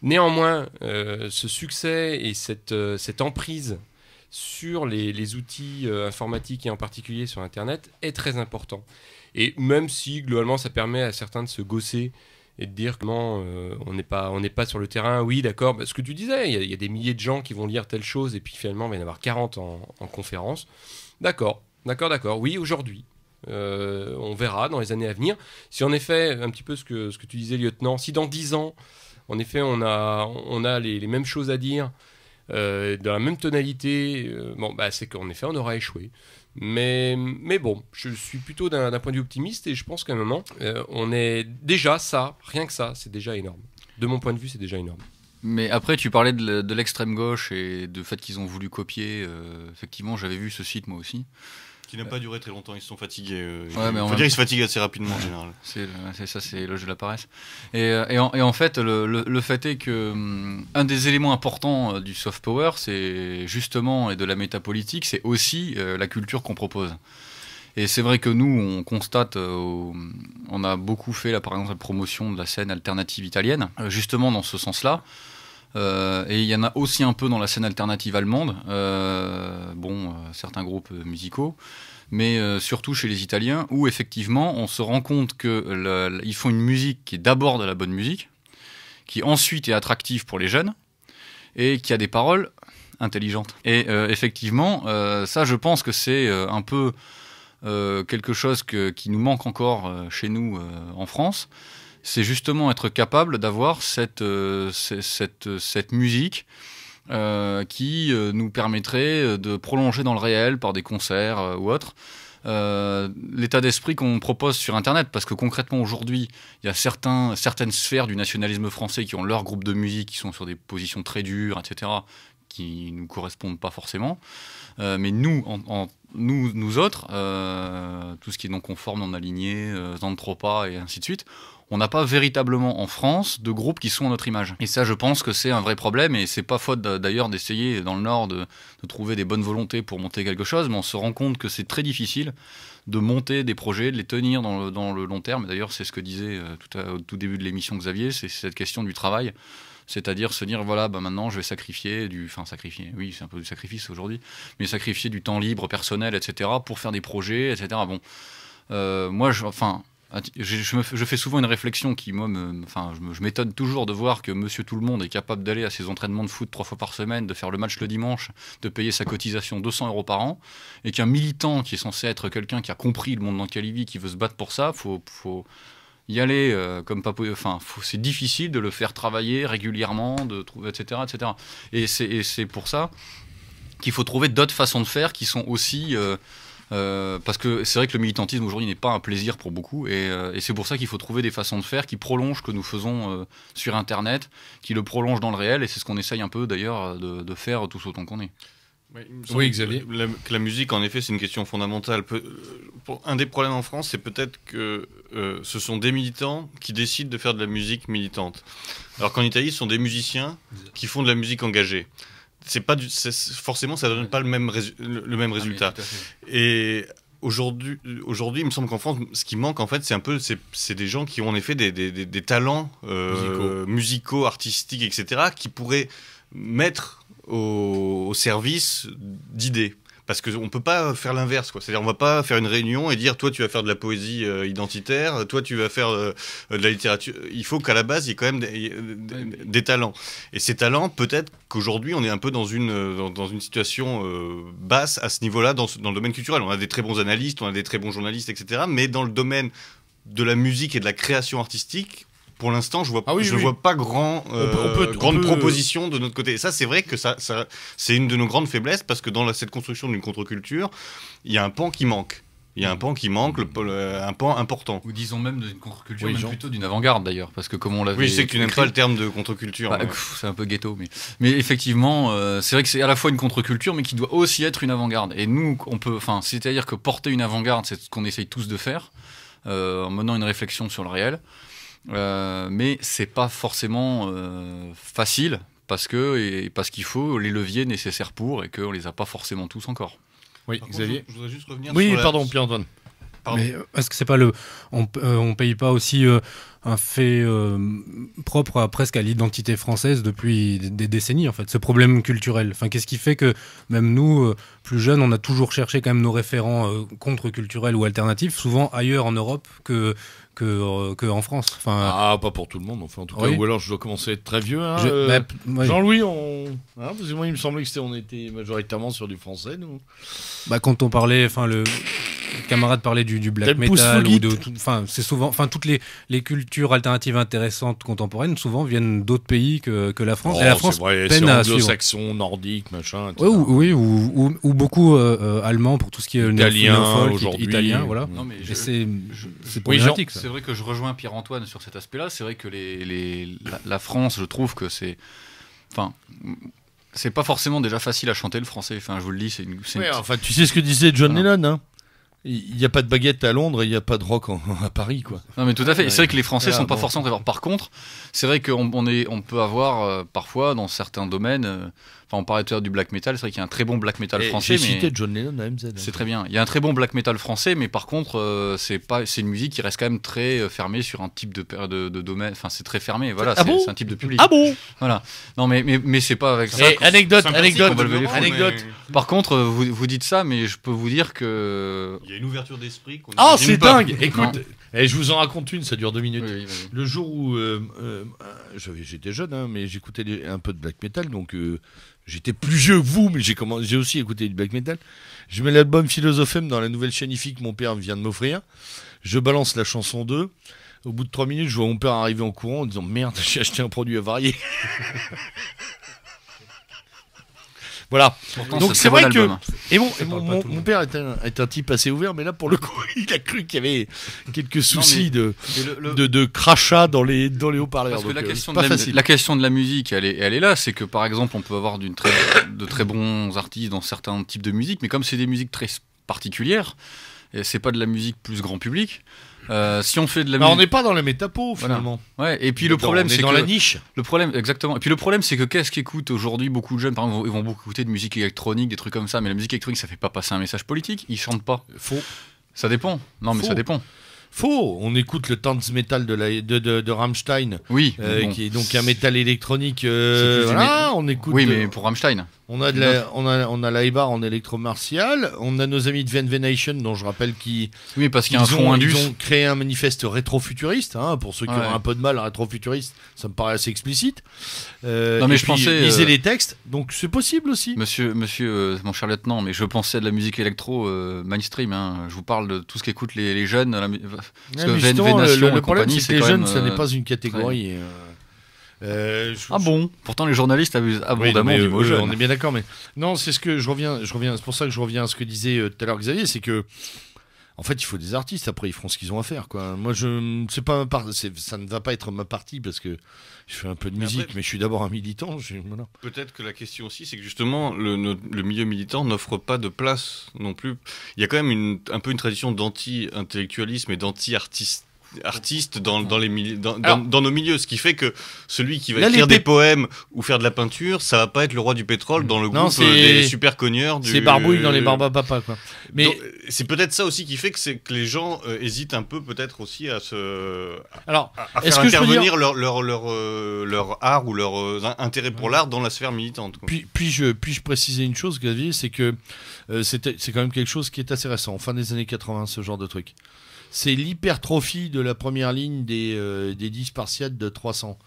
Néanmoins, ce succès et cette emprise sur les outils informatiques et en particulier sur Internet est très important. Et même si, globalement, ça permet à certains de se gausser et de dire comment on n'est pas sur le terrain, oui, d'accord, ce que tu disais, il y a des milliers de gens qui vont lire telle chose et puis finalement, il va y en avoir 40 en conférence. D'accord, oui, aujourd'hui. On verra dans les années à venir. Si en effet, un petit peu ce que tu disais, lieutenant, si dans 10 ans, en effet, on a les mêmes choses à dire, dans la même tonalité, c'est qu'en effet, on aura échoué. Mais bon, je suis plutôt d'un point de vue optimiste et je pense qu'à un moment, on est déjà ça, rien que ça, c'est déjà énorme. De mon point de vue, c'est déjà énorme. Mais après, tu parlais de l'extrême gauche et du fait qu'ils ont voulu copier. Effectivement, j'avais vu ce site moi aussi. Qui n'a pas duré très longtemps, ils se sont fatigués. Ouais, mais faut dire qu'ils se fatiguent assez rapidement en général. C'est ça, c'est le jeu de la paresse. Et en fait, le fait est que un des éléments importants du soft power, c'est justement, et de la métapolitique, c'est aussi la culture qu'on propose. Et c'est vrai que nous, on constate, on a beaucoup fait, là, par exemple, la promotion de la scène alternative italienne, justement dans ce sens-là. Et il y en a aussi un peu dans la scène alternative allemande, certains groupes musicaux, mais surtout chez les Italiens, où effectivement on se rend compte qu'ils font une musique qui est d'abord de la bonne musique, qui ensuite est attractive pour les jeunes, et qui a des paroles intelligentes. Et effectivement, ça je pense que c'est un peu quelque chose qui nous manque encore chez nous en France. C'est justement être capable d'avoir cette musique qui nous permettrait de prolonger dans le réel par des concerts ou autres l'état d'esprit qu'on propose sur Internet. Parce que concrètement, aujourd'hui, il y a certaines sphères du nationalisme français qui ont leur groupe de musique, qui sont sur des positions très dures, etc., qui ne nous correspondent pas forcément. Mais nous, nous autres, tout ce qui est non conforme, non aligné, Zentropa et ainsi de suite, on n'a pas véritablement en France de groupes qui sont à notre image. Et ça, je pense que c'est un vrai problème, et c'est pas faute d'ailleurs d'essayer dans le Nord de trouver des bonnes volontés pour monter quelque chose, mais on se rend compte que c'est très difficile de monter des projets, de les tenir dans le long terme. D'ailleurs, c'est ce que disait au tout début de l'émission Xavier, c'est cette question du travail. C'est-à-dire se dire, voilà, maintenant je vais sacrifier oui, c'est un peu du sacrifice aujourd'hui, mais sacrifier du temps libre personnel, etc., pour faire des projets, etc. Bon, moi, je fais souvent une réflexion qui, moi, je m'étonne toujours de voir que Monsieur Tout-le-Monde est capable d'aller à ses entraînements de foot 3 fois par semaine, de faire le match le dimanche, de payer sa cotisation 200 € par an, et qu'un militant qui est censé être quelqu'un qui a compris le monde dans lequel il vit, qui veut se battre pour ça, faut y aller c'est difficile de le faire travailler régulièrement, etc., etc. Et c'est pour ça qu'il faut trouver d'autres façons de faire qui sont aussi parce que c'est vrai que le militantisme aujourd'hui n'est pas un plaisir pour beaucoup, et c'est pour ça qu'il faut trouver des façons de faire qui prolongent ce que nous faisons sur Internet, qui le prolongent dans le réel, et c'est ce qu'on essaye un peu d'ailleurs de faire tous autant qu'on est. Oui, Xavier. Que la musique, en effet, c'est une question fondamentale. Un des problèmes en France, c'est peut-être que ce sont des militants qui décident de faire de la musique militante. Alors qu'en Italie, ce sont des musiciens qui font de la musique engagée. Forcément, ça ne donne pas le même résultat. Et aujourd'hui, il me semble qu'en France, ce qui manque, en fait, c'est des gens qui ont en effet des talents musicaux, artistiques, etc., qui pourraient mettre au service d'idées. Parce qu'on peut pas faire l'inverse, quoi. C'est-à-dire, on va pas faire une réunion et dire, toi, tu vas faire de la poésie identitaire, toi, tu vas faire de la littérature. Il faut qu'à la base, il y ait quand même des talents. Et ces talents, peut-être qu'aujourd'hui, on est un peu dans une situation basse à ce niveau-là, dans le domaine culturel. On a des très bons analystes, on a des très bons journalistes, etc. Mais dans le domaine de la musique et de la création artistique, pour l'instant, je vois pas grande proposition de notre côté. Et ça, c'est vrai que ça c'est une de nos grandes faiblesses, parce que dans cette construction d'une contre-culture, il y a un pan qui manque. Il y a un pan qui manque, un pan important. Ou disons même d'une contre-culture, même plutôt d'une avant-garde d'ailleurs, parce que comme on l'avait. Oui, je sais que tu n'aimes pas le terme de contre-culture. Bah, c'est un peu ghetto, mais effectivement, c'est vrai que c'est à la fois une contre-culture, mais qui doit aussi être une avant-garde. Et nous, c'est-à-dire que porter une avant-garde, c'est ce qu'on essaye tous de faire, en menant une réflexion sur le réel. Mais c'est pas forcément facile parce qu'il faut les leviers nécessaires pour, et qu'on les a pas forcément tous encore. Oui, Xavier. Je voudrais juste revenir pardon, Pierre-Antoine. Mais est-ce que c'est pas on paye pas aussi un fait propre presque à l'identité française depuis des décennies, en fait, ce problème culturel. Enfin, qu'est-ce qui fait que même nous, plus jeunes, on a toujours cherché quand même nos référents contre-culturels ou alternatifs, souvent ailleurs en Europe que en France. Enfin, pas pour tout le monde, enfin, en tout cas. Oui. Ou alors je dois commencer à être très vieux. Hein, oui. Jean-Louis, parce que moi il me semblait que on était majoritairement sur du français, nous. Quand on parlait, le camarade parlait du black metal ou c'est souvent, toutes les cultures alternatives intéressantes contemporaines souvent viennent d'autres pays que la France. Et la France peine à suivre. Anglo-saxon, nordique, machin. Etc. Oui, ou beaucoup allemand pour tout ce qui est italien aujourd'hui. Italien, voilà. Non, mais c'est problématique. C'est vrai que je rejoins Pierre-Antoine sur cet aspect-là. C'est vrai que la France, je trouve que c'est pas forcément déjà facile à chanter le français. Enfin, je vous le dis, tu sais ce que disait John Lennon, hein. Il n'y a pas de baguette à Londres, il n'y a pas de rock à Paris, quoi. Non, mais tout à fait. C'est vrai que les Français sont pas forcément d'accord. Par contre, c'est vrai qu'on peut avoir parfois dans certains domaines. On parlait tout à l'heure du black metal. C'est vrai qu'il y a un très bon black metal français. J'ai cité John Lennon à MZ. C'est très bien. Il y a un très bon black metal français, mais par contre, c'est une musique qui reste quand même très fermée sur un type de domaine. Enfin, c'est très fermé. Voilà, c'est un type de public. Ah bon ? Voilà. Non, mais c'est pas avec ça. Anecdote. Par contre, vous dites ça, mais je peux vous dire que il y a une ouverture d'esprit. C'est dingue. Écoute, je vous en raconte une. Ça dure 2 minutes. Oui, le jour où j'étais jeune, hein, mais j'écoutais un peu de black metal, donc. J'étais plus vieux que vous, mais j'ai aussi écouté du black metal. Je mets l'album Philosophem dans la nouvelle chaîne IFI que mon père vient de m'offrir. Je balance la chanson 2. Au bout de 3 minutes, je vois mon père arriver en courant en disant « Merde, j'ai acheté un produit avarié ». Voilà. Pourtant, donc c'est vrai que mon père est un type assez ouvert, mais là pour le coup il a cru qu'il y avait quelques soucis de crachat dans les haut-parleurs. Parce que la question de la musique, elle est là. C'est que par exemple on peut avoir de très bons artistes dans certains types de musique, mais comme c'est des musiques très particulières, et c'est pas de la musique plus grand public. Si on fait de la musique, on n'est pas dans la métapo finalement. Voilà. Ouais. Et puis le problème, c'est dans la niche. Le problème, exactement. Et puis le problème, c'est que qu'est-ce qu'écoutent aujourd'hui beaucoup de jeunes? Par exemple, ils vont beaucoup écouter de musique électronique, des trucs comme ça. Mais la musique électronique, ça fait pas passer un message politique. Ils chantent pas. Faux. Ça dépend. Non, mais ça dépend. Faux. On écoute le Tanzmetal de Rammstein. Oui. Qui est donc un métal électronique. On écoute. Oui, mais pour Rammstein. On a l'Aibar en électro-martial. On a nos amis de Venation, dont je rappelle Oui, parce qu'il y a un fond indus. Ils ont créé un manifeste rétro-futuriste. Hein, pour ceux qui ont un peu de mal à rétro-futuriste, ça me paraît assez explicite. Non, mais je pensais. Lisez les textes, donc c'est possible aussi. Monsieur, mon cher lieutenant, mais je pensais à de la musique électro mainstream. Hein. Je vous parle de tout ce qu'écoutent les jeunes. Parce que le problème, c'est que les jeunes, ça n'est pas une catégorie. Bon. Pourtant, les journalistes abusent abondamment du mot jeune. On est bien d'accord, mais non, c'est ce que je reviens. C'est pour ça que je reviens à ce que disait tout à l'heure Xavier, c'est que en fait, il faut des artistes. Après, ils feront ce qu'ils ont à faire, quoi. Moi, ça ne va pas être ma partie parce que je fais un peu de musique, mais je suis d'abord un militant. Voilà. Peut-être que la question aussi, c'est que justement, le milieu militant n'offre pas de place non plus. Il y a quand même un peu une tradition d'anti-intellectualisme et d'anti-artiste. artistes dans nos milieux, ce qui fait que celui qui va là, écrire des poèmes ou faire de la peinture, ça va pas être le roi du pétrole dans le groupe des super cogneurs. C'est Barbouille dans les Barbes à Papa, quoi. Mais donc, c'est peut-être ça aussi qui fait que les gens hésitent un peu, peut-être aussi à faire intervenir leur art ou leur intérêt pour l'art dans la sphère militante, quoi. Puis-je préciser une chose, Xavier, c'est que c'est quand même quelque chose qui est assez récent, fin des années 80, ce genre de truc. C'est l'hypertrophie de la première ligne des 10 Spartiates de 300.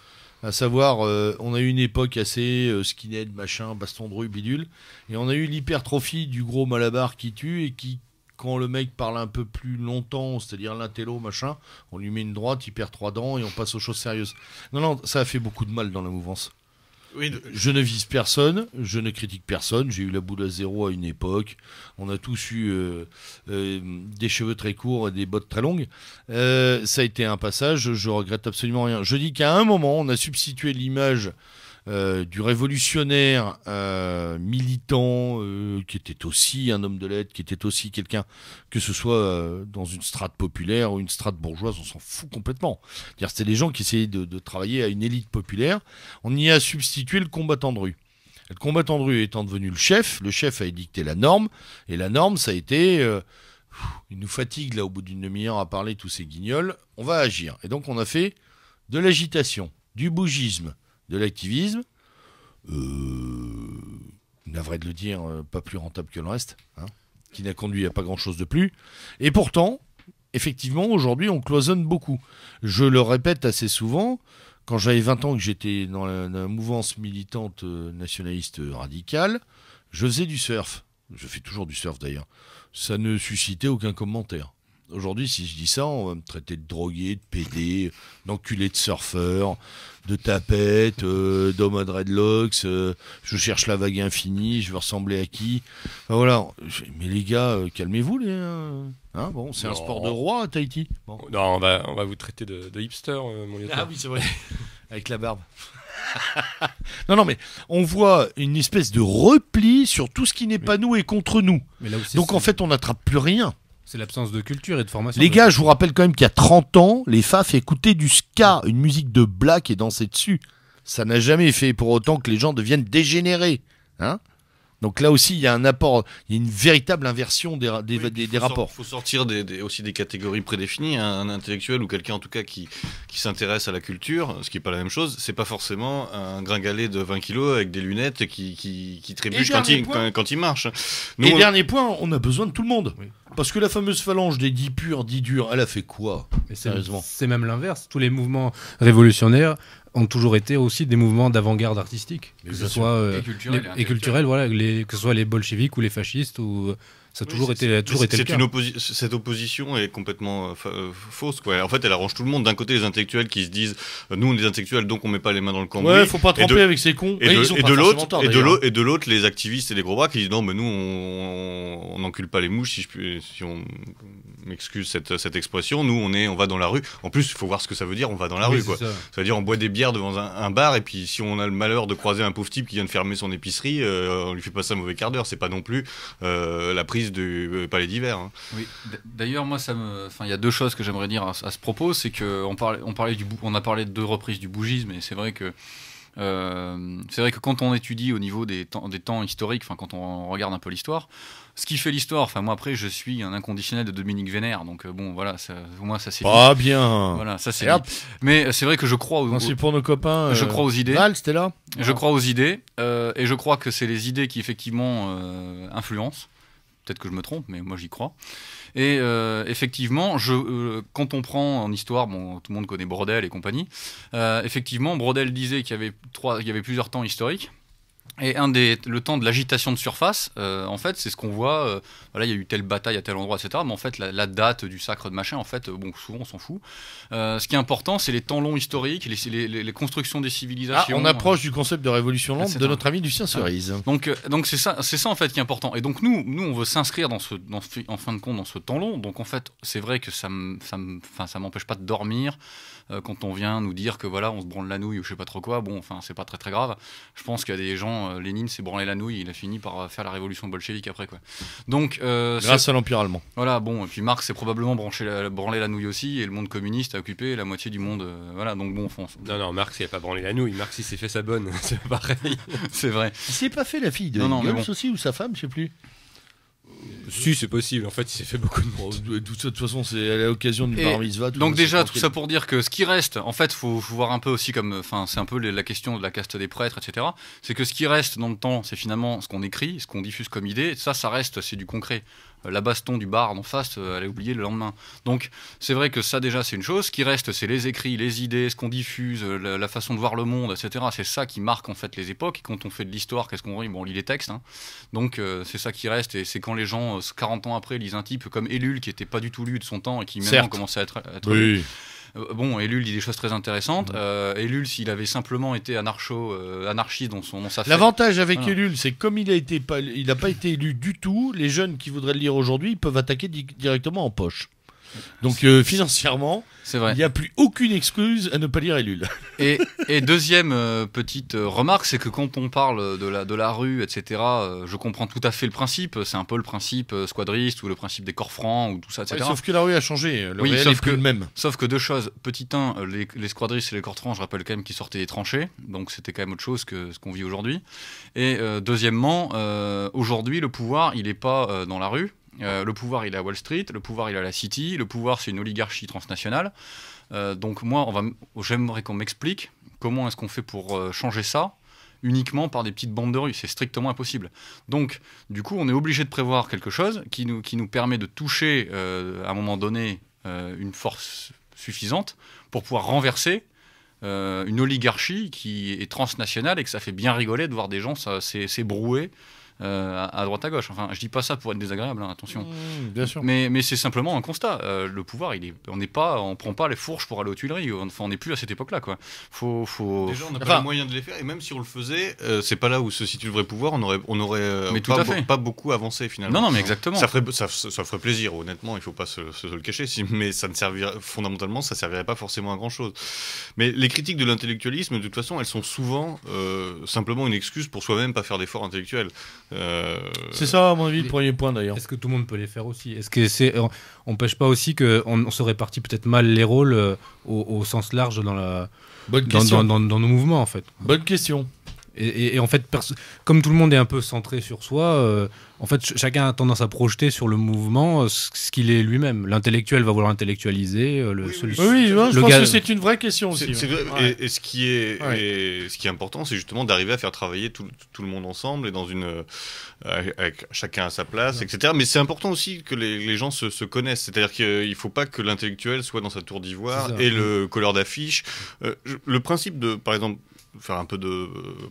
À savoir, on a eu une époque assez skinhead, machin, baston de rue, bidule, et on a eu l'hypertrophie du gros Malabar qui tue et qui, quand le mec parle un peu plus longtemps, c'est-à-dire l'intello, machin, on lui met une droite, il perd 3 dents et on passe aux choses sérieuses. Non, ça a fait beaucoup de mal dans la mouvance. Oui, je ne vise personne, je ne critique personne, j'ai eu la boule à zéro à une époque, on a tous eu des cheveux très courts et des bottes très longues, ça a été un passage, je regrette absolument rien. Je dis qu'à un moment, on a substitué l'image du révolutionnaire militant qui était aussi un homme de lettres, qui était aussi quelqu'un, que ce soit dans une strate populaire ou une strate bourgeoise, on s'en fout complètement. C'est-à-dire, c'était des gens qui essayaient de travailler à une élite populaire. On y a substitué le combattant de rue. Le combattant de rue étant devenu le chef a édicté la norme, et la norme, ça a été... il nous fatigue là au bout d'une demi-heure à parler tous ces guignols, on va agir. Et donc on a fait de l'agitation, du bougisme, de l'activisme, navré de le dire, pas plus rentable que le reste, hein, qui n'a conduit à pas grand-chose de plus. Et pourtant, effectivement, aujourd'hui, on cloisonne beaucoup. Je le répète assez souvent, quand j'avais 20 ans, que j'étais dans la mouvance militante nationaliste radicale, je faisais du surf. Je fais toujours du surf d'ailleurs. Ça ne suscitait aucun commentaire. Aujourd'hui, si je dis ça, on va me traiter de drogué, de pédé, d'enculé de surfeur, de tapette, d'homme à dreadlocks, je cherche la vague infinie, je veux ressembler à qui. Enfin, voilà. Mais les gars, calmez-vous, hein, bon, c'est un sport de roi à Tahiti. Bon. Non, on va vous traiter de hipster, mon lieutenant. Ah oui, c'est vrai. Avec la barbe. Non, mais on voit une espèce de repli sur tout ce qui n'est pas nous et contre nous. Mais là aussi, donc en fait, on n'attrape plus rien. C'est l'absence de culture et de formation. Les gars, je vous rappelle quand même qu'il y a 30 ans, les FAF écoutaient du ska, une musique de black et dansaient dessus. Ça n'a jamais fait pour autant que les gens deviennent dégénérés. Hein ? Donc là aussi, il y a un apport, il y a une véritable inversion des rapports. Il faut sortir aussi des catégories prédéfinies. Un intellectuel ou quelqu'un en tout cas qui s'intéresse à la culture, ce qui n'est pas la même chose, c'est pas forcément un gringalet de 20 kilos avec des lunettes qui trébuche quand il marche. Nous, dernier point, on a besoin de tout le monde. Oui. Parce que la fameuse phalange des 10 purs, 10 durs, elle a fait quoi ? Sérieusement. C'est même l'inverse. Tous les mouvements révolutionnaires ont toujours été aussi des mouvements d'avant-garde artistique, que ce soit et culturel, voilà, que ce soit les bolcheviques ou les fascistes, ou ça a toujours été le cas. Cette opposition est complètement fausse, quoi. En fait, elle arrange tout le monde. D'un côté, les intellectuels qui se disent nous, on est des intellectuels, donc on met pas les mains dans le cambouis. Ouais, faut pas tremper avec ces cons. Et de l'autre, les activistes et les gros bras qui disent non, mais nous, on n'encule pas les mouches, si on m'excuse cette expression. Nous, on va dans la rue. En plus, il faut voir ce que ça veut dire. On va dans la rue, quoi. Ça veut dire on boit des bières devant un bar, et puis si on a le malheur de croiser un pauvre type qui vient de fermer son épicerie, on lui fait passer un mauvais quart d'heure. C'est pas non plus la prise du palais d'hiver. Hein. Oui. D'ailleurs, moi, il y a deux choses que j'aimerais dire à ce propos, c'est que on a parlé de deux reprises du bougisme, et c'est vrai que quand on étudie au niveau des temps historiques, quand on regarde un peu l'histoire, ce qui fait l'histoire, moi après je suis un inconditionnel de Dominique Vénère, donc bon voilà, au moins ça c'est pas dit. Bien. Voilà, ça c'est dit. Mais c'est vrai que je crois c'est pour nos copains. Je crois aux idées. Val, c'était là. Je crois aux idées, et je crois que c'est les idées qui effectivement influencent. Peut-être que je me trompe, mais moi j'y crois. Et effectivement, quand on prend en histoire, bon, tout le monde connaît Brodel et compagnie. Effectivement, Brodel disait qu'il y avait plusieurs temps historiques. Et le temps de l'agitation de surface, en fait, c'est ce qu'on voit. Voilà, il y a eu telle bataille à tel endroit, etc. Mais en fait, la date du sacre de machin, en fait, bon, souvent on s'en fout. Ce qui est important, c'est les temps longs historiques, les constructions des civilisations. On approche du concept de révolution lente de notre ami Lucien Cerise. Donc c'est ça en fait qui est important. Et donc nous, on veut s'inscrire en fin de compte dans ce temps long. Donc en fait, c'est vrai que ça m'empêche pas de dormir. Quand on vient nous dire que voilà, on se branle la nouille ou je sais pas trop quoi, bon, c'est pas très très grave. Je pense qu'il y a des gens finalement, Lénine s'est branlé la nouille, il a fini par faire la révolution bolchevique après, quoi. Donc, grâce à l'Empire allemand. Voilà, bon, et puis Marx s'est probablement branlé la nouille aussi, et le monde communiste a occupé la moitié du monde. Voilà, donc bon, Non, Marx, il a pas branlé la nouille. Marx, il s'est fait sa bonne. C'est pareil. C'est vrai. Il s'est pas fait la fille de Engels aussi, ou sa femme, je sais plus. Si, c'est possible. En fait, il s'est fait beaucoup de monde. De toute façon, c'est à l'occasion du bar mitzvah. Donc déjà, tout ça pour dire que ce qui reste, en fait, faut voir un peu aussi comme, enfin, c'est un peu la question de la caste des prêtres, etc. C'est que ce qui reste dans le temps, c'est finalement ce qu'on écrit, ce qu'on diffuse comme idée. Ça reste, c'est du concret. La baston du bar d'en face, elle est oubliée le lendemain. Donc c'est vrai que ça déjà c'est une chose. Ce qui reste, c'est les écrits, les idées, ce qu'on diffuse, la façon de voir le monde, etc. C'est ça qui marque en fait les époques. Et quand on fait de l'histoire, qu'est-ce qu'on lit? Bon, on lit les textes. Hein. Donc c'est ça qui reste. Et c'est quand les gens, 40 ans après, lisent un type comme Ellul, qui n'était pas du tout lu de son temps et qui maintenant commençait à être lu. Bon, Ellul dit des choses très intéressantes. Ellul, s'il avait simplement été anarchiste dans sa fête... L'avantage avec Ellul, c'est que comme il n'a pas été élu du tout, les jeunes qui voudraient le lire aujourd'hui, ils peuvent attaquer directement en poche. Donc financièrement, il n'y a plus aucune excuse à ne pas lire Ellul. Et deuxième petite remarque, c'est que quand on parle de la rue, etc., je comprends tout à fait le principe. C'est un peu le principe squadriste ou le principe des corps francs ou tout ça, etc. Ouais, sauf que la rue a changé. Le réel est plus le même. Sauf que deux choses. Petit 1, les squadristes et les corps francs, je rappelle quand même qu'ils sortaient des tranchées. Donc c'était quand même autre chose que ce qu'on vit aujourd'hui. Et deuxièmement, aujourd'hui, le pouvoir, il n'est pas dans la rue. Le pouvoir, il est à Wall Street, le pouvoir, il est à la City, le pouvoir, c'est une oligarchie transnationale. Donc moi, j'aimerais qu'on m'explique comment est-ce qu'on fait pour changer ça uniquement par des petites bandes de rue. C'est strictement impossible. Donc, du coup, on est obligé de prévoir quelque chose qui nous permet de toucher, à un moment donné, une force suffisante pour pouvoir renverser une oligarchie qui est transnationale et que ça fait bien rigoler de voir des gens s'ébrouer à droite à gauche. Enfin, je dis pas ça pour être désagréable, hein, attention. Bien sûr. Mais c'est simplement un constat. Le pouvoir, on prend pas les fourches pour aller aux Tuileries. Enfin, on n'est plus à cette époque-là, quoi. Déjà, on n'a pas les moyens de les faire. Et même si on le faisait, c'est pas là où se situe le vrai pouvoir. On aurait pas beaucoup avancé finalement. Non, mais exactement. Ça ferait plaisir, honnêtement. Il faut pas se le cacher. Mais ça ne servirait fondamentalement, ça servirait pas forcément à grand chose. Mais les critiques de l'intellectualisme, de toute façon, elles sont souvent simplement une excuse pour soi-même pas faire d'efforts intellectuels. C'est ça, à mon avis, le premier point d'ailleurs. Est-ce que tout le monde peut les faire aussi? Est-ce que on pêche pas aussi qu'on se répartit peut-être mal les rôles au sens large dans nos mouvements en fait? Bonne question. Et en fait, comme tout le monde est un peu centré sur soi, en fait, chacun a tendance à projeter sur le mouvement ce qu'il est lui-même. L'intellectuel va vouloir intellectualiser. Je pense que c'est une vraie question aussi. Et ce qui est important, c'est justement d'arriver à faire travailler tout le monde ensemble et avec chacun à sa place, etc. Mais c'est important aussi que les gens se connaissent. C'est-à-dire qu'il ne faut pas que l'intellectuel soit dans sa tour d'ivoire et le colleur d'affiche. Le principe de, par exemple,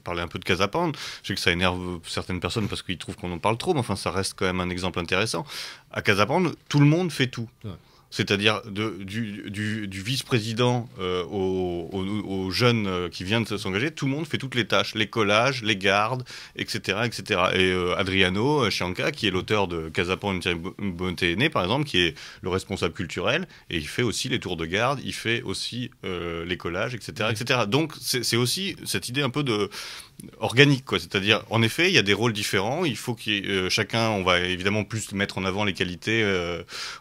parler un peu de Casa Pound. Je sais que ça énerve certaines personnes parce qu'ils trouvent qu'on en parle trop, mais enfin ça reste quand même un exemple intéressant. À Casa Pound, tout le monde fait tout. Ouais. C'est-à-dire du vice-président aux jeunes qui viennent de s'engager, tout le monde fait toutes les tâches, les collages, les gardes, etc. etc. Et Adriano Chianca, qui est l'auteur de Casa Pound, une bonté aînée, par exemple, qui est le responsable culturel, et il fait aussi les tours de garde, il fait aussi les collages, etc. etc. Donc c'est aussi cette idée un peu organique, quoi. C'est-à-dire, en effet, il y a des rôles différents, il faut que chacun, on va évidemment plus mettre en avant les qualités,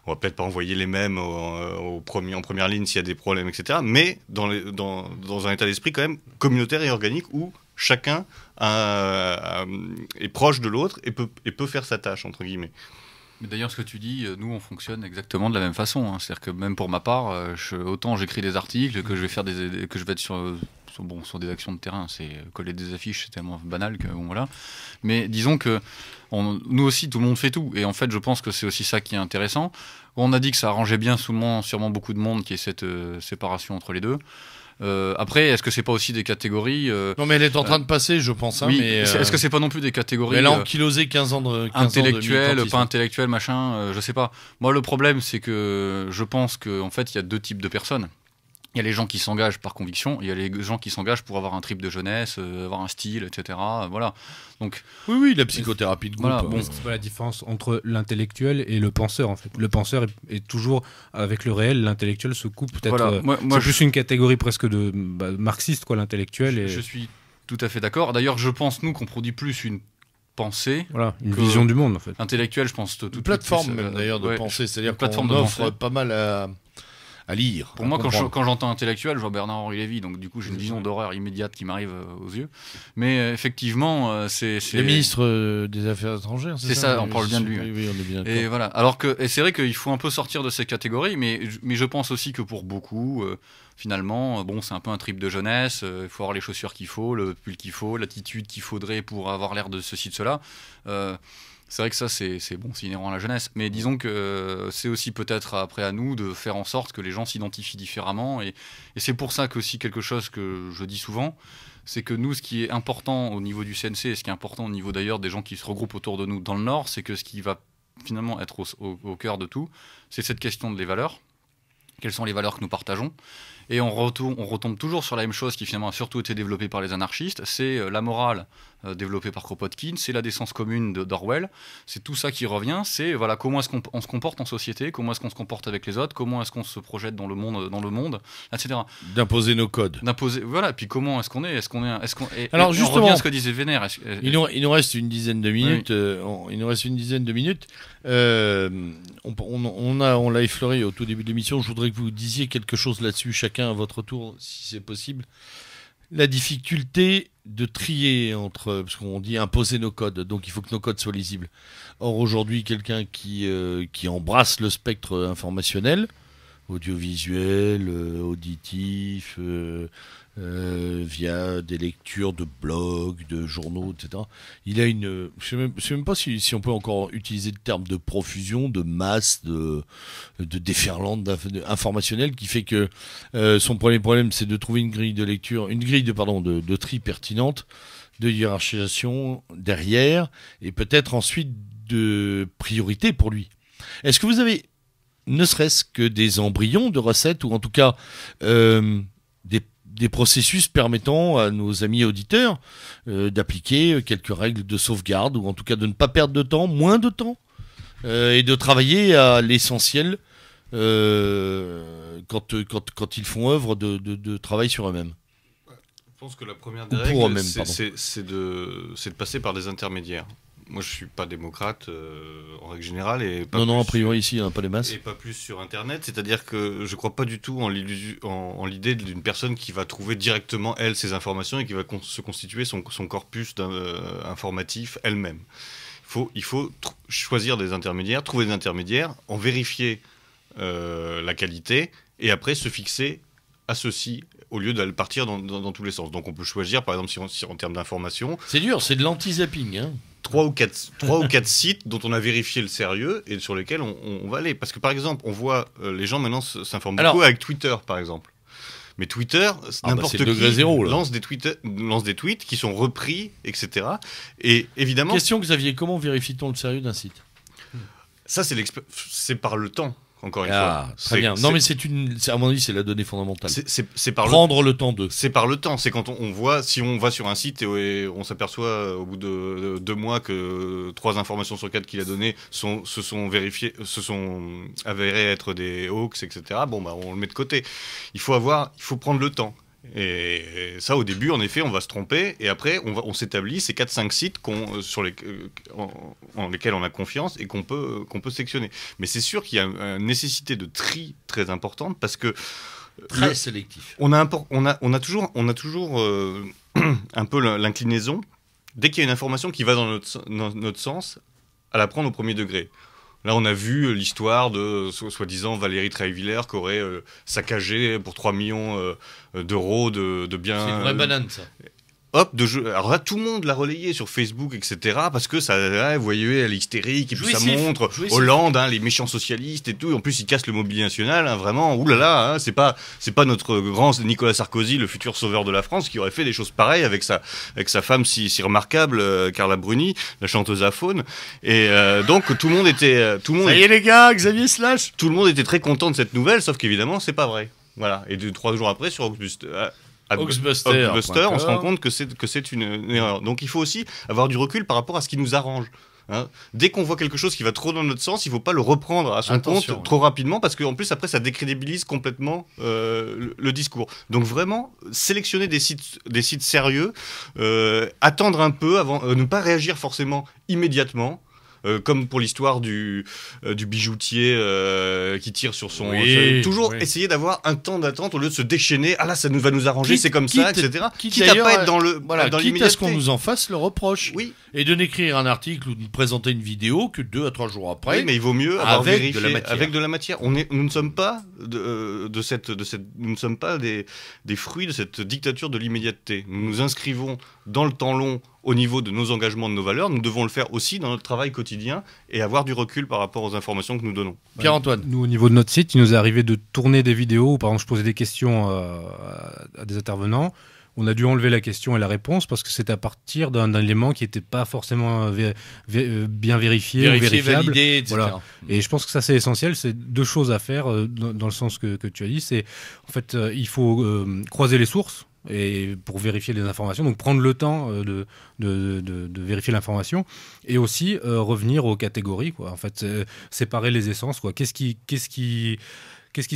on va peut-être pas envoyer les mêmes en première ligne s'il y a des problèmes, etc. Mais dans un état d'esprit quand même communautaire et organique où chacun est proche de l'autre et peut faire sa tâche, entre guillemets. Mais d'ailleurs, ce que tu dis, nous, on fonctionne exactement de la même façon. Hein. C'est-à-dire que même pour ma part, autant j'écris des articles que je vais être sur des actions de terrain, c'est coller des affiches, c'est tellement banal que voilà. Mais disons que nous aussi, tout le monde fait tout. Et en fait, je pense que c'est aussi ça qui est intéressant. On a dit que ça arrangeait bien sûrement beaucoup de monde qui ait cette séparation entre les deux. Après, est-ce que c'est pas aussi des catégories Non, mais elle est en train de passer, je pense. Hein, oui, mais est-ce que c'est pas non plus des catégories elle a ankylosé 15 ans de intellectuel, pas intellectuel, machin, je sais pas. Moi, le problème, c'est que je pense qu'en fait, il y a deux types de personnes. Il y a les gens qui s'engagent par conviction, il y a les gens qui s'engagent pour avoir un trip de jeunesse, avoir un style, etc. Voilà. Donc, oui, la psychothérapie de groupe. Voilà, bon, c'est pas la différence entre l'intellectuel et le penseur, en fait. Le penseur est toujours avec le réel, l'intellectuel se coupe peut-être. Voilà. Moi, c'est plus une catégorie presque de marxiste, quoi, l'intellectuel. Je suis Tout à fait d'accord. D'ailleurs, je pense, nous, qu'on produit plus une pensée. Voilà, une vision du monde, en fait. Intellectuelle, je pense. Une plateforme, même, d'ailleurs, de pensée. C'est-à-dire qu'on offre pas mal à lire. Pour moi, quand j'entends intellectuel, je vois Bernard-Henri Lévy, donc du coup, j'ai une vision d'horreur immédiate qui m'arrive aux yeux. Mais effectivement, c'est... Le ministre des Affaires étrangères, c'est ça, on parle bien de lui. Oui, on est bien d'accord. Et voilà. Et c'est vrai qu'il faut un peu sortir de ces catégories, mais je pense aussi que pour beaucoup, finalement, c'est un peu un trip de jeunesse. Il faut avoir les chaussures qu'il faut, le pull qu'il faut, l'attitude qu'il faudrait pour avoir l'air de ceci, de cela. C'est vrai que ça, c'est inhérent à la jeunesse. Mais disons que c'est aussi peut-être après à nous de faire en sorte que les gens s'identifient différemment. Et c'est pour ça que aussi quelque chose que je dis souvent, c'est que nous, ce qui est important au niveau du CNC, et ce qui est important au niveau d'ailleurs des gens qui se regroupent autour de nous dans le Nord, c'est que ce qui va finalement être au cœur de tout, c'est cette question des valeurs. Quelles sont les valeurs que nous partageons? Et on retombe toujours sur la même chose qui finalement a surtout été développée par les anarchistes, c'est la morale développée par Kropotkin, c'est la décence commune d'Orwell, c'est tout ça qui revient, c'est voilà, comment est-ce qu'on se comporte en société, comment est-ce qu'on se comporte avec les autres, comment est-ce qu'on se projette dans le monde, etc. D'imposer nos codes. Voilà, puis comment est-ce qu'on est, Alors justement, on revient à ce que disait Vénère. Il nous reste une dizaine de minutes. On l'a effleuré au tout début de l'émission. Je voudrais que vous disiez quelque chose là-dessus, chacun à votre tour, si c'est possible. La difficulté de trier entre, parce qu'on dit imposer nos codes, donc il faut que nos codes soient lisibles. Or aujourd'hui, quelqu'un qui embrasse le spectre informationnel, audiovisuel, auditif, via des lectures de blogs, de journaux, etc. Il a une... Je ne sais même pas si on peut encore utiliser le terme de profusion, de masse, de déferlante informationnelle qui fait que son premier problème, c'est de trouver une grille de tri pertinente, de hiérarchisation derrière, et peut-être ensuite de priorité pour lui. Est-ce que vous avez ne serait-ce que des embryons de recettes, ou en tout cas des processus permettant à nos amis auditeurs d'appliquer quelques règles de sauvegarde, ou en tout cas de ne pas perdre de temps, moins de temps, et de travailler à l'essentiel quand ils font œuvre de travail sur eux-mêmes. Je pense que la première des règles, c'est de passer par des intermédiaires. Moi, je suis pas démocrate en règle générale. Et pas non, a priori, ici, il n'y en a pas des masses. Et pas plus sur Internet. C'est-à-dire que je crois pas du tout en l'idée d'une personne qui va trouver directement, elle, ses informations et qui va se constituer son corpus informatif elle-même. Il faut choisir des intermédiaires, trouver des intermédiaires, en vérifier la qualité et après se fixer à ceci au lieu d'aller partir dans tous les sens. Donc on peut choisir, par exemple, si en termes d'information... C'est dur, c'est de l'anti-zapping, hein. 3 ou 4 sites dont on a vérifié le sérieux et sur lesquels on va aller. Parce que par exemple, on voit les gens maintenant s'informent beaucoup avec Twitter, par exemple. Mais Twitter, n'importe qui lance des tweets qui sont repris, etc. Et évidemment... Question, Xavier, comment vérifie-t-on le sérieux d'un site? Ça, c'est par le temps. Encore une fois. Très bien. Non, mais à mon avis, c'est la donnée fondamentale. Prendre le temps de. C'est par le temps. C'est quand on voit, si on va sur un site et on s'aperçoit au bout de 2 mois que 3 informations sur 4 qu'il a données se sont avérées être des hoax, etc. Bon, bah, on le met de côté. Il faut prendre le temps. Et ça, au début, en effet, on va se tromper. Et après, on s'établit ces 4-5 sites en lesquels on a confiance et qu'on peut sectionner. Mais c'est sûr qu'il y a une nécessité de tri très importante parce que... Très sélectif. On a toujours un peu l'inclinaison, dès qu'il y a une information qui va dans notre sens, à la prendre au premier degré. Là, on a vu l'histoire de, soi-disant, Valérie Trierweiler qui aurait saccagé pour 3 millions d'euros de biens... C'est une vraie banane, ça. Alors là, tout le monde l'a relayé sur Facebook, etc. Parce que ça, vous voyez, elle est hystérique, et puis ça montre Hollande, les méchants socialistes et tout. Et en plus, il casse le mobilier national, vraiment. Ouh là là, c'est pas notre grand Nicolas Sarkozy, le futur sauveur de la France, qui aurait fait des choses pareilles avec sa femme si remarquable, Carla Bruni, la chanteuse à faune. Et donc, tout le monde était... Ça y est, les gars, Xavier Slash. Tout le monde était très content de cette nouvelle, sauf qu'évidemment, c'est pas vrai. Voilà. Et 3 jours après, sur Oxbuster, on se rend compte que c'est une erreur. Donc il faut aussi avoir du recul par rapport à ce qui nous arrange. Hein. Dès qu'on voit quelque chose qui va trop dans notre sens, il ne faut pas le reprendre à son Attention. compte trop rapidement, parce qu'en plus, après, ça décrédibilise complètement le discours. Donc vraiment, sélectionner des sites sérieux, attendre un peu avant, ne pas réagir forcément immédiatement. Comme pour l'histoire du bijoutier qui tire sur son... toujours essayer d'avoir un temps d'attente au lieu de se déchaîner. Ah là, ça va nous arranger, c'est comme ça, etc. Quitte à pas être dans quitte l'immédiateté. à ce qu'on nous en fasse le reproche. Oui. Et de n'écrire un article ou de présenter une vidéo que 2 à 3 jours après. Oui, mais il vaut mieux avoir avec vérifié de la matière. avec de la matière. Nous ne sommes pas nous ne sommes pas des fruits de cette dictature de l'immédiateté. Nous nous inscrivons dans le temps long au niveau de nos engagements, de nos valeurs. Nous devons le faire aussi dans notre travail quotidien et avoir du recul par rapport aux informations que nous donnons. Pierre-Antoine. Nous, au niveau de notre site, il nous est arrivé de tourner des vidéos où, par exemple, je posais des questions à des intervenants. On a dû enlever la question et la réponse parce que c'était à partir d'un élément qui n'était pas forcément bien vérifié ou vérifiable. Validé, etc. Voilà. Et je pense que ça, c'est essentiel. C'est 2 choses à faire dans le sens que tu as dit. C'est, en fait, il faut croiser les sources. Et pour vérifier les informations, donc prendre le temps de vérifier l'information et aussi revenir aux catégories, quoi. En fait, séparer les essences, quoi. Qu'est-ce qui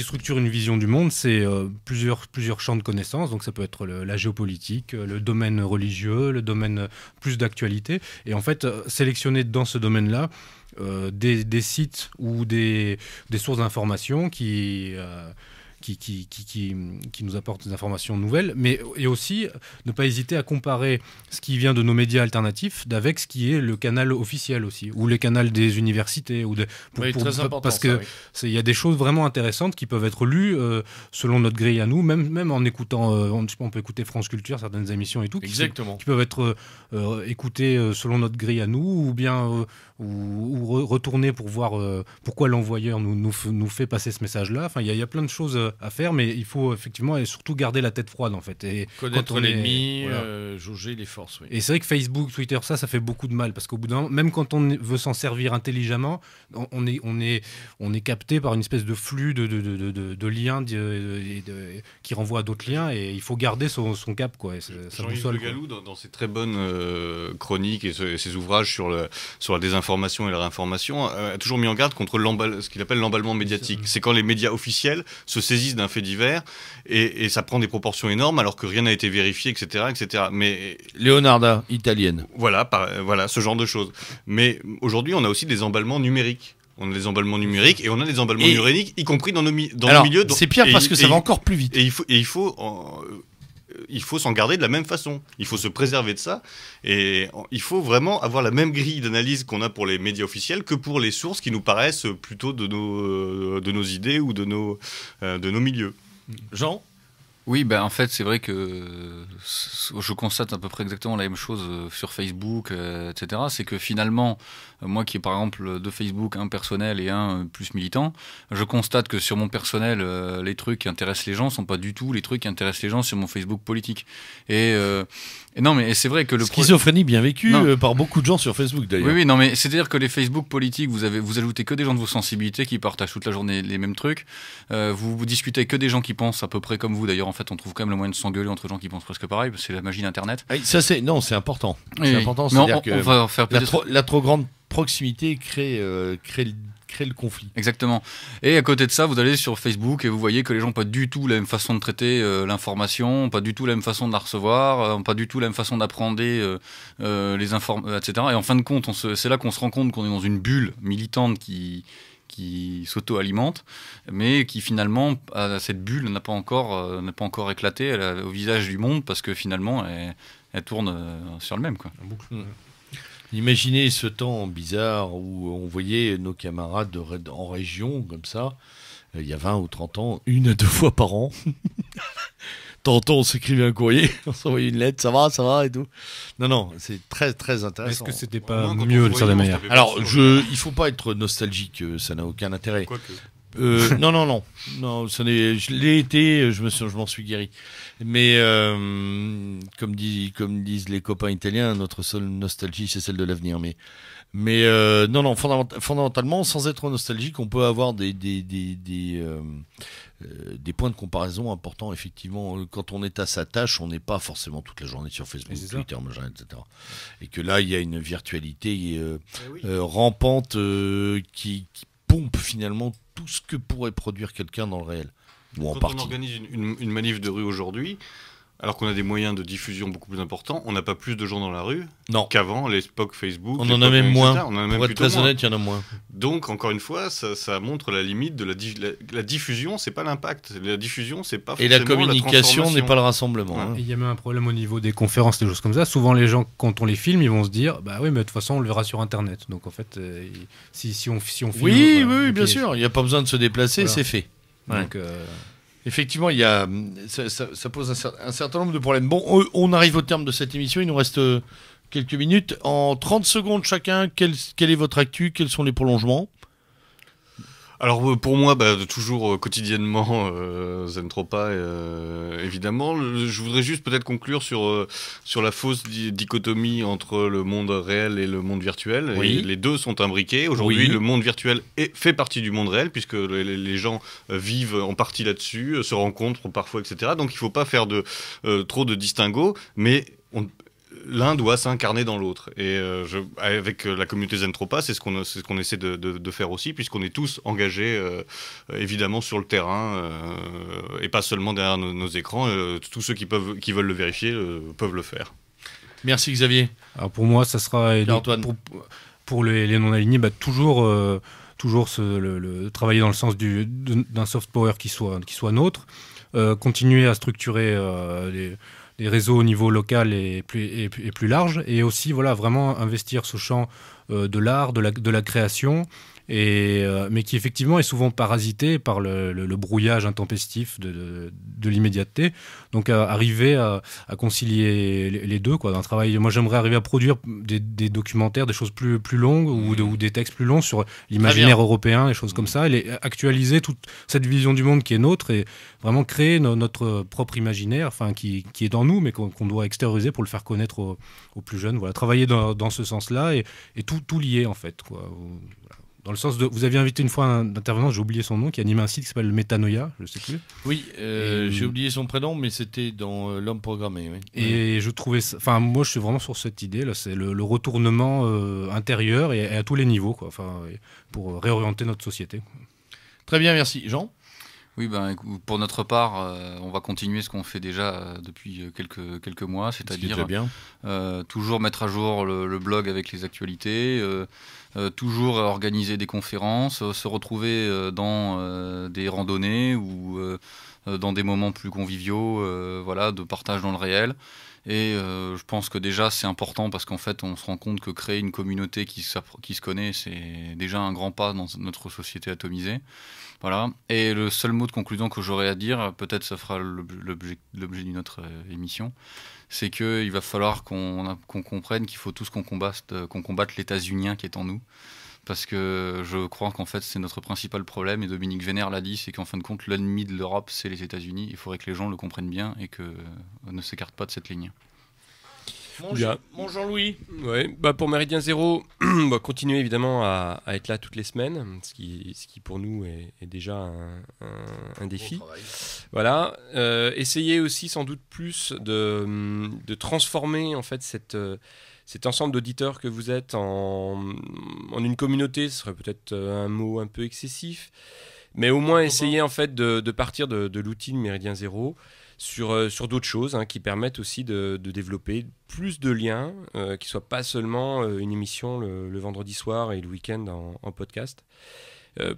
structure une vision du monde? C'est plusieurs champs de connaissances. Donc ça peut être la géopolitique, le domaine religieux, le domaine plus d'actualité. Et en fait, sélectionner dans ce domaine-là des sites ou des sources d'informations qui nous apportent des informations nouvelles, mais et aussi ne pas hésiter à comparer ce qui vient de nos médias alternatifs avec ce qui est le canal officiel aussi, ou les canaux des universités, Très important, parce que il y a des choses vraiment intéressantes qui peuvent être lues selon notre grille à nous, même en écoutant, on peut écouter France Culture, certaines émissions et tout, qui peuvent être écoutées selon notre grille à nous, ou bien ou retourner pour voir pourquoi l'envoyeur nous fait passer ce message-là. Enfin, il y a plein de choses à faire, mais il faut effectivement et surtout garder la tête froide en fait. Et connaître l'ennemi, jauger les forces. Oui. Et c'est vrai que Facebook, Twitter, ça fait beaucoup de mal parce qu'au bout d'un moment, même quand on veut s'en servir intelligemment, on est capté par une espèce de flux de liens qui renvoie à d'autres liens et il faut garder son cap, quoi. Jean-Yves Le Gallou, dans ses très bonnes chroniques et ses ouvrages sur la désinformation et la réinformation, a toujours mis en garde contre ce qu'il appelle l'emballement médiatique. C'est quand les médias officiels se saisissent d'un fait divers et ça prend des proportions énormes alors que rien n'a été vérifié, etc. Mais Leonarda, italienne. Voilà, ce genre de choses. Mais aujourd'hui, on a aussi des emballements numériques. On a des emballements numériques et on a des emballements numériques, y compris dans nos milieux. C'est pire parce que ça va encore plus vite. Et il faut s'en garder de la même façon. Il faut se préserver de ça. Et il faut vraiment avoir la même grille d'analyse qu'on a pour les médias officiels que pour les sources qui nous paraissent plutôt de nos idées ou de nos milieux. Jean ? Oui, ben en fait, c'est vrai que je constate à peu près exactement la même chose sur Facebook, etc. C'est que finalement, moi qui ai par exemple 2 Facebook, un personnel et un plus militant, je constate que sur mon personnel, les trucs qui intéressent les gens sont pas du tout les trucs qui intéressent les gens sur mon Facebook politique. Et non, mais c'est vrai que le schizophrénie bien vécue par beaucoup de gens sur Facebook d'ailleurs. Oui, non, mais c'est-à-dire que les Facebook politiques, vous ajoutez que des gens de vos sensibilités qui partagent toute la journée les mêmes trucs. Vous discutez que des gens qui pensent à peu près comme vous. D'ailleurs, en fait, on trouve quand même le moyen de s'engueuler entre gens qui pensent presque pareil. C'est la magie d'Internet. Ça, c'est important. C'est important, c'est-à-dire que on va faire la trop grande proximité crée le conflit. Exactement. Et à côté de ça, vous allez sur Facebook et vous voyez que les gens n'ont pas du tout la même façon de traiter l'information, pas du tout la même façon de la recevoir, pas du tout la même façon d'apprendre les informations, etc. Et en fin de compte, c'est là qu'on se rend compte qu'on est dans une bulle militante qui s'auto-alimente, mais qui finalement, cette bulle n'a pas encore éclaté. Elle est au visage du monde parce que finalement, elle tourne sur le même, quoi. Imaginez ce temps bizarre où on voyait nos camarades en région, comme ça, il y a 20 ou 30 ans, 1 à 2 fois par an. Tantôt, on s'écrivait un courrier, on s'envoyait une lettre, ça va et tout. Non, c'est très, très intéressant. Est-ce que c'était pas mieux de certaine manière? Alors, il faut pas être nostalgique, ça n'a aucun intérêt. Quoique. Non, je l'ai été, je m'en suis guéri. Mais comme disent les copains italiens, notre seule nostalgie, c'est celle de l'avenir. Mais Mais non, fondamentalement, sans être nostalgique, on peut avoir des points de comparaison importants, effectivement. Quand on est à sa tâche, on n'est pas forcément toute la journée sur Facebook, Twitter, machin, etc. Et que là, il y a une virtualité rampante qui pompe finalement tout ce que pourrait produire quelqu'un dans le réel. Ou en Quand partie. on organise une manif de rue aujourd'hui, alors qu'on a des moyens de diffusion beaucoup plus importants, on n'a pas plus de gens dans la rue qu'avant, l'époque Facebook. On en a même moins. On en a même Pour être très honnête, il y en a moins. Donc, encore une fois, ça montre la limite de la diffusion, c'est pas l'impact. La diffusion, c'est pas forcément la communication n'est pas le rassemblement. Ouais. Il y a même un problème au niveau des conférences, des choses comme ça. Souvent, les gens, quand on les filme, ils vont se dire, bah oui, mais de toute façon, on le verra sur Internet. Donc, en fait, si on filme... Oui, bien sûr. Il n'y a pas besoin de se déplacer, c'est fait. Donc... Effectivement, ça pose un certain nombre de problèmes. Bon, on arrive au terme de cette émission. Il nous reste quelques minutes. En 30 secondes chacun, quelle est votre actu? Quels sont les prolongements? Alors pour moi, toujours quotidiennement Zentropa, évidemment. Je voudrais juste peut-être conclure sur la fausse dichotomie entre le monde réel et le monde virtuel. Oui. Et les deux sont imbriqués. Aujourd'hui, le monde virtuel fait partie du monde réel, puisque les gens vivent en partie là-dessus, se rencontrent parfois, etc. Donc il ne faut pas faire trop de distinguo, mais l'un doit s'incarner dans l'autre. Et avec la communauté Zentropa, c'est ce qu'on essaie de faire aussi, puisqu'on est tous engagés, évidemment, sur le terrain, et pas seulement derrière nos écrans. Tous ceux qui veulent le vérifier peuvent le faire. Merci Xavier. Alors pour moi, ça sera... Pour les non-alignés, toujours travailler dans le sens d'un soft power qui soit nôtre, continuer à structurer les réseaux au niveau local et plus large, et aussi vraiment investir ce champ de l'art, de la création, mais qui effectivement est souvent parasité par le brouillage intempestif de l'immédiateté. Donc arriver à concilier les deux, quoi, d'un travail. Moi, j'aimerais arriver à produire des documentaires, des choses plus longues ou des textes plus longs sur l'imaginaire européen, des choses comme ça, et actualiser toute cette vision du monde qui est nôtre, et vraiment créer notre propre imaginaire, qui est en nous, mais qu'on doit extérioriser pour le faire connaître aux plus jeunes. Voilà, travailler dans ce sens-là, et tout lier, en fait, quoi. Dans le sens de... Vous aviez invité une fois un intervenant, j'ai oublié son nom, qui anime un site qui s'appelle Metanoia, je ne sais plus. Oui, j'ai oublié son prénom, mais c'était dans L'Homme Programmé. Oui. Et je trouvais ça... Enfin, moi, je suis vraiment sur cette idée, là, c'est le retournement intérieur et à tous les niveaux, quoi, pour réorienter notre société. Très bien, merci. Jean ? Oui, pour notre part, on va continuer ce qu'on fait déjà depuis quelques mois, c'est-à-dire toujours mettre à jour le blog avec les actualités, toujours organiser des conférences, se retrouver dans des randonnées ou dans des moments plus conviviaux, de partage dans le réel. Et je pense que déjà c'est important, parce qu'en fait on se rend compte que créer une communauté qui se connaît, c'est déjà un grand pas dans notre société atomisée. Voilà. Et le seul mot de conclusion que j'aurais à dire, peut-être ça fera l'objet d'une autre émission, c'est qu'il va falloir qu'on comprenne qu'il faut tous qu'on combatte l'états-unien qui est en nous. Parce que je crois qu'en fait c'est notre principal problème, et Dominique Vénère l'a dit, c'est qu'en fin de compte l'ennemi de l'Europe c'est les États-Unis. Il faudrait que les gens le comprennent bien et qu'on ne s'écarte pas de cette ligne. Mon Jean-Louis. Ouais, pour Méridien Zéro, on va continuer évidemment à être là toutes les semaines, ce qui pour nous est déjà un défi. Voilà. Essayer aussi sans doute plus de transformer en fait cet ensemble d'auditeurs que vous êtes en une communauté. Ce serait peut-être un mot un peu excessif, mais au moins essayer en fait de partir de l'outil de Méridien Zéro sur d'autres choses, qui permettent aussi de développer plus de liens, qui ne soient pas seulement une émission le vendredi soir et le week-end en podcast,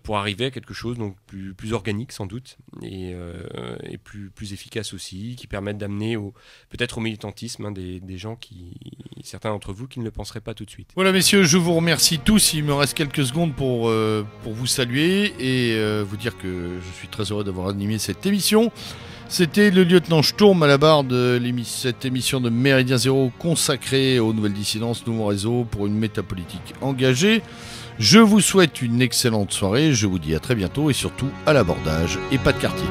pour arriver à quelque chose donc plus organique sans doute, et plus efficace aussi, qui permettent d'amener peut-être au militantisme des gens certains d'entre vous qui ne le penseraient pas tout de suite. Voilà messieurs, je vous remercie tous. Il me reste quelques secondes pour vous saluer et vous dire que je suis très heureux d'avoir animé cette émission. C'était le lieutenant Sturm à la barre de cette émission de Méridien Zéro consacrée aux nouvelles dissidences, nouveaux réseaux pour une métapolitique engagée. Je vous souhaite une excellente soirée, je vous dis à très bientôt et surtout à l'abordage et pas de quartier.